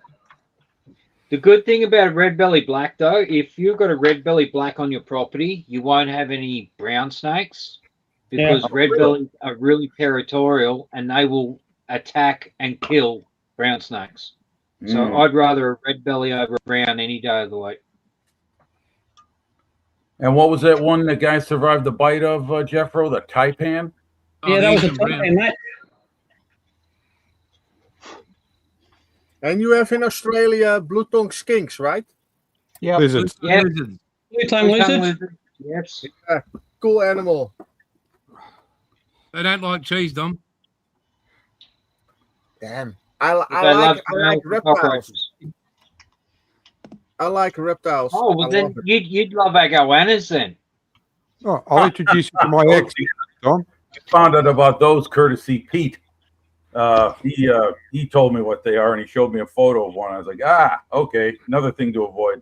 [SPEAKER 2] The good thing about a red belly black, though, if you've got a red belly black on your property, you won't have any brown snakes because red bellies are really territorial and they will attack and kill brown snakes. So
[SPEAKER 4] Mm.
[SPEAKER 2] I'd rather a red belly over a brown any day of the week.
[SPEAKER 4] And what was that one the guy survived the bite of, Jeffro? The taipan?
[SPEAKER 1] Oh,
[SPEAKER 6] Yeah,
[SPEAKER 1] the
[SPEAKER 6] that was a
[SPEAKER 1] Asian brown.
[SPEAKER 6] time, mate.
[SPEAKER 7] And you have in Australia blue tongue skinks, right?
[SPEAKER 3] Yeah.
[SPEAKER 5] Lizards.
[SPEAKER 2] Yeah.
[SPEAKER 1] Lizards.
[SPEAKER 6] Blue-tongue lizards.
[SPEAKER 2] Yes.
[SPEAKER 7] Cool animal.
[SPEAKER 1] They don't like cheese, Dom.
[SPEAKER 7] Damn.
[SPEAKER 2] They
[SPEAKER 7] I
[SPEAKER 2] love
[SPEAKER 7] like
[SPEAKER 2] snails and
[SPEAKER 7] reptiles.
[SPEAKER 2] cockroaches.
[SPEAKER 7] I like reptiles.
[SPEAKER 2] Oh, well,
[SPEAKER 7] I
[SPEAKER 2] then
[SPEAKER 7] love it.
[SPEAKER 2] you'd love iguanas then.
[SPEAKER 5] Oh, I'll introduce you to my ex, Dom.
[SPEAKER 4] I found out about those courtesy Pete. He told me what they are and he showed me a photo of one. I was like, okay, another thing to avoid.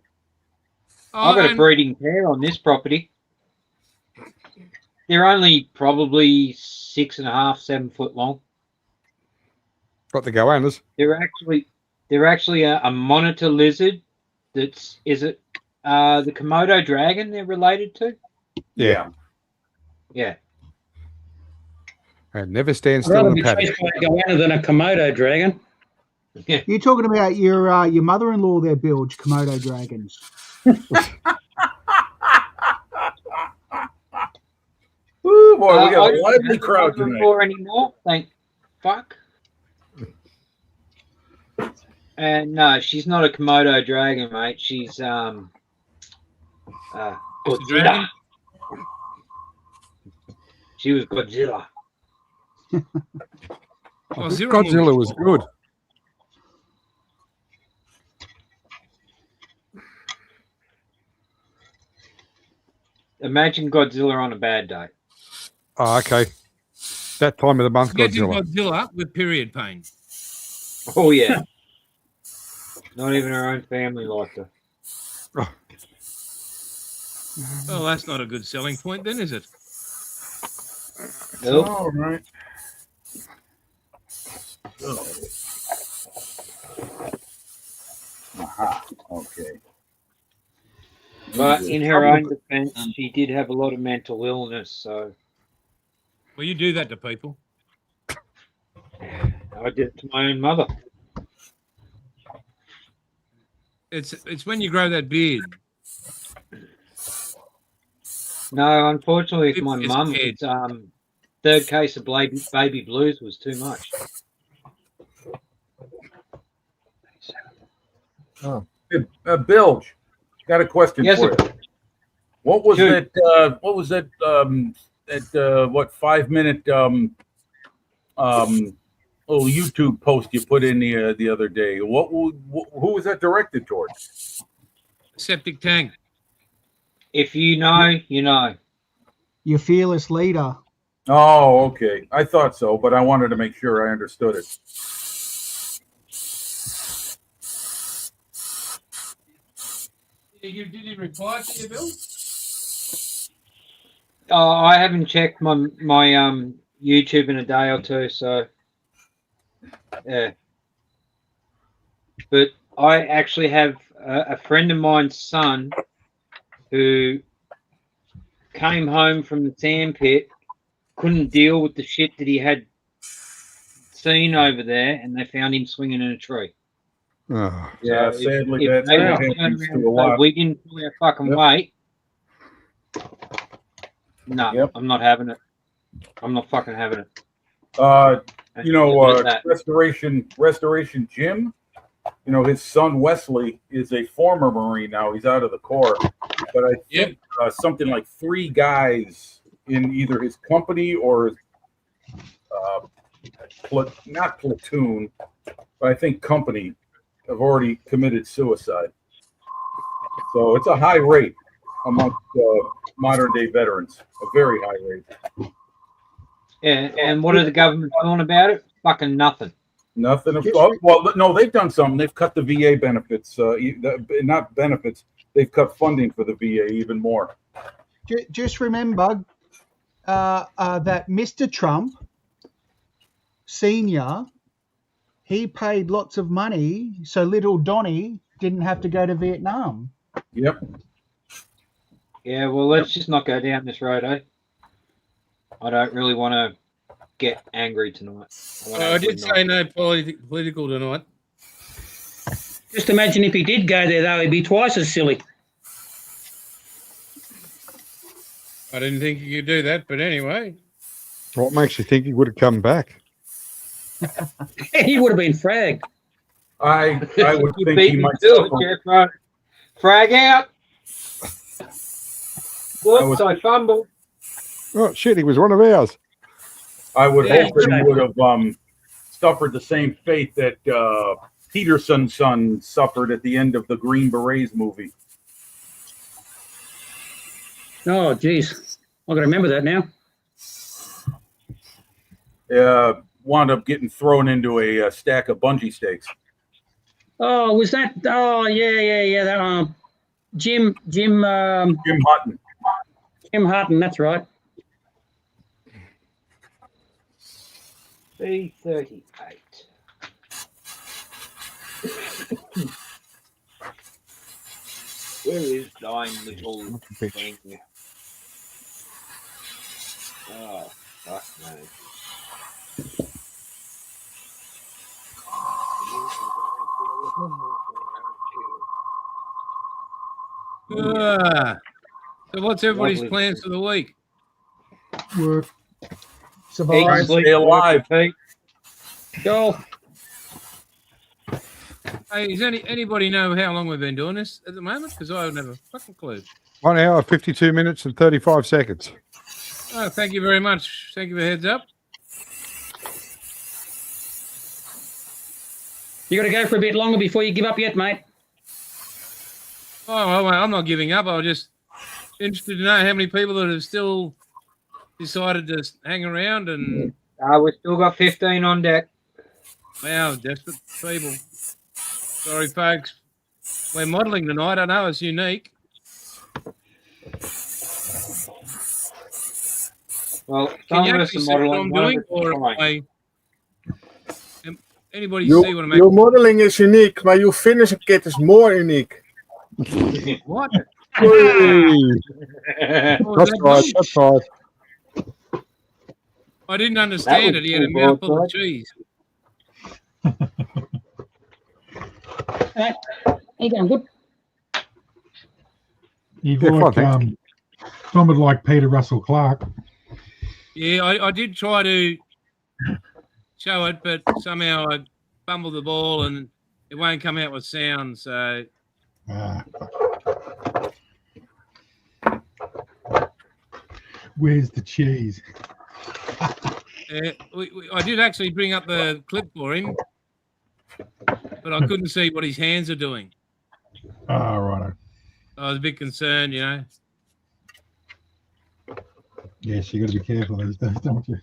[SPEAKER 2] I've got a
[SPEAKER 1] and-
[SPEAKER 2] breeding pair on this property. They're only probably 6.5, 7 foot long.
[SPEAKER 5] Got the goannas.
[SPEAKER 2] They're actually a monitor lizard. The Komodo dragon they're related to.
[SPEAKER 5] Yeah.
[SPEAKER 2] Yeah.
[SPEAKER 5] And never stand
[SPEAKER 6] I'd
[SPEAKER 5] still
[SPEAKER 6] rather
[SPEAKER 5] in
[SPEAKER 6] be
[SPEAKER 5] the paddock.
[SPEAKER 6] chased by a goanna than a Komodo dragon.
[SPEAKER 3] You're talking about your mother-in-law there, Bilge, Komodo dragons.
[SPEAKER 4] Ooh, boy, we got
[SPEAKER 2] I
[SPEAKER 4] a
[SPEAKER 2] don't
[SPEAKER 4] lively
[SPEAKER 2] have
[SPEAKER 4] crowd
[SPEAKER 2] a
[SPEAKER 4] tonight.
[SPEAKER 2] mother-in-law anymore. Thank fuck. And no, she's not a Komodo dragon, mate. She's
[SPEAKER 1] Just a
[SPEAKER 2] Godzilla.
[SPEAKER 1] dragon?
[SPEAKER 2] She was Godzilla.
[SPEAKER 1] Oh, Zero
[SPEAKER 5] Godzilla was good.
[SPEAKER 2] Imagine Godzilla on a bad day.
[SPEAKER 5] Oh, okay. That time of the month,
[SPEAKER 1] Imagine
[SPEAKER 5] Godzilla.
[SPEAKER 1] Godzilla with period pain.
[SPEAKER 2] Oh yeah. Not even her own family liked her.
[SPEAKER 1] Well, that's not a good selling point, then, is it?
[SPEAKER 2] Nope.
[SPEAKER 4] All right. Aha. Okay.
[SPEAKER 2] But in her own defense, she did have a lot of mental illness, so
[SPEAKER 1] Well, you do that to people.
[SPEAKER 2] I did it to my own mother.
[SPEAKER 1] It's when you grow that beard.
[SPEAKER 2] No, unfortunately, for my
[SPEAKER 1] It's
[SPEAKER 2] mum,
[SPEAKER 1] scared.
[SPEAKER 2] it's third case of baby blues was too much.
[SPEAKER 4] Bilge, got a question
[SPEAKER 2] Yes,
[SPEAKER 4] for
[SPEAKER 2] sir.
[SPEAKER 4] you. What was
[SPEAKER 2] Shoot.
[SPEAKER 4] that? What was that? What 5-minute little YouTube post you put in the other day? Who was that directed towards?
[SPEAKER 1] Septic tank.
[SPEAKER 2] If you know, you know.
[SPEAKER 3] Your fearless leader.
[SPEAKER 4] Oh, okay. I thought so, but I wanted to make sure I understood it.
[SPEAKER 1] Did he reply to you, Bill?
[SPEAKER 2] I haven't checked my YouTube in a day or two, so yeah. But I actually have a friend of mine's son who came home from the sand pit, couldn't deal with the shit that he had scene over there, and they found him swinging in a tree.
[SPEAKER 5] Oh,
[SPEAKER 4] Yeah,
[SPEAKER 2] So
[SPEAKER 4] sadly,
[SPEAKER 2] if
[SPEAKER 4] that's
[SPEAKER 2] they
[SPEAKER 4] what
[SPEAKER 2] don't turn
[SPEAKER 4] happens
[SPEAKER 2] around
[SPEAKER 4] to a
[SPEAKER 2] and say,
[SPEAKER 4] lot.
[SPEAKER 2] we didn't pull our fucking
[SPEAKER 4] Yep.
[SPEAKER 2] weight. No,
[SPEAKER 4] Yep.
[SPEAKER 2] I'm not having it. I'm not fucking having it.
[SPEAKER 4] You know,
[SPEAKER 2] What is that?
[SPEAKER 4] Restoration Jim. You know, his son Wesley is a former Marine now. He's out of the Corps, but I think something like 3 guys in either his company or not platoon, but I think company have already committed suicide. So it's a high rate amongst modern day veterans, a very high rate.
[SPEAKER 2] Yeah, and what are the government doing about it? Fucking nothing.
[SPEAKER 4] Nothing.
[SPEAKER 3] Just
[SPEAKER 4] Well, no, they've done something. They've cut the VA benefits. Not benefits. They've cut funding for the VA even more.
[SPEAKER 3] Just remember that Mr. Trump Senior, he paid lots of money so little Donnie didn't have to go to Vietnam.
[SPEAKER 4] Yep.
[SPEAKER 2] Yeah, well, let's just not go down this road, eh? I don't really want to get angry tonight.
[SPEAKER 1] I did say no political tonight.
[SPEAKER 6] Just imagine if he did go there, though, he'd be twice as silly.
[SPEAKER 1] I didn't think you could do that, but anyway.
[SPEAKER 5] what makes you think he would have come back?
[SPEAKER 6] He would have been fragged.
[SPEAKER 4] I would
[SPEAKER 2] You
[SPEAKER 4] think
[SPEAKER 2] beat
[SPEAKER 4] he
[SPEAKER 2] me
[SPEAKER 4] might
[SPEAKER 2] to
[SPEAKER 4] suffer.
[SPEAKER 2] it, Jeffro. Frag out. Whoops, I fumbled.
[SPEAKER 5] Oh shit, he was one of ours.
[SPEAKER 4] I would
[SPEAKER 6] Yeah,
[SPEAKER 4] hope that he
[SPEAKER 6] right.
[SPEAKER 4] would have suffered the same fate that Peterson's son suffered at the end of the Green Berets movie.
[SPEAKER 6] Oh, geez. I've got to remember that now.
[SPEAKER 4] Wound up getting thrown into a stack of bungee stakes.
[SPEAKER 6] Oh, was that? Oh, yeah. That Jim
[SPEAKER 4] Jim Hutton.
[SPEAKER 6] Hutton. That's right.
[SPEAKER 2] B38. Where is thine little thing? Oh, fuck no.
[SPEAKER 1] So what's everybody's
[SPEAKER 2] Lovely.
[SPEAKER 1] plans for the week?
[SPEAKER 3] Work,
[SPEAKER 2] Eat,
[SPEAKER 3] survive.
[SPEAKER 2] sleep,
[SPEAKER 4] Stay
[SPEAKER 2] work,
[SPEAKER 4] alive.
[SPEAKER 2] repeat.
[SPEAKER 6] Go.
[SPEAKER 1] Hey, does anybody know how long we've been doing this at the moment? Because I don't have a fucking clue.
[SPEAKER 5] 1 hour, 52 minutes, and 35 seconds.
[SPEAKER 1] Oh, thank you very much. Thank you for the heads up.
[SPEAKER 6] You got to go for a bit longer before you give up yet, mate.
[SPEAKER 1] Oh, well, I'm not giving up. I was just interested to know how many people that have still decided to hang around and,
[SPEAKER 2] We've still got 15 on deck.
[SPEAKER 1] wow, desperate people. Sorry, folks. We're modelling tonight. I know it's unique.
[SPEAKER 2] Well,
[SPEAKER 1] Can
[SPEAKER 2] some
[SPEAKER 1] you
[SPEAKER 2] of us
[SPEAKER 1] actually
[SPEAKER 2] are
[SPEAKER 1] see what
[SPEAKER 2] modelling.
[SPEAKER 1] I'm
[SPEAKER 2] one of
[SPEAKER 1] doing?
[SPEAKER 2] us is
[SPEAKER 1] Or am
[SPEAKER 2] trying.
[SPEAKER 1] anybody see what I'm making?
[SPEAKER 7] Your modeling is unique, maar your finisher kit is more unique.
[SPEAKER 1] What?
[SPEAKER 5] Hey,
[SPEAKER 1] Oh,
[SPEAKER 5] that's
[SPEAKER 1] that
[SPEAKER 5] right.
[SPEAKER 1] good?
[SPEAKER 5] That's right.
[SPEAKER 1] I didn't understand
[SPEAKER 2] was
[SPEAKER 1] it. He had a
[SPEAKER 2] cool,
[SPEAKER 1] mouthful of
[SPEAKER 2] Broadside.
[SPEAKER 1] cheese.
[SPEAKER 6] Right. You going good?
[SPEAKER 8] You'd
[SPEAKER 5] Yeah,
[SPEAKER 8] like
[SPEAKER 5] fine,
[SPEAKER 8] someone like Peter Russell Clark.
[SPEAKER 1] Yeah, I did try to show it, but somehow I fumbled the ball and it won't come out with sound. So
[SPEAKER 8] Where's the cheese?
[SPEAKER 1] I did actually bring up the clip for him, but I couldn't see what his hands are doing.
[SPEAKER 8] Oh, righto.
[SPEAKER 1] I was a bit concerned, you know.
[SPEAKER 8] Yes, you got to be careful these days, don't you?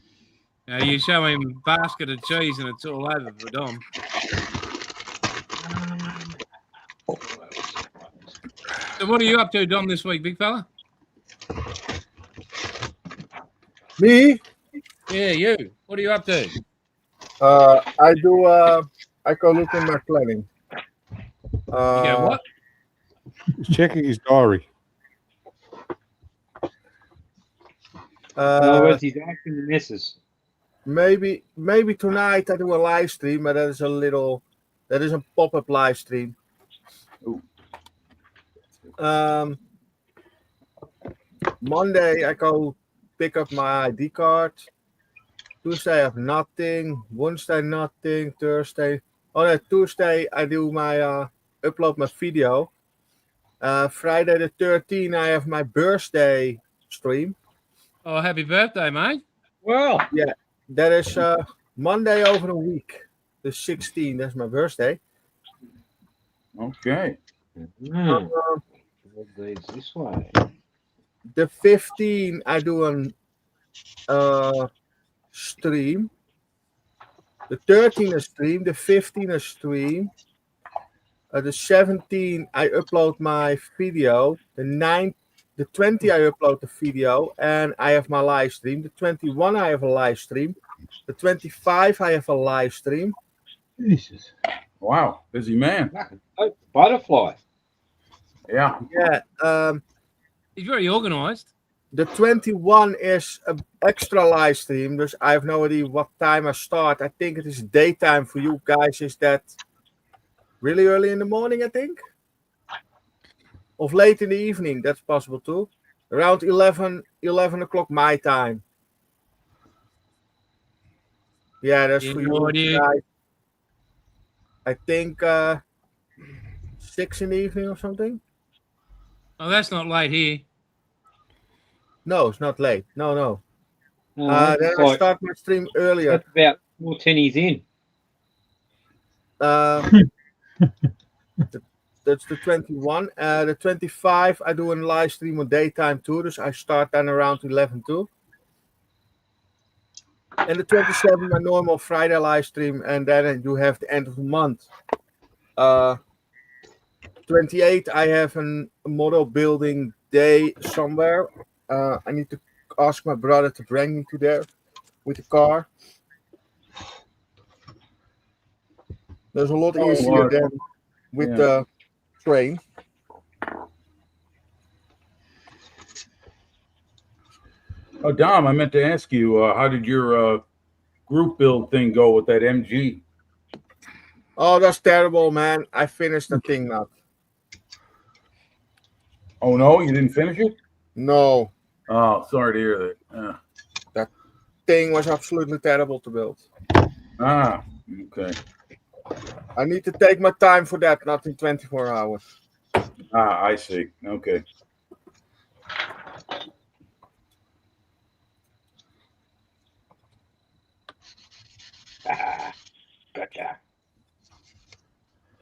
[SPEAKER 1] You show him a basket of cheese and it's all over for Dom. So what are you up to, Dom, this week, big fella?
[SPEAKER 7] Me?
[SPEAKER 1] Yeah, you. What are you up to?
[SPEAKER 7] I go look in my planning.
[SPEAKER 1] You go what?
[SPEAKER 5] He's checking his diary.
[SPEAKER 2] In other words, he's asking the missus.
[SPEAKER 7] maybe tonight I do a live stream, but that is a pop-up live stream. Monday I go pick up my ID card. Tuesday I have nothing. Wednesday nothing. Thursday. Oh no, Tuesday I do my upload my video. Friday the 13th I have my birthday stream.
[SPEAKER 1] Oh, happy birthday, mate.
[SPEAKER 6] Well,
[SPEAKER 7] Yeah, that is Monday over a week. The 16th, that's my birthday.
[SPEAKER 4] Okay.
[SPEAKER 2] Mm. What leads this way?
[SPEAKER 7] The 15th I do an stream. The 13th a stream. The 15th a stream. The 17th I upload my video. The 20th I upload the video and I have my live stream. The 21 I have a live stream. The 25 I have a live stream.
[SPEAKER 8] Jesus.
[SPEAKER 4] Wow. Busy man.
[SPEAKER 2] Oh, butterfly.
[SPEAKER 4] Yeah.
[SPEAKER 7] Yeah.
[SPEAKER 1] He's very organised.
[SPEAKER 7] The 21 is an extra live stream, dus I have no idea what time I start. I think it is daytime for you guys. Is that really early in the morning, I think? Of late in the evening, that's possible too. Around 11 o'clock my time. Yeah, that's for you guys. I think 6 in the evening or something.
[SPEAKER 1] Oh, that's not late here.
[SPEAKER 7] No, it's not late. No.
[SPEAKER 2] No,
[SPEAKER 7] Then
[SPEAKER 2] that's
[SPEAKER 7] I
[SPEAKER 2] like-
[SPEAKER 7] start my stream earlier.
[SPEAKER 2] That's about 4 tennies in.
[SPEAKER 7] That's the 21. The 25, I do a live stream on daytime too, dus I start then around 11 too. And the 27, my normal Friday live stream, and then you have the end of the month. 28, I have a model building day somewhere. I need to ask my brother to bring me to there with the car. There's a lot easier than with the train.
[SPEAKER 4] Oh, Dom, I meant to ask you, how did your group build thing go with that MG?
[SPEAKER 7] Oh, that's terrible, man. I finished the thing now.
[SPEAKER 4] Oh, no, you didn't finish it?
[SPEAKER 7] No,
[SPEAKER 4] Oh, sorry to hear that.
[SPEAKER 7] thing was absolutely terrible to build.
[SPEAKER 4] Okay.
[SPEAKER 7] I need to take my time for that, not in 24 hours.
[SPEAKER 4] I see. Okay.
[SPEAKER 2] Gotcha.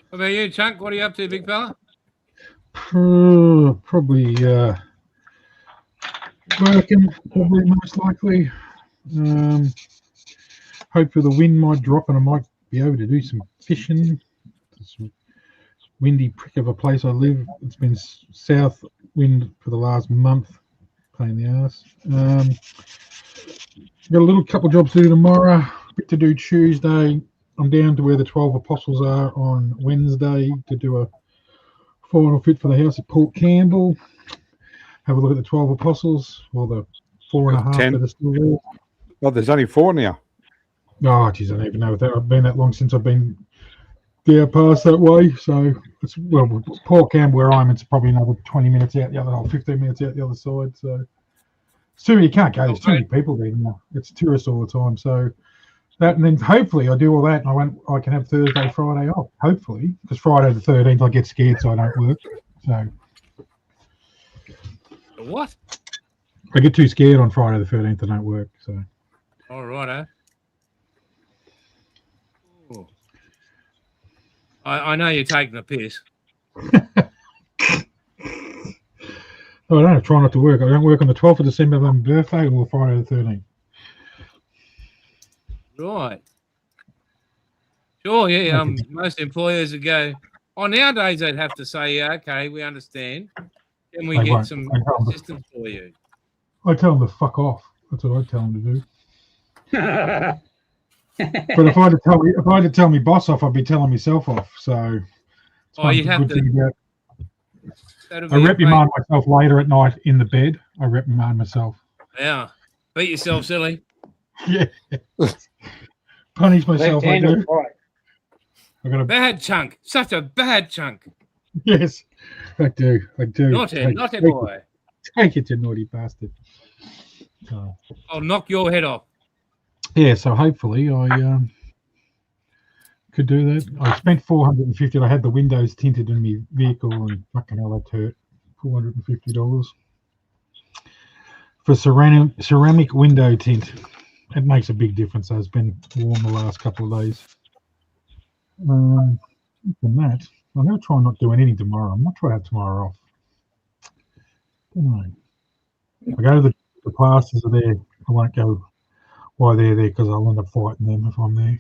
[SPEAKER 1] What about you, Chunk? What are you up to, big fella?
[SPEAKER 8] Probably working, probably most likely. Hopefully the wind might drop and I might be able to do some fishing. It's a windy prick of a place I live. It's been south wind for the last month. Pain in the ass. Got a little couple jobs to do tomorrow. A bit to do Tuesday. I'm down to where the 12 Apostles are on Wednesday to do a final fit for the house at Port Campbell. Have a look at the 12 Apostles, or the 4.5
[SPEAKER 5] 10.
[SPEAKER 8] that are still there.
[SPEAKER 5] Oh, there's only 4 now.
[SPEAKER 8] Oh, geez, I don't even know if that. I've been that long since I've been there past that way. So it's Port Campbell where I'm. It's probably another 20 minutes out the other, or 15 minutes out the other side. So it's too you can't go. There's too many people there now. It's tourists all the time. So that, and then hopefully I do all that, and I can have Thursday, Friday off. Hopefully, because Friday the 13th I get scared, so I don't work. So
[SPEAKER 1] What?
[SPEAKER 8] I get too scared on Friday the 13th. I don't work. So.
[SPEAKER 1] All right, Oh. I know you're taking the piss.
[SPEAKER 8] I don't try not to work. I don't work on the 12th of December, my birthday, or Friday the 13th.
[SPEAKER 1] Right. Sure, yeah. Most employers would go, oh, nowadays they'd have to say, yeah, okay, we understand. Can we
[SPEAKER 8] They
[SPEAKER 1] get
[SPEAKER 8] won't.
[SPEAKER 1] some
[SPEAKER 8] They won't.
[SPEAKER 1] assistance for you?
[SPEAKER 8] I tell them to fuck off. That's what I tell them to do. But if I had to tell me boss off, I'd be telling myself off. So it's
[SPEAKER 1] Oh, you'd
[SPEAKER 8] one
[SPEAKER 1] have
[SPEAKER 8] good
[SPEAKER 1] to.
[SPEAKER 8] thing about-
[SPEAKER 1] That'll
[SPEAKER 8] I
[SPEAKER 1] be it,
[SPEAKER 8] reprimand myself later at night in the bed. I reprimand myself.
[SPEAKER 1] Yeah. Beat yourself silly.
[SPEAKER 8] Yeah. Punish myself. I
[SPEAKER 2] Left-hand or
[SPEAKER 8] do.
[SPEAKER 2] right?
[SPEAKER 8] I got to.
[SPEAKER 1] Bad chunk. Such a bad chunk.
[SPEAKER 8] Yes, I do. I do.
[SPEAKER 1] Naughty boy.
[SPEAKER 8] Take it, you naughty bastard.
[SPEAKER 1] I'll knock your head off.
[SPEAKER 8] Yeah, so hopefully I could do that. I spent 450. I had the windows tinted in my vehicle, and fucking hell, that hurt. $450 for ceramic window tint. It makes a big difference. It's been warm the last couple of days. Than that, I'm going to try not do anything tomorrow. I'm not trying to have tomorrow off. Don't know. I go to the classes are there. I won't go while they're there because I'll end up fighting them if I'm there.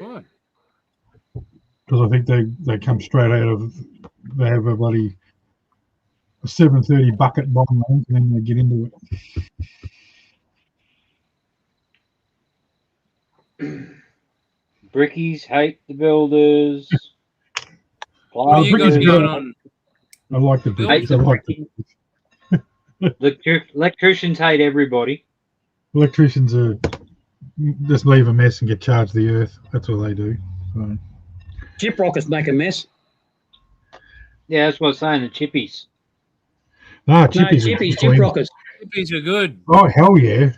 [SPEAKER 1] Right.
[SPEAKER 8] Because I think they come straight out of, they have a bloody 7:30 bucket bomb range, and then they get into it.
[SPEAKER 2] Brickies hate the builders.
[SPEAKER 1] What do you got
[SPEAKER 8] Bricky's
[SPEAKER 1] going
[SPEAKER 8] good.
[SPEAKER 1] on?
[SPEAKER 8] I like the
[SPEAKER 1] Hate
[SPEAKER 8] bricks. I like the
[SPEAKER 2] Electricians hate everybody.
[SPEAKER 8] electricians are just leave a mess and get charged the earth. That's what they do. So.
[SPEAKER 6] Chip rockets make a mess.
[SPEAKER 2] Yeah, that's what I was saying. The chippies.
[SPEAKER 8] No,
[SPEAKER 6] No,
[SPEAKER 8] chippies.
[SPEAKER 6] chippies,
[SPEAKER 8] are
[SPEAKER 6] chip rockets.
[SPEAKER 1] These are good.
[SPEAKER 8] Oh hell yeah!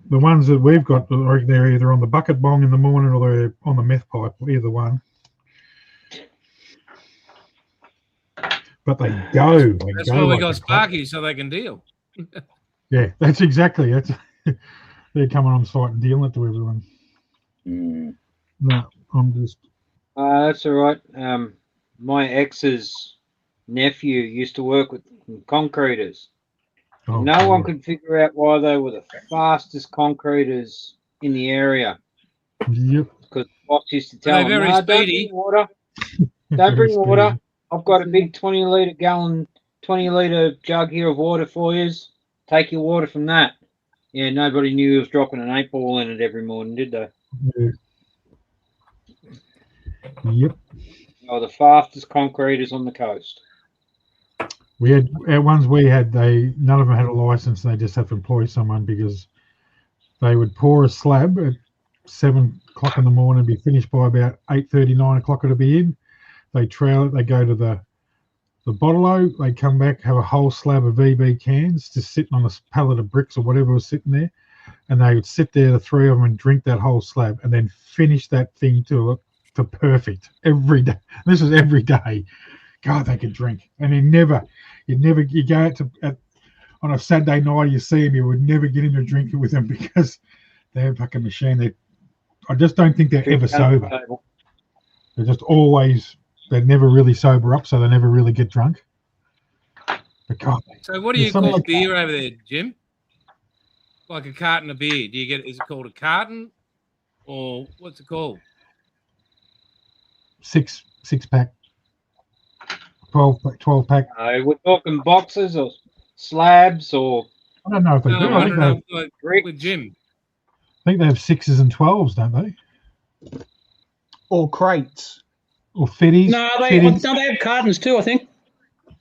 [SPEAKER 8] The ones that we've got, I reckon they're either on the bucket bong in the morning or they're on the meth pipe, either one. But they go.
[SPEAKER 1] That's why we got Sparky, so they can deal.
[SPEAKER 8] Yeah, that's exactly it. They're coming on site and dealing it to everyone. No, I'm just.
[SPEAKER 2] That's all right. My ex's nephew used to work with concreters.
[SPEAKER 8] Oh,
[SPEAKER 2] No one could figure out why they were the fastest concreters in the area.
[SPEAKER 8] Yep.
[SPEAKER 2] Because the boss used to tell
[SPEAKER 1] They're
[SPEAKER 2] them,
[SPEAKER 1] very
[SPEAKER 2] "No, don't
[SPEAKER 1] speedy."
[SPEAKER 2] bring water. Don't bring water. I've got a big 20-litre jug here of water for you. Take your water from that." Yeah, nobody knew he was dropping an 8-ball in it every morning, did they?
[SPEAKER 8] Yep.
[SPEAKER 2] Oh, the fastest concreters on the coast.
[SPEAKER 8] We had ones we had. None of them had a license. They just had to employ someone because they would pour a slab at 7 o'clock in the morning, be finished by about 8:30, 9 o'clock. It'll be in. They trail it. They go to the bottle-o. They come back, have a whole slab of VB cans just sitting on a pallet of bricks or whatever was sitting there, and they would sit there, the three of them, and drink that whole slab, and then finish that thing to perfect every day. This is every day. God, they could drink, and you go out on a Saturday night, you see them, you would never get into drinking with them because they're a fucking machine. I just don't think they're ever sober. They're just always. They never really sober up, so they never really get drunk. But God,
[SPEAKER 1] So what do you call beer over there, Jim? Like a carton of beer. Do you get? Is it called a carton, or what's it called?
[SPEAKER 8] Six pack, 12 pack.
[SPEAKER 2] We're talking boxes or slabs or.
[SPEAKER 8] I don't know if they do.
[SPEAKER 1] No, I don't know. Like with Jim.
[SPEAKER 8] I think they have 6s and 12s, don't they?
[SPEAKER 3] Or crates.
[SPEAKER 8] Or fitties.
[SPEAKER 6] No, they have cartons too, I think.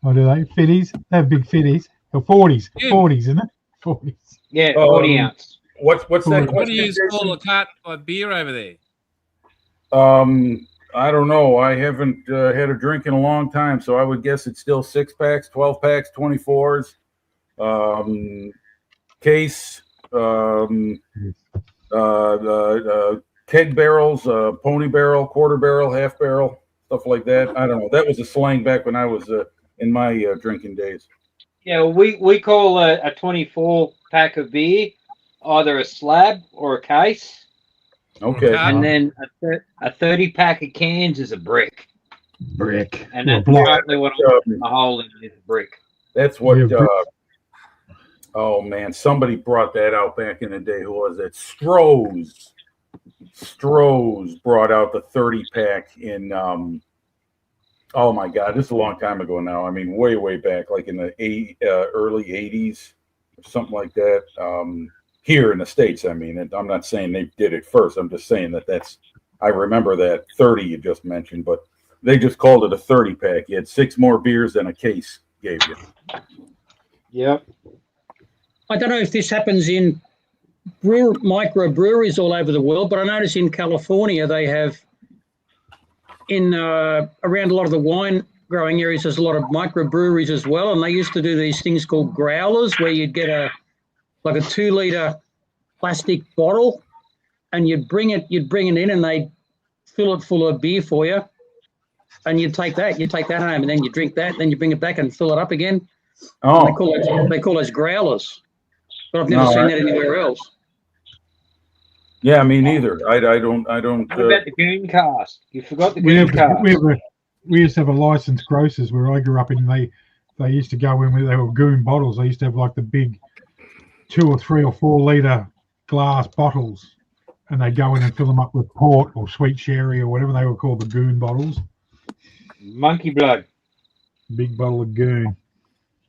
[SPEAKER 8] Oh, do they? Fitties. They have big fitties. Or 40s.
[SPEAKER 1] Yeah.
[SPEAKER 8] 40s, isn't it? 40s.
[SPEAKER 2] Yeah, 40 ounce.
[SPEAKER 4] What's that?
[SPEAKER 1] What do you
[SPEAKER 4] question,
[SPEAKER 1] call
[SPEAKER 4] Jason?
[SPEAKER 1] a carton of beer over there?
[SPEAKER 4] I don't know. I haven't had a drink in a long time, so I would guess it's still 6-packs, 12-packs, 24s, case, keg barrels, pony barrel, quarter barrel, half barrel, stuff like that. I don't know. That was a slang back when I was in my drinking days.
[SPEAKER 2] Yeah, we call a 24 pack of beer either a slab or a case,
[SPEAKER 4] Okay.
[SPEAKER 2] and then a 30 pack of cans is a brick.
[SPEAKER 8] Brick.
[SPEAKER 2] And
[SPEAKER 8] Or
[SPEAKER 2] that's
[SPEAKER 8] block.
[SPEAKER 2] exactly what I'm putting a hole in is a brick.
[SPEAKER 4] That's what.
[SPEAKER 8] Yeah, brick.
[SPEAKER 4] Oh man, somebody brought that out back in the day. Who was it? Stroh's. Stroh's brought out the 30-pack in. Oh my God, this is a long time ago now. I mean, way back, like in the early '80s, or something like that. Here in the States, I mean, and I'm not saying they did it first. I'm just saying that's. I remember that 30 you just mentioned, but they just called it a 30-pack. You had 6 more beers than a case gave you.
[SPEAKER 2] Yep.
[SPEAKER 6] I don't know if this happens in microbreweries all over the world, but I notice in California they have around a lot of the wine growing areas, there's a lot of microbreweries as well, and they used to do these things called growlers, where you'd get a 2-liter plastic bottle, and you'd bring it in, and they'd fill it full of beer for you, and you'd take that home, and then you drink that, then you bring it back and fill it up again.
[SPEAKER 4] Oh,
[SPEAKER 6] They call those growlers, but I've never seen that anywhere else.
[SPEAKER 4] yeah, me neither. I don't.
[SPEAKER 2] What about the goon cast? You forgot the
[SPEAKER 8] We
[SPEAKER 2] goon
[SPEAKER 8] have,
[SPEAKER 2] cast.
[SPEAKER 8] we used to have a licensed grocers where I grew up in. They used to go in with they were goon bottles. They used to have like the big 2 or 3 or 4 liter glass bottles, and they go in and fill them up with port or sweet sherry or whatever they were called, the goon bottles.
[SPEAKER 2] Monkey blood.
[SPEAKER 8] Big bottle of goon.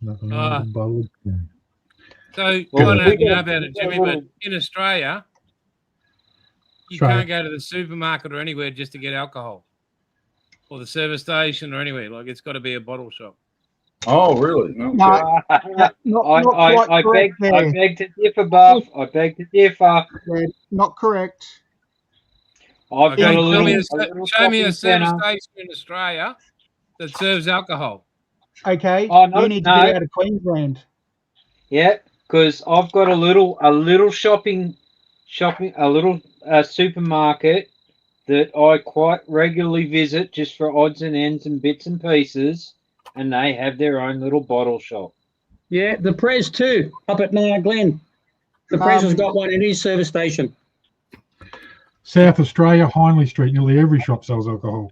[SPEAKER 8] Nothing like a bottle of goon.
[SPEAKER 1] So I
[SPEAKER 8] Well,
[SPEAKER 1] don't know if you know
[SPEAKER 2] we
[SPEAKER 1] about it,
[SPEAKER 2] got
[SPEAKER 1] Jimmy, but in Australia, you can't go to the supermarket or anywhere just to get alcohol, or the service station or anywhere. Like, it's got to be a bottle shop.
[SPEAKER 4] Oh, really?
[SPEAKER 3] No, not quite
[SPEAKER 2] I
[SPEAKER 3] correct
[SPEAKER 2] beg to differ, Buff. I beg to differ.
[SPEAKER 3] They're not correct.
[SPEAKER 2] I've got a
[SPEAKER 1] Show me
[SPEAKER 2] little
[SPEAKER 1] show me a
[SPEAKER 2] shopping
[SPEAKER 1] service
[SPEAKER 2] centre.
[SPEAKER 1] station in Australia that serves alcohol.
[SPEAKER 3] Okay,
[SPEAKER 2] Oh, no,
[SPEAKER 3] you need to
[SPEAKER 2] no.
[SPEAKER 3] get out of Queensland.
[SPEAKER 2] Yeah, because I've got a little supermarket that I quite regularly visit just for odds and ends and bits and pieces, and they have their own little bottle shop.
[SPEAKER 6] Yeah, the Prez too, up at Naya Glen. The Prez has got one in his service station.
[SPEAKER 8] South Australia, Hindley Street, nearly every shop sells alcohol.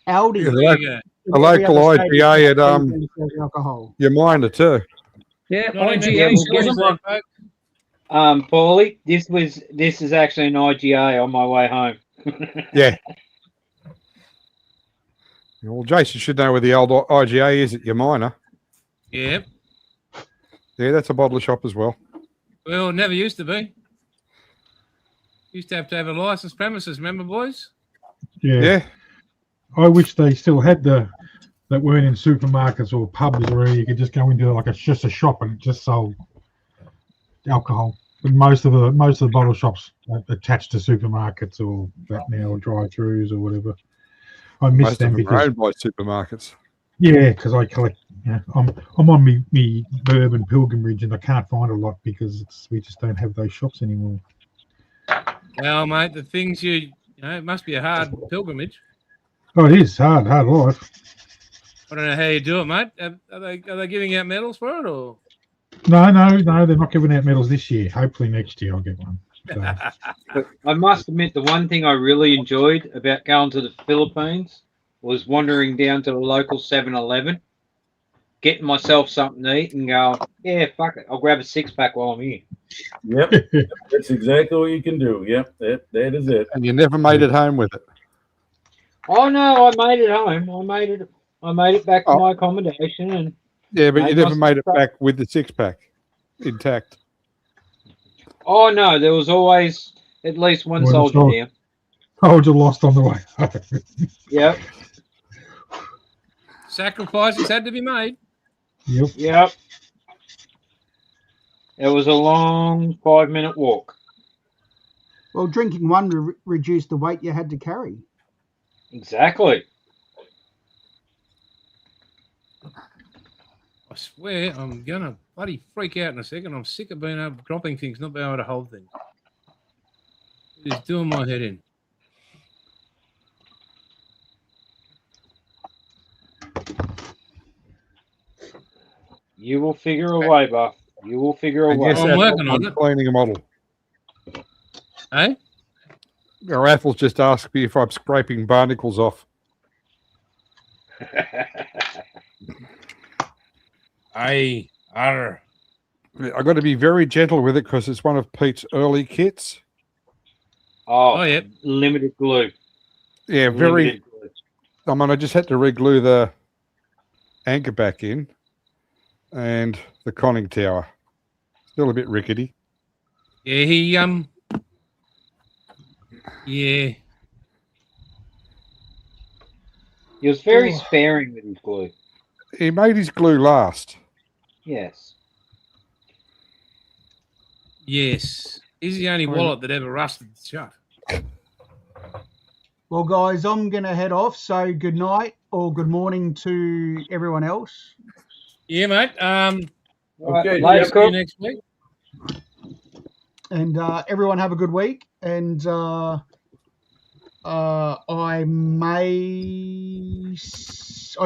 [SPEAKER 3] Aldi.
[SPEAKER 5] Yeah,
[SPEAKER 1] There you go.
[SPEAKER 5] a local
[SPEAKER 3] Every other state
[SPEAKER 5] IGA
[SPEAKER 3] in
[SPEAKER 5] at
[SPEAKER 3] Queensland sells alcohol.
[SPEAKER 5] your minder too.
[SPEAKER 6] Yeah,
[SPEAKER 1] Not even
[SPEAKER 6] IGA sells them.
[SPEAKER 1] Queensland, folks.
[SPEAKER 2] Paulie, this is actually an IGA on my way home.
[SPEAKER 5] Yeah. Well, Jason should know where the old IGA is at your miner.
[SPEAKER 1] Yep.
[SPEAKER 5] Yeah, that's a bottle shop as well.
[SPEAKER 1] Well, it never used to be. Used to have a licensed premises, remember, boys?
[SPEAKER 8] Yeah.
[SPEAKER 5] Yeah.
[SPEAKER 8] I wish they still had that weren't in supermarkets or pubs where you could just go into like just a shop and it just sold alcohol. But most of the bottle shops are attached to supermarkets or that now, or drive-throughs or whatever. I miss
[SPEAKER 5] Most
[SPEAKER 8] them
[SPEAKER 5] of them are
[SPEAKER 8] because
[SPEAKER 5] owned by supermarkets.
[SPEAKER 8] yeah, because I collect. Yeah, I'm on me urban pilgrimage and I can't find a lot because we just don't have those shops anymore.
[SPEAKER 1] Well, mate, the things it must be a hard pilgrimage.
[SPEAKER 8] Oh, it is hard life.
[SPEAKER 1] I don't know how you do it, mate. Are they giving out medals for it, or?
[SPEAKER 8] No, they're not giving out medals this year. Hopefully next year I'll get one. So,
[SPEAKER 2] But I must admit, the one thing I really enjoyed about going to the Philippines was wandering down to the local 7-Eleven, getting myself something to eat and go, yeah, fuck it, I'll grab a 6-pack while I'm here.
[SPEAKER 4] Yep, that's exactly what you can do. Yep, that is it.
[SPEAKER 5] And you never made it home with it.
[SPEAKER 2] Oh no, I made it home. I made it back to my accommodation, and
[SPEAKER 5] Yeah, but you
[SPEAKER 2] Mate,
[SPEAKER 5] never
[SPEAKER 2] must-
[SPEAKER 5] made it back with the 6-pack intact.
[SPEAKER 2] oh no, there was always at least one
[SPEAKER 8] Well,
[SPEAKER 2] soldier
[SPEAKER 8] so-
[SPEAKER 2] down.
[SPEAKER 8] soldier lost on the way home.
[SPEAKER 2] Yep,
[SPEAKER 1] Sacrifices had to be made.
[SPEAKER 8] Yep.
[SPEAKER 2] yep. It was a long 5-minute walk.
[SPEAKER 3] Well, drinking one reduced the weight you had to carry.
[SPEAKER 2] Exactly.
[SPEAKER 1] I swear, I'm gonna bloody freak out in a second. I'm sick of dropping things, not being able to hold things. It's doing my head in.
[SPEAKER 2] You will figure a way, Buff. You will figure a
[SPEAKER 5] And
[SPEAKER 2] way.
[SPEAKER 5] yes,
[SPEAKER 1] I'm
[SPEAKER 5] that's
[SPEAKER 1] working
[SPEAKER 5] what
[SPEAKER 1] on
[SPEAKER 5] I'm
[SPEAKER 1] it.
[SPEAKER 5] cleaning a model.
[SPEAKER 1] Hey?
[SPEAKER 5] Raffles just asked me if I'm scraping barnacles off.
[SPEAKER 1] Aye. Arr.
[SPEAKER 5] I've got to be very gentle with it because it's one of Pete's early kits.
[SPEAKER 1] Oh, yep.
[SPEAKER 2] Limited glue.
[SPEAKER 5] Yeah, very.
[SPEAKER 2] Limited glue.
[SPEAKER 5] I mean, I just had to re-glue the anchor back in and the conning tower. Still a bit rickety.
[SPEAKER 1] Yeah, yeah.
[SPEAKER 2] He was very sparing with his glue.
[SPEAKER 5] He made his glue last.
[SPEAKER 2] Yes.
[SPEAKER 1] Yes. He's the only wallet that ever rusted shut.
[SPEAKER 3] Well, guys, I'm going to head off. So good night or good morning to everyone else.
[SPEAKER 1] Yeah, mate.
[SPEAKER 2] Okay,
[SPEAKER 1] See you
[SPEAKER 2] cool.
[SPEAKER 1] next week.
[SPEAKER 3] And everyone have a good week. And I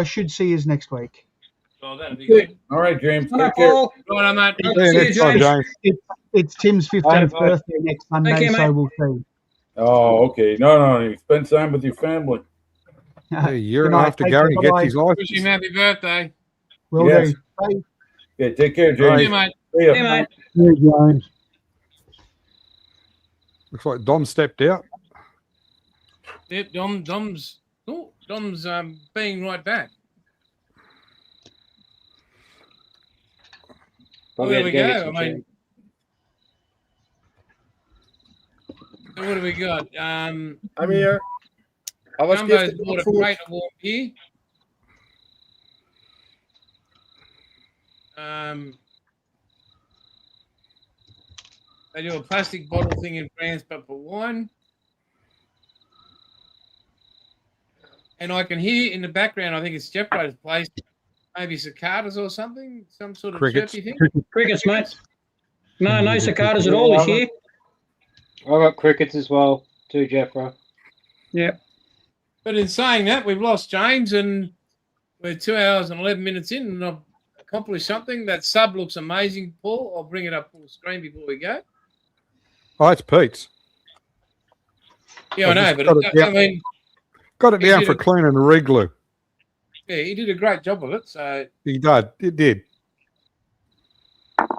[SPEAKER 3] should see you next week.
[SPEAKER 1] Oh, that'd be
[SPEAKER 4] Good.
[SPEAKER 1] good.
[SPEAKER 4] All right, James.
[SPEAKER 6] Bye,
[SPEAKER 4] Take care.
[SPEAKER 6] Paul.
[SPEAKER 1] Right, mate.
[SPEAKER 5] See you next time, James.
[SPEAKER 3] It's Tim's 15th
[SPEAKER 2] Bye.
[SPEAKER 3] birthday next Sunday,
[SPEAKER 6] Okay, mate.
[SPEAKER 3] so we'll see.
[SPEAKER 4] Oh, okay. No, you spend time with your family.
[SPEAKER 5] A year
[SPEAKER 3] Good
[SPEAKER 5] and a
[SPEAKER 3] night.
[SPEAKER 5] half to
[SPEAKER 3] Take
[SPEAKER 5] go
[SPEAKER 3] care.
[SPEAKER 5] and he gets
[SPEAKER 3] Bye-bye.
[SPEAKER 5] his life.
[SPEAKER 1] Wish him happy birthday.
[SPEAKER 3] Will
[SPEAKER 4] Yes.
[SPEAKER 3] do. Bye.
[SPEAKER 4] Okay, take care,
[SPEAKER 5] All
[SPEAKER 4] James.
[SPEAKER 5] right.
[SPEAKER 1] See you, mate.
[SPEAKER 4] See ya.
[SPEAKER 6] Hey, mate.
[SPEAKER 8] Yeah, James.
[SPEAKER 5] Looks like Dom stepped out.
[SPEAKER 1] Yep, Dom's being right back. Well,
[SPEAKER 2] Probably
[SPEAKER 1] there
[SPEAKER 2] had
[SPEAKER 1] we
[SPEAKER 2] to go
[SPEAKER 1] go.
[SPEAKER 2] get
[SPEAKER 1] I
[SPEAKER 2] some
[SPEAKER 1] mean, so what do we got?
[SPEAKER 7] I'm here. I was
[SPEAKER 1] Jumbo's
[SPEAKER 7] gifted
[SPEAKER 1] bought a
[SPEAKER 7] food.
[SPEAKER 1] crate of warm beer. They do a plastic bottle thing in France, but for wine. And I can hear in the background, I think it's Jeffro's place, maybe cicadas or something, some sort of
[SPEAKER 5] Crickets.
[SPEAKER 1] chirpy thing.
[SPEAKER 6] Crickets, mate. No cicadas at all this year.
[SPEAKER 2] I've got crickets as well, too, Jeffro.
[SPEAKER 6] Yeah.
[SPEAKER 1] But in saying that, we've lost James, and we're 2 hours and 11 minutes in, and I've accomplished something. That sub looks amazing, Paul. I'll bring it up full screen before we go.
[SPEAKER 5] Oh, it's Pete's.
[SPEAKER 1] Yeah, I
[SPEAKER 5] I've
[SPEAKER 1] know,
[SPEAKER 5] just
[SPEAKER 1] but
[SPEAKER 5] got it
[SPEAKER 1] I
[SPEAKER 5] down.
[SPEAKER 1] mean,
[SPEAKER 5] Got it
[SPEAKER 1] He
[SPEAKER 5] down
[SPEAKER 1] did
[SPEAKER 5] for
[SPEAKER 1] it.
[SPEAKER 5] cleaning the rig glue.
[SPEAKER 1] yeah, he did a great job of it. So
[SPEAKER 5] He did. It did.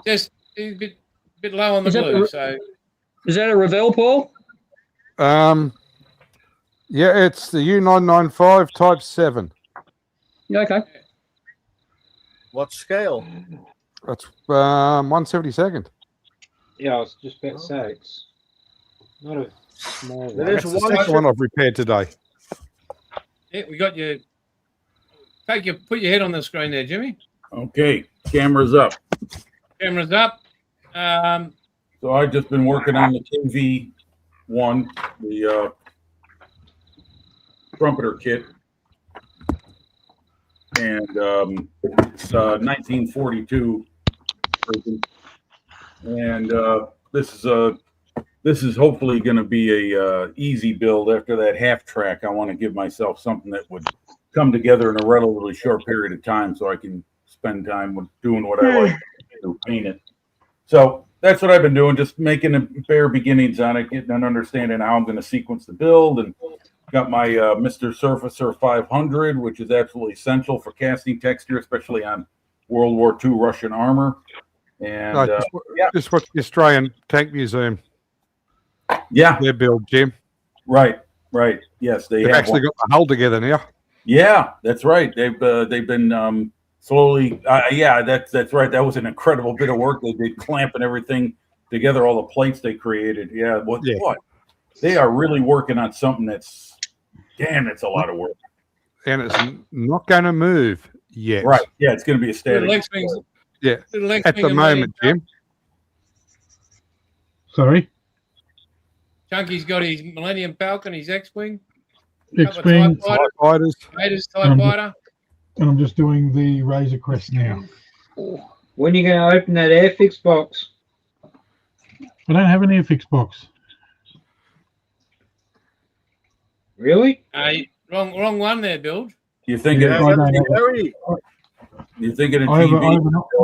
[SPEAKER 1] just he's a bit low on the
[SPEAKER 6] Is that
[SPEAKER 1] glue.
[SPEAKER 6] the-
[SPEAKER 1] So
[SPEAKER 6] Is that a Revell, Paul?
[SPEAKER 5] Yeah, it's the U995 Type 7.
[SPEAKER 6] Yeah, okay.
[SPEAKER 7] What scale?
[SPEAKER 5] That's 1/72nd.
[SPEAKER 2] Yeah, I was just about to say it's not a small
[SPEAKER 7] There
[SPEAKER 2] one.
[SPEAKER 7] is
[SPEAKER 5] That's the
[SPEAKER 7] one
[SPEAKER 5] second one I've repaired today.
[SPEAKER 1] yeah, we got you. Put your head on the screen there, Jimmy.
[SPEAKER 4] Okay, camera's up.
[SPEAKER 1] Camera's up.
[SPEAKER 4] So I've just been working on the KV1, the trumpeter kit. And it's 1942 version. And this is hopefully going to be a easy build. After that half track, I want to give myself something that would come together in a relatively short period of time, so I can spend time with doing what I like to paint it. So that's what I've been doing, just making the bare beginnings on it, getting an understanding how I'm going to sequence the build, and got my Mr. Surfacer 500, which is absolutely essential for casting texture, especially on World War II Russian armor. And
[SPEAKER 5] No,
[SPEAKER 4] yeah.
[SPEAKER 5] just watch the Australian Tank Museum.
[SPEAKER 4] Yeah,
[SPEAKER 5] Their build, Jim.
[SPEAKER 4] right. Yes,
[SPEAKER 5] They've
[SPEAKER 4] have
[SPEAKER 5] actually
[SPEAKER 4] one.
[SPEAKER 5] got the hull together now.
[SPEAKER 4] Yeah, that's right. They've been slowly. Yeah, that's right. That was an incredible bit of work they did, clamping everything together, all the plates they created. Yeah, what? They are really working on something that's, damn, it's a lot of work.
[SPEAKER 5] And it's not going to move yet.
[SPEAKER 4] Right. Yeah, it's going to be a static.
[SPEAKER 1] Little X-wings.
[SPEAKER 5] Yeah.
[SPEAKER 1] Little
[SPEAKER 5] At
[SPEAKER 1] X-wing
[SPEAKER 5] the
[SPEAKER 1] and
[SPEAKER 5] moment, Jim.
[SPEAKER 8] Sorry.
[SPEAKER 1] Chunky's got his Millennium Falcon, his X-wing,
[SPEAKER 8] X-Wing,
[SPEAKER 1] TIE
[SPEAKER 5] Fighters.
[SPEAKER 1] Raiders, TIE Fighter.
[SPEAKER 8] and I'm just doing the Razor Crest now.
[SPEAKER 2] When are you going to open that Airfix box?
[SPEAKER 8] I don't have an Airfix box.
[SPEAKER 2] Really?
[SPEAKER 1] Wrong one there, Build.
[SPEAKER 4] You're thinking?
[SPEAKER 7] Yeah,
[SPEAKER 8] I don't
[SPEAKER 7] that's
[SPEAKER 8] know.
[SPEAKER 7] very-
[SPEAKER 4] You're thinking of
[SPEAKER 8] I have,
[SPEAKER 4] TV?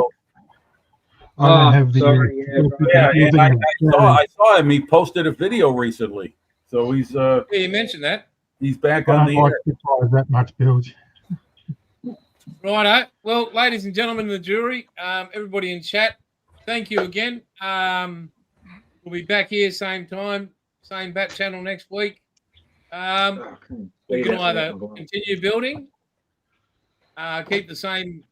[SPEAKER 8] I don't have the.
[SPEAKER 2] sorry, yeah,
[SPEAKER 4] Yeah,
[SPEAKER 8] you're
[SPEAKER 4] I
[SPEAKER 8] thinking of-
[SPEAKER 4] I saw him. He posted a video recently, so he's
[SPEAKER 1] Yeah, you mentioned that.
[SPEAKER 4] back
[SPEAKER 8] I
[SPEAKER 4] on
[SPEAKER 8] don't
[SPEAKER 4] the
[SPEAKER 8] like
[SPEAKER 4] air.
[SPEAKER 8] Spitfires that much, Bilge.
[SPEAKER 1] Righto. Well, ladies and gentlemen of the jury, everybody in chat, thank you again. We'll be back here same time, same bat channel next week. We can either continue building, keep the same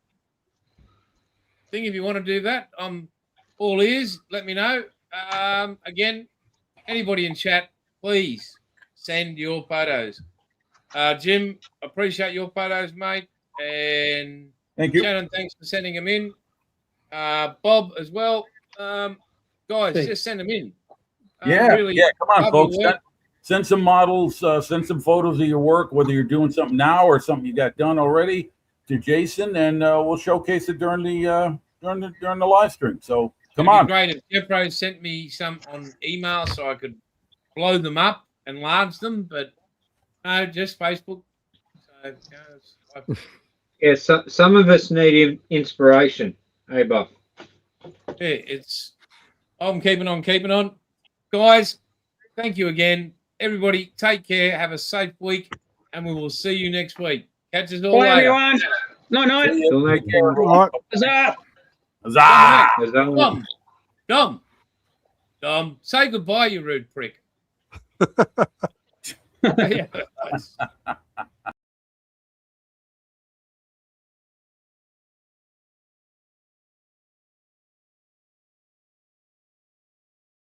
[SPEAKER 1] thing if you want to do that. I'm all ears. Let me know. Again, anybody in chat, please send your photos. Jim, appreciate your photos, mate. And
[SPEAKER 4] Thank you.
[SPEAKER 1] Shannon, thanks for sending them in. Bob as well. guys,
[SPEAKER 6] See.
[SPEAKER 1] just send them in.
[SPEAKER 4] Yeah,
[SPEAKER 1] really
[SPEAKER 4] yeah. Come on,
[SPEAKER 1] love
[SPEAKER 4] folks.
[SPEAKER 1] your work.
[SPEAKER 4] Send some models, send some photos of your work, whether you're doing something now or something you got done already, to Jason, and we'll showcase it during the live stream. So come
[SPEAKER 1] It'd be
[SPEAKER 4] on.
[SPEAKER 1] great if Jeffro sent me some on email so I could blow them up and enlarge them, but no, just Facebook. So,
[SPEAKER 2] Yeah, some of us need inspiration. Hey, Buff.
[SPEAKER 1] yeah, I'm keeping on. Guys, thank you again. Everybody, take care. Have a safe week, and we will see you next week. Catch us all
[SPEAKER 6] Bye,
[SPEAKER 1] later.
[SPEAKER 6] everyone. Night.
[SPEAKER 2] Till next time.
[SPEAKER 5] All right.
[SPEAKER 6] Huzzah.
[SPEAKER 4] Huzzah!
[SPEAKER 1] Dom, say goodbye, you rude prick. Yeah.